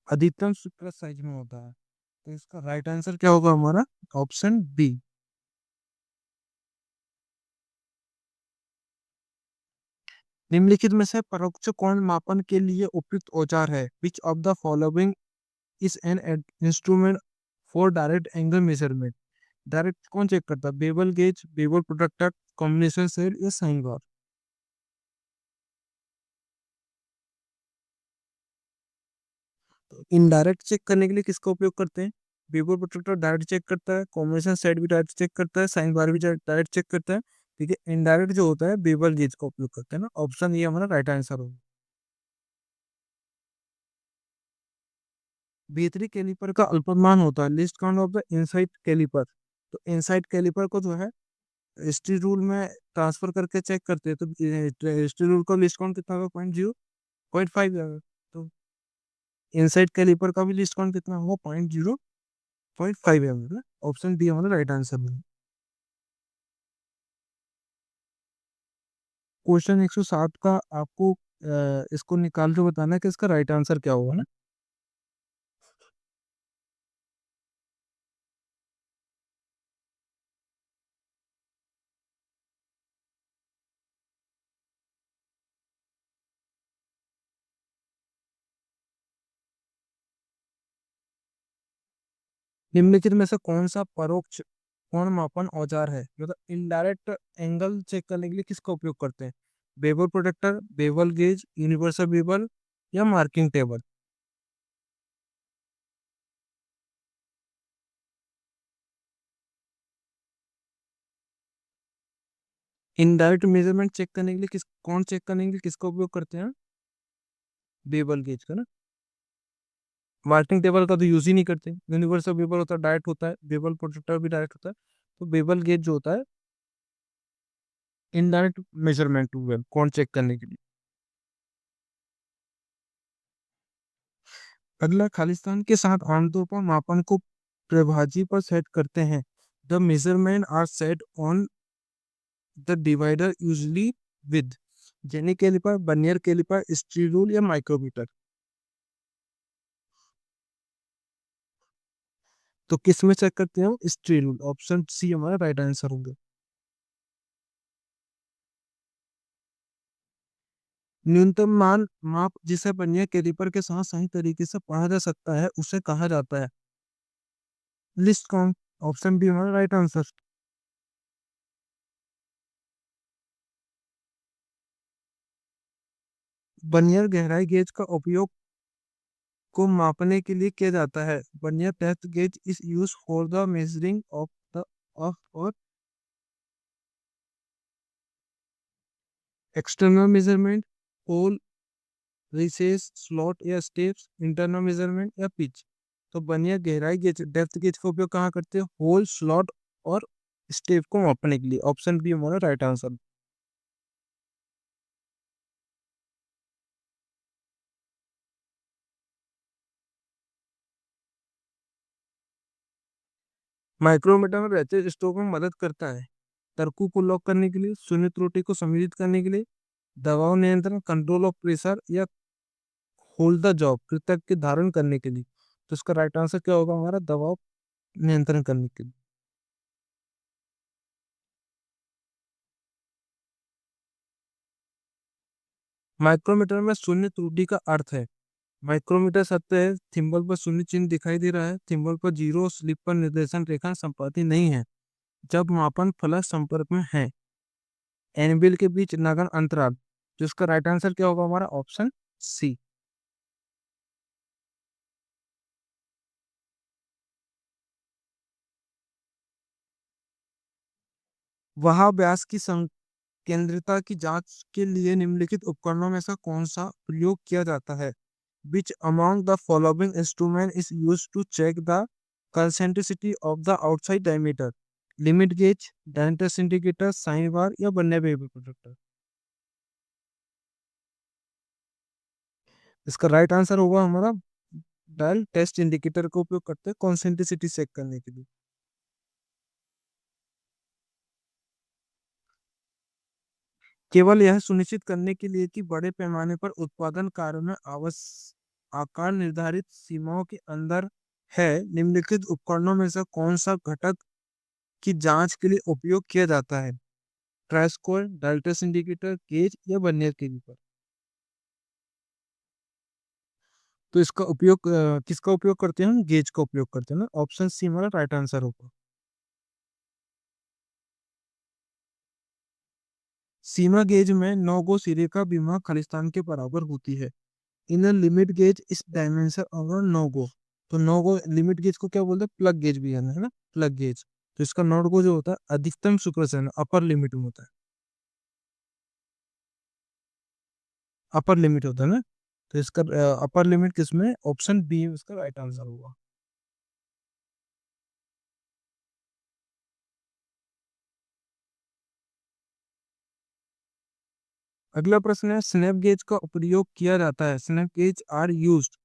अधिकतम स्वीकृत साइज में होता है। तो इसका राइट आंसर क्या होगा हमारा? Option B. निम्नलिखित में से परोक्ष कोण मापन के लिए उपयुक्त औजार है? Which of the following is an instrument for direct angle measurement? Direct कौन चेक करता है? Bevel gauge, bevel protractor, combination set या साइन बार? तो इनडायरेक्ट चेक करने के लिए किसका उपयोग करते हैं? बेवल प्रोट्रैक्टर डायरेक्ट चेक करता है, कॉम्बिनेशन सेट भी डायरेक्ट चेक करता है, साइन बार भी डायरेक्ट चेक करता है। ठीक है, इनडायरेक्ट जो होता है बेवल गेज का उपयोग करते हैं ना। ऑप्शन ये हमारा राइट आंसर होगा। भीतरी कैलिपर का अल्पमान होता है। Least count of the inside caliper. तो इनसाइड कैलिपर को जो है हिस्ट्री रूल में ट्रांसफर करके चेक करते हैं। तो हिस्ट्री रूल का लिस्ट काउंट कितना होगा? 0.5 होगा। तो इनसाइड कैलिपर का भी लिस्ट काउंट कितना होगा? 0.5 है। मतलब ऑप्शन डी हमारा राइट आंसर है। क्वेश्चन 107 का आपको इसको निकाल के बताना है कि इसका राइट आंसर क्या होगा ना। निम्नलिखित में से कौन सा परोक्ष कोण मापन औजार है? मतलब इनडायरेक्ट एंगल चेक करने के लिए किसका उपयोग करते हैं? Bevel protractor, bevel gauge, universal bevel या marking table? Indirect measurement check करने के लिए कौन चेक करने के लिए किसका उपयोग करते हैं? बेवल गेज का ना। मार्किंग टेबल का तो यूज ही नहीं करते। यूनिवर्सल बेवल होता है डायरेक्ट होता है, बेवल प्रोटेक्टर भी डायरेक्ट होता है। तो बेवल गेज जो होता है इनडायरेक्ट मेजरमेंट टूल है कौन चेक करने के लिए। अगला, खालिस्तान के साथ आमतौर पर मापन को प्रभाजी पर सेट करते हैं। The measurement are set on the divider usually with jenny caliper, vernier caliper, steel rule या माइक्रोमीटर? तो किस में चेक करते हैं हम? Steel rule. ऑप्शन सी हमारा राइट आंसर होगा। न्यूनतम मान माप जिसे बर्नियर कैलिपर के साथ सही तरीके से पढ़ा जा सकता है उसे कहा जाता है? Least count. ऑप्शन बी हमारा राइट आंसर। बर्नियर गहराई गेज का उपयोग को मापने के लिए किया जाता है? Vernier depth gauge is use for the measuring the of और external measurement, hole, recesses, slot या स्टेप्स, इंटरनल मेजरमेंट या पिच? तो वर्नियर गहराई गेज डेप्थ गेज का उपयोग कहाँ करते हैं? होल, स्लॉट और स्टेप को मापने के लिए। ऑप्शन बी हमारा राइट आंसर। माइक्रोमीटर में रहते स्टोव में मदद करता है तर्कू को लॉक करने के लिए, शून्य त्रुटि को सम्मिलित करने के लिए, दबाव नियंत्रण कंट्रोल ऑफ प्रेशर, या होल्ड द जॉब कृतक के धारण करने के लिए। तो इसका राइट आंसर क्या होगा हमारा? दबाव नियंत्रण करने के लिए। माइक्रोमीटर में शून्य त्रुटि का अर्थ है, माइक्रोमीटर सत्य है, थिम्बल पर शून्य चिन्ह दिखाई दे रहा है, थिम्बल पर जीरो, स्लिप पर निर्देशन रेखा संपाती नहीं है, जब मापन फलक संपर्क में है, एनबिल के बीच नगन अंतराल। तो इसका राइट आंसर क्या होगा हमारा? Option C. वह व्यास की केंद्रता की जांच के लिए निम्नलिखित उपकरणों में से कौन सा प्रयोग किया जाता है? Which among the following instrument is used to check the concentricity of the outside diameter? Limit gauge, Dantas indicator, sine bar, या बन्ने बेबी प्रोटेक्टर। इसका राइट आंसर होगा हमारा डायल टेस्ट इंडिकेटर का उपयोग करते हैं कॉन्सेंट्रिसिटी चेक करने के लिए। केवल यह सुनिश्चित करने के लिए कि बड़े पैमाने पर उत्पादन कार्य में आवश्यक आकार निर्धारित सीमाओं के अंदर है, निम्नलिखित उपकरणों में से कौन सा घटक की जांच के लिए उपयोग किया जाता है? ट्राइस्कोर, डाल्टस इंडिकेटर, गेज, या वर्नियर कैलिपर। तो इसका उपयोग किसका उपयोग करते हैं? हम गेज का उपयोग करते हैं ना। ऑप्शन सी हमारा राइट आंसर होगा। सीमा गेज में 9 गो सिरे का बीमा खालिस्तान के बराबर होती है। इन लिमिट गेज इस डायमेंशन अगर 9 गो, तो 9 गो लिमिट गेज को क्या बोलते हैं? प्लग गेज भी है ना, प्लग गेज। तो इसका 9 गो जो होता है अधिकतम शुक्र अपर लिमिट में होता है, अपर लिमिट होता है ना। तो इसका अपर लिमिट किसमें? ऑप्शन बी इसका राइट आंसर होगा। अगला प्रश्न है, स्नैप गेज का प्रयोग किया जाता है। Snap gauge are used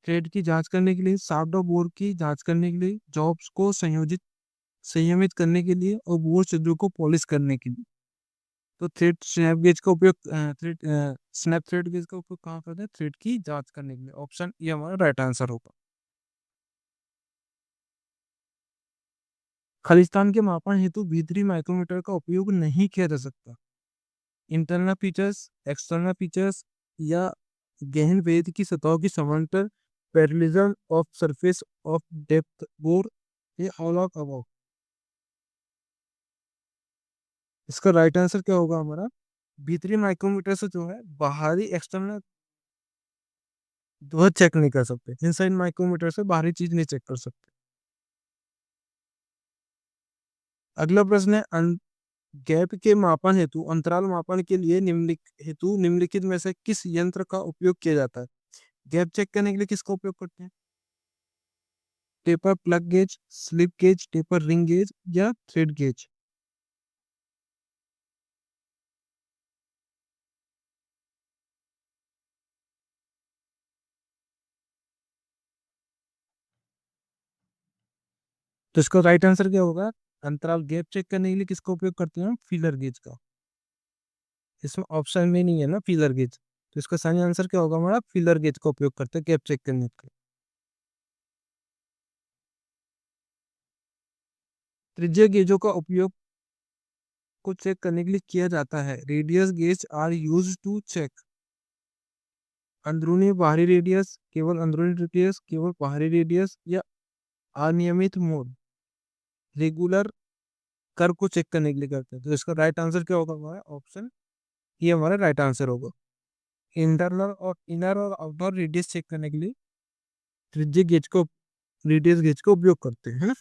thread की जांच करने के लिए, शाफ्ट ऑफ बोर की जांच करने के लिए, जॉब्स को संयमित करने के लिए, और बोर छिद्रों को पॉलिश करने के लिए। तो थ्रेड स्नैप गेज का उपयोग थ्रेड स्नैप थ्रेड गेज का उपयोग कहाँ करते हैं? थ्रेड की जांच करने के लिए। ऑप्शन ये हमारा राइट आंसर होगा। खालिस्तान के मापन हेतु भीतरी माइक्रोमीटर का उपयोग नहीं किया जा सकता। इंटरनल फीचर्स, एक्सटर्नल फीचर्स, या गहन वेद की सतहों की समांतर parallelism of surface of depth bore, ये ऑल ऑफ अबव। इसका राइट आंसर क्या होगा हमारा? भीतरी माइक्रोमीटर से जो है बाहरी एक्सटर्नल जो है चेक नहीं कर सकते। इनसाइड माइक्रोमीटर से बाहरी चीज नहीं चेक कर सकते। अगला प्रश्न है, गैप के मापन हेतु अंतराल मापन के लिए निम्नलिखित में से किस यंत्र का उपयोग किया जाता है? गैप चेक करने के लिए किसका उपयोग करते हैं? Taper plug gauge, slip gauge, taper ring gauge, या थ्रेड गेज। तो इसका राइट आंसर क्या होगा? अंतराल गैप चेक करने के लिए किसका उपयोग करते हैं? फीलर गेज का। इसमें ऑप्शन में नहीं है ना फीलर गेज, तो इसका सही आंसर क्या होगा हमारा? फीलर गेज का उपयोग करते हैं गैप चेक करने के लिए। त्रिज्या गेजों का उपयोग को चेक करने के लिए किया जाता है। Radius gauge are use to check अंदरूनी बाहरी रेडियस, केवल अंदरूनी रेडियस, केवल बाहरी रेडियस, या अनियमित मोड, रेगुलर कर को चेक करने के लिए करते हैं। तो इसका राइट आंसर क्या होगा हमारा? ऑप्शन ये हमारा राइट आंसर होगा। इंटरनल और इनर और आउटर रेडियस चेक करने के लिए त्रिज्या गेज को रेडियस गेज का उपयोग करते हैं, है ना।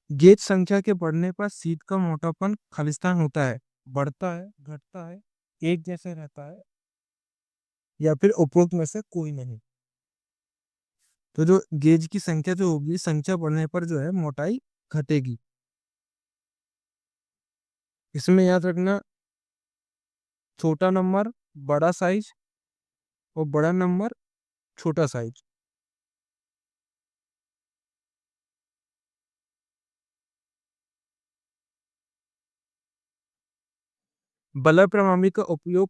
गेज संख्या के बढ़ने पर सीट का मोटापन खालिस्तान होता है, बढ़ता है, घटता है, एक जैसे रहता है, या फिर उपरोक्त में से कोई नहीं। तो जो गेज की संख्या जो होगी, संख्या बढ़ने पर जो है मोटाई घटेगी। इसमें याद रखना, छोटा नंबर बड़ा साइज और बड़ा नंबर छोटा साइज। बलय प्रणाली का उपयोग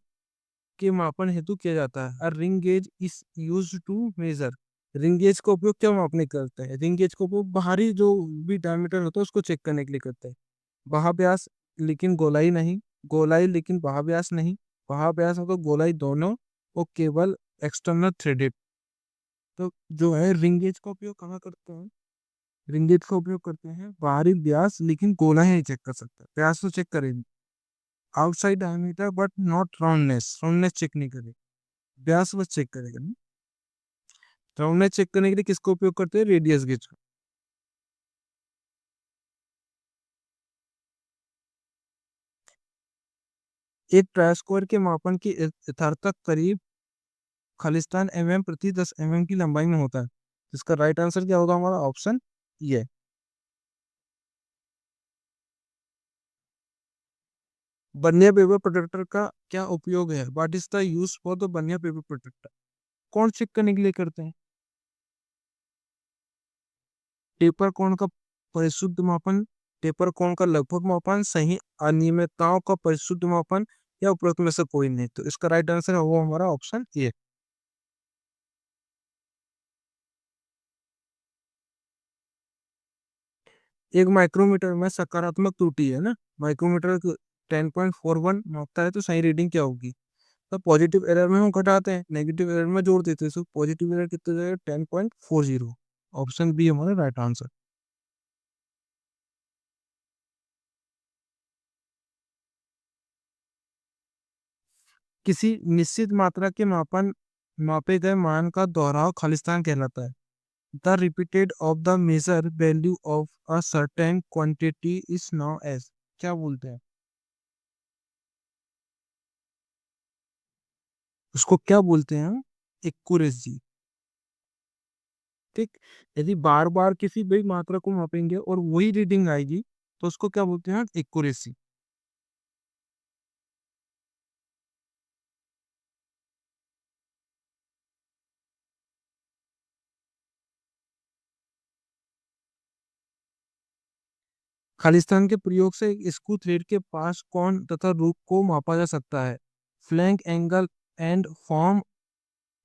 के मापन हेतु किया जाता है। Ring gauge is use to measure. Ring gauge का उपयोग क्या मापने करते हैं? रिंग गेज का उपयोग बाहरी जो भी डायमीटर होता है उसको चेक करने के लिए करते हैं। बहाव्यास लेकिन गोलाई नहीं, गोलाई लेकिन बहाव्यास नहीं, बहाव्यास और गोलाई दोनों, वो केवल एक्सटर्नल थ्रेडेड। तो जो है रिंग गेज का उपयोग कहाँ करते हैं? रिंग गेज का उपयोग करते हैं बाहरी व्यास, लेकिन गोलाई नहीं चेक कर सकते, व्यास तो चेक करेंगे। Outside diameter but not roundness, roundness check नहीं करेंगे, व्यास बस चेक करेगा ना। राउंडनेस चेक करने के लिए किसका उपयोग करते हैं? रेडियस गेज का। एक ट्राई स्क्वायर के मापन की यथार्थक करीब खालिस्तान प्रति 10 की लंबाई में होता है। इसका राइट आंसर क्या होगा? हमारा ऑप्शन ये। बर्नियर पेपर प्रोटेक्टर का क्या उपयोग है? What is the use for the vernier paper protector? कौन चेक करने के लिए करते हैं? टेपर कोण का परिशुद्ध मापन, टेपर कोण का लगभग मापन, सही अनियमितताओं का परिशुद्ध मापन, या उपरोक्त में से कोई नहीं। तो इसका राइट आंसर है वो हमारा ऑप्शन ए। एक माइक्रोमीटर में सकारात्मक त्रुटि है ना, माइक्रोमीटर 10.41 मापता है, तो सही रीडिंग क्या होगी? तो पॉजिटिव एरर में हम घटाते हैं, नेगेटिव एरर में जोड़ देते हैं, तो पॉजिटिव एरर कितने जाएगा? 10.40। ऑप्शन बी हमारा राइट आंसर। किसी निश्चित मात्रा के मापे गए मान का दोहराव खालिस्तान कहलाता है। The repeated of the measure value of a certain quantity is now as, क्या बोलते हैं उसको? क्या बोलते हैं हम? एक्यूरेसी। ठीक। यदि बार बार किसी भी मात्रा को मापेंगे और वही रीडिंग आएगी, तो उसको क्या बोलते हैं? एक्यूरेसी। खालिस्तान के प्रयोग से एक स्क्रू थ्रेड के पास कोण तथा रूप को मापा जा सकता है। Flank angle and form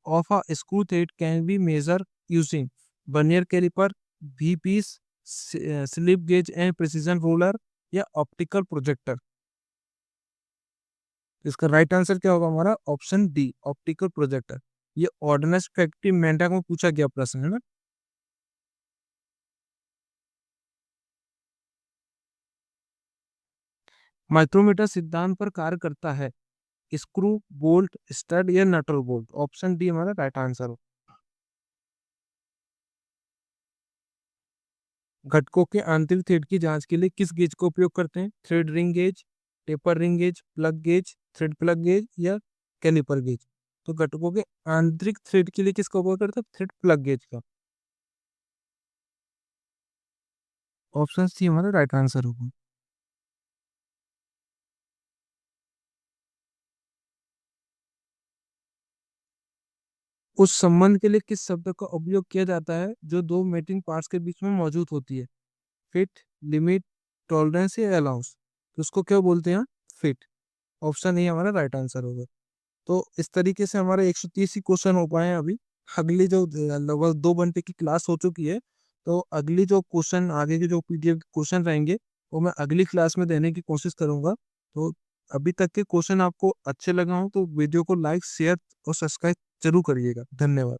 of a screw thread can be measure using vernier caliper, V piece, slip gauge and precision roller, या ऑप्टिकल प्रोजेक्टर। इसका राइट आंसर क्या होगा? हमारा ऑप्शन डी, ऑप्टिकल प्रोजेक्टर। ये ऑर्डिनेंस फैक्ट्री मेंढक में पूछा गया प्रश्न है ना। माइक्रोमीटर सिद्धांत पर कार्य करता है। स्क्रू, बोल्ट, स्टड, या नटल बोल्ट। ऑप्शन डी हमारा राइट आंसर हो। घटकों के आंतरिक थ्रेड की जांच के लिए किस गेज का उपयोग करते हैं? Thread ring gauge, taper ring gauge, plug gauge, thread plug gauge, या कैलिपर गेज। तो घटकों के आंतरिक थ्रेड के लिए किसका उपयोग करते हैं? थ्रेड प्लग गेज का। ऑप्शन सी हमारा राइट आंसर होगा। उस संबंध के लिए किस शब्द का उपयोग किया जाता है जो दो मेटिंग पार्ट्स के बीच में मौजूद होती है? फिट, लिमिट, टॉलरेंस, या अलाउंस। तो उसको क्या बोलते हैं? फिट। ऑप्शन ए हमारा राइट आंसर होगा। तो इस तरीके से हमारे 130 ही क्वेश्चन हो पाए हैं अभी। अगली जो लगभग 2 घंटे की क्लास हो चुकी है, तो अगली जो क्वेश्चन आगे के जो पीडीएफ क्वेश्चन रहेंगे, वो मैं अगली क्लास में देने की कोशिश करूंगा। तो अभी तक के क्वेश्चन आपको अच्छे लगे हों तो वीडियो को लाइक, शेयर और सब्सक्राइब जरूर करिएगा। धन्यवाद।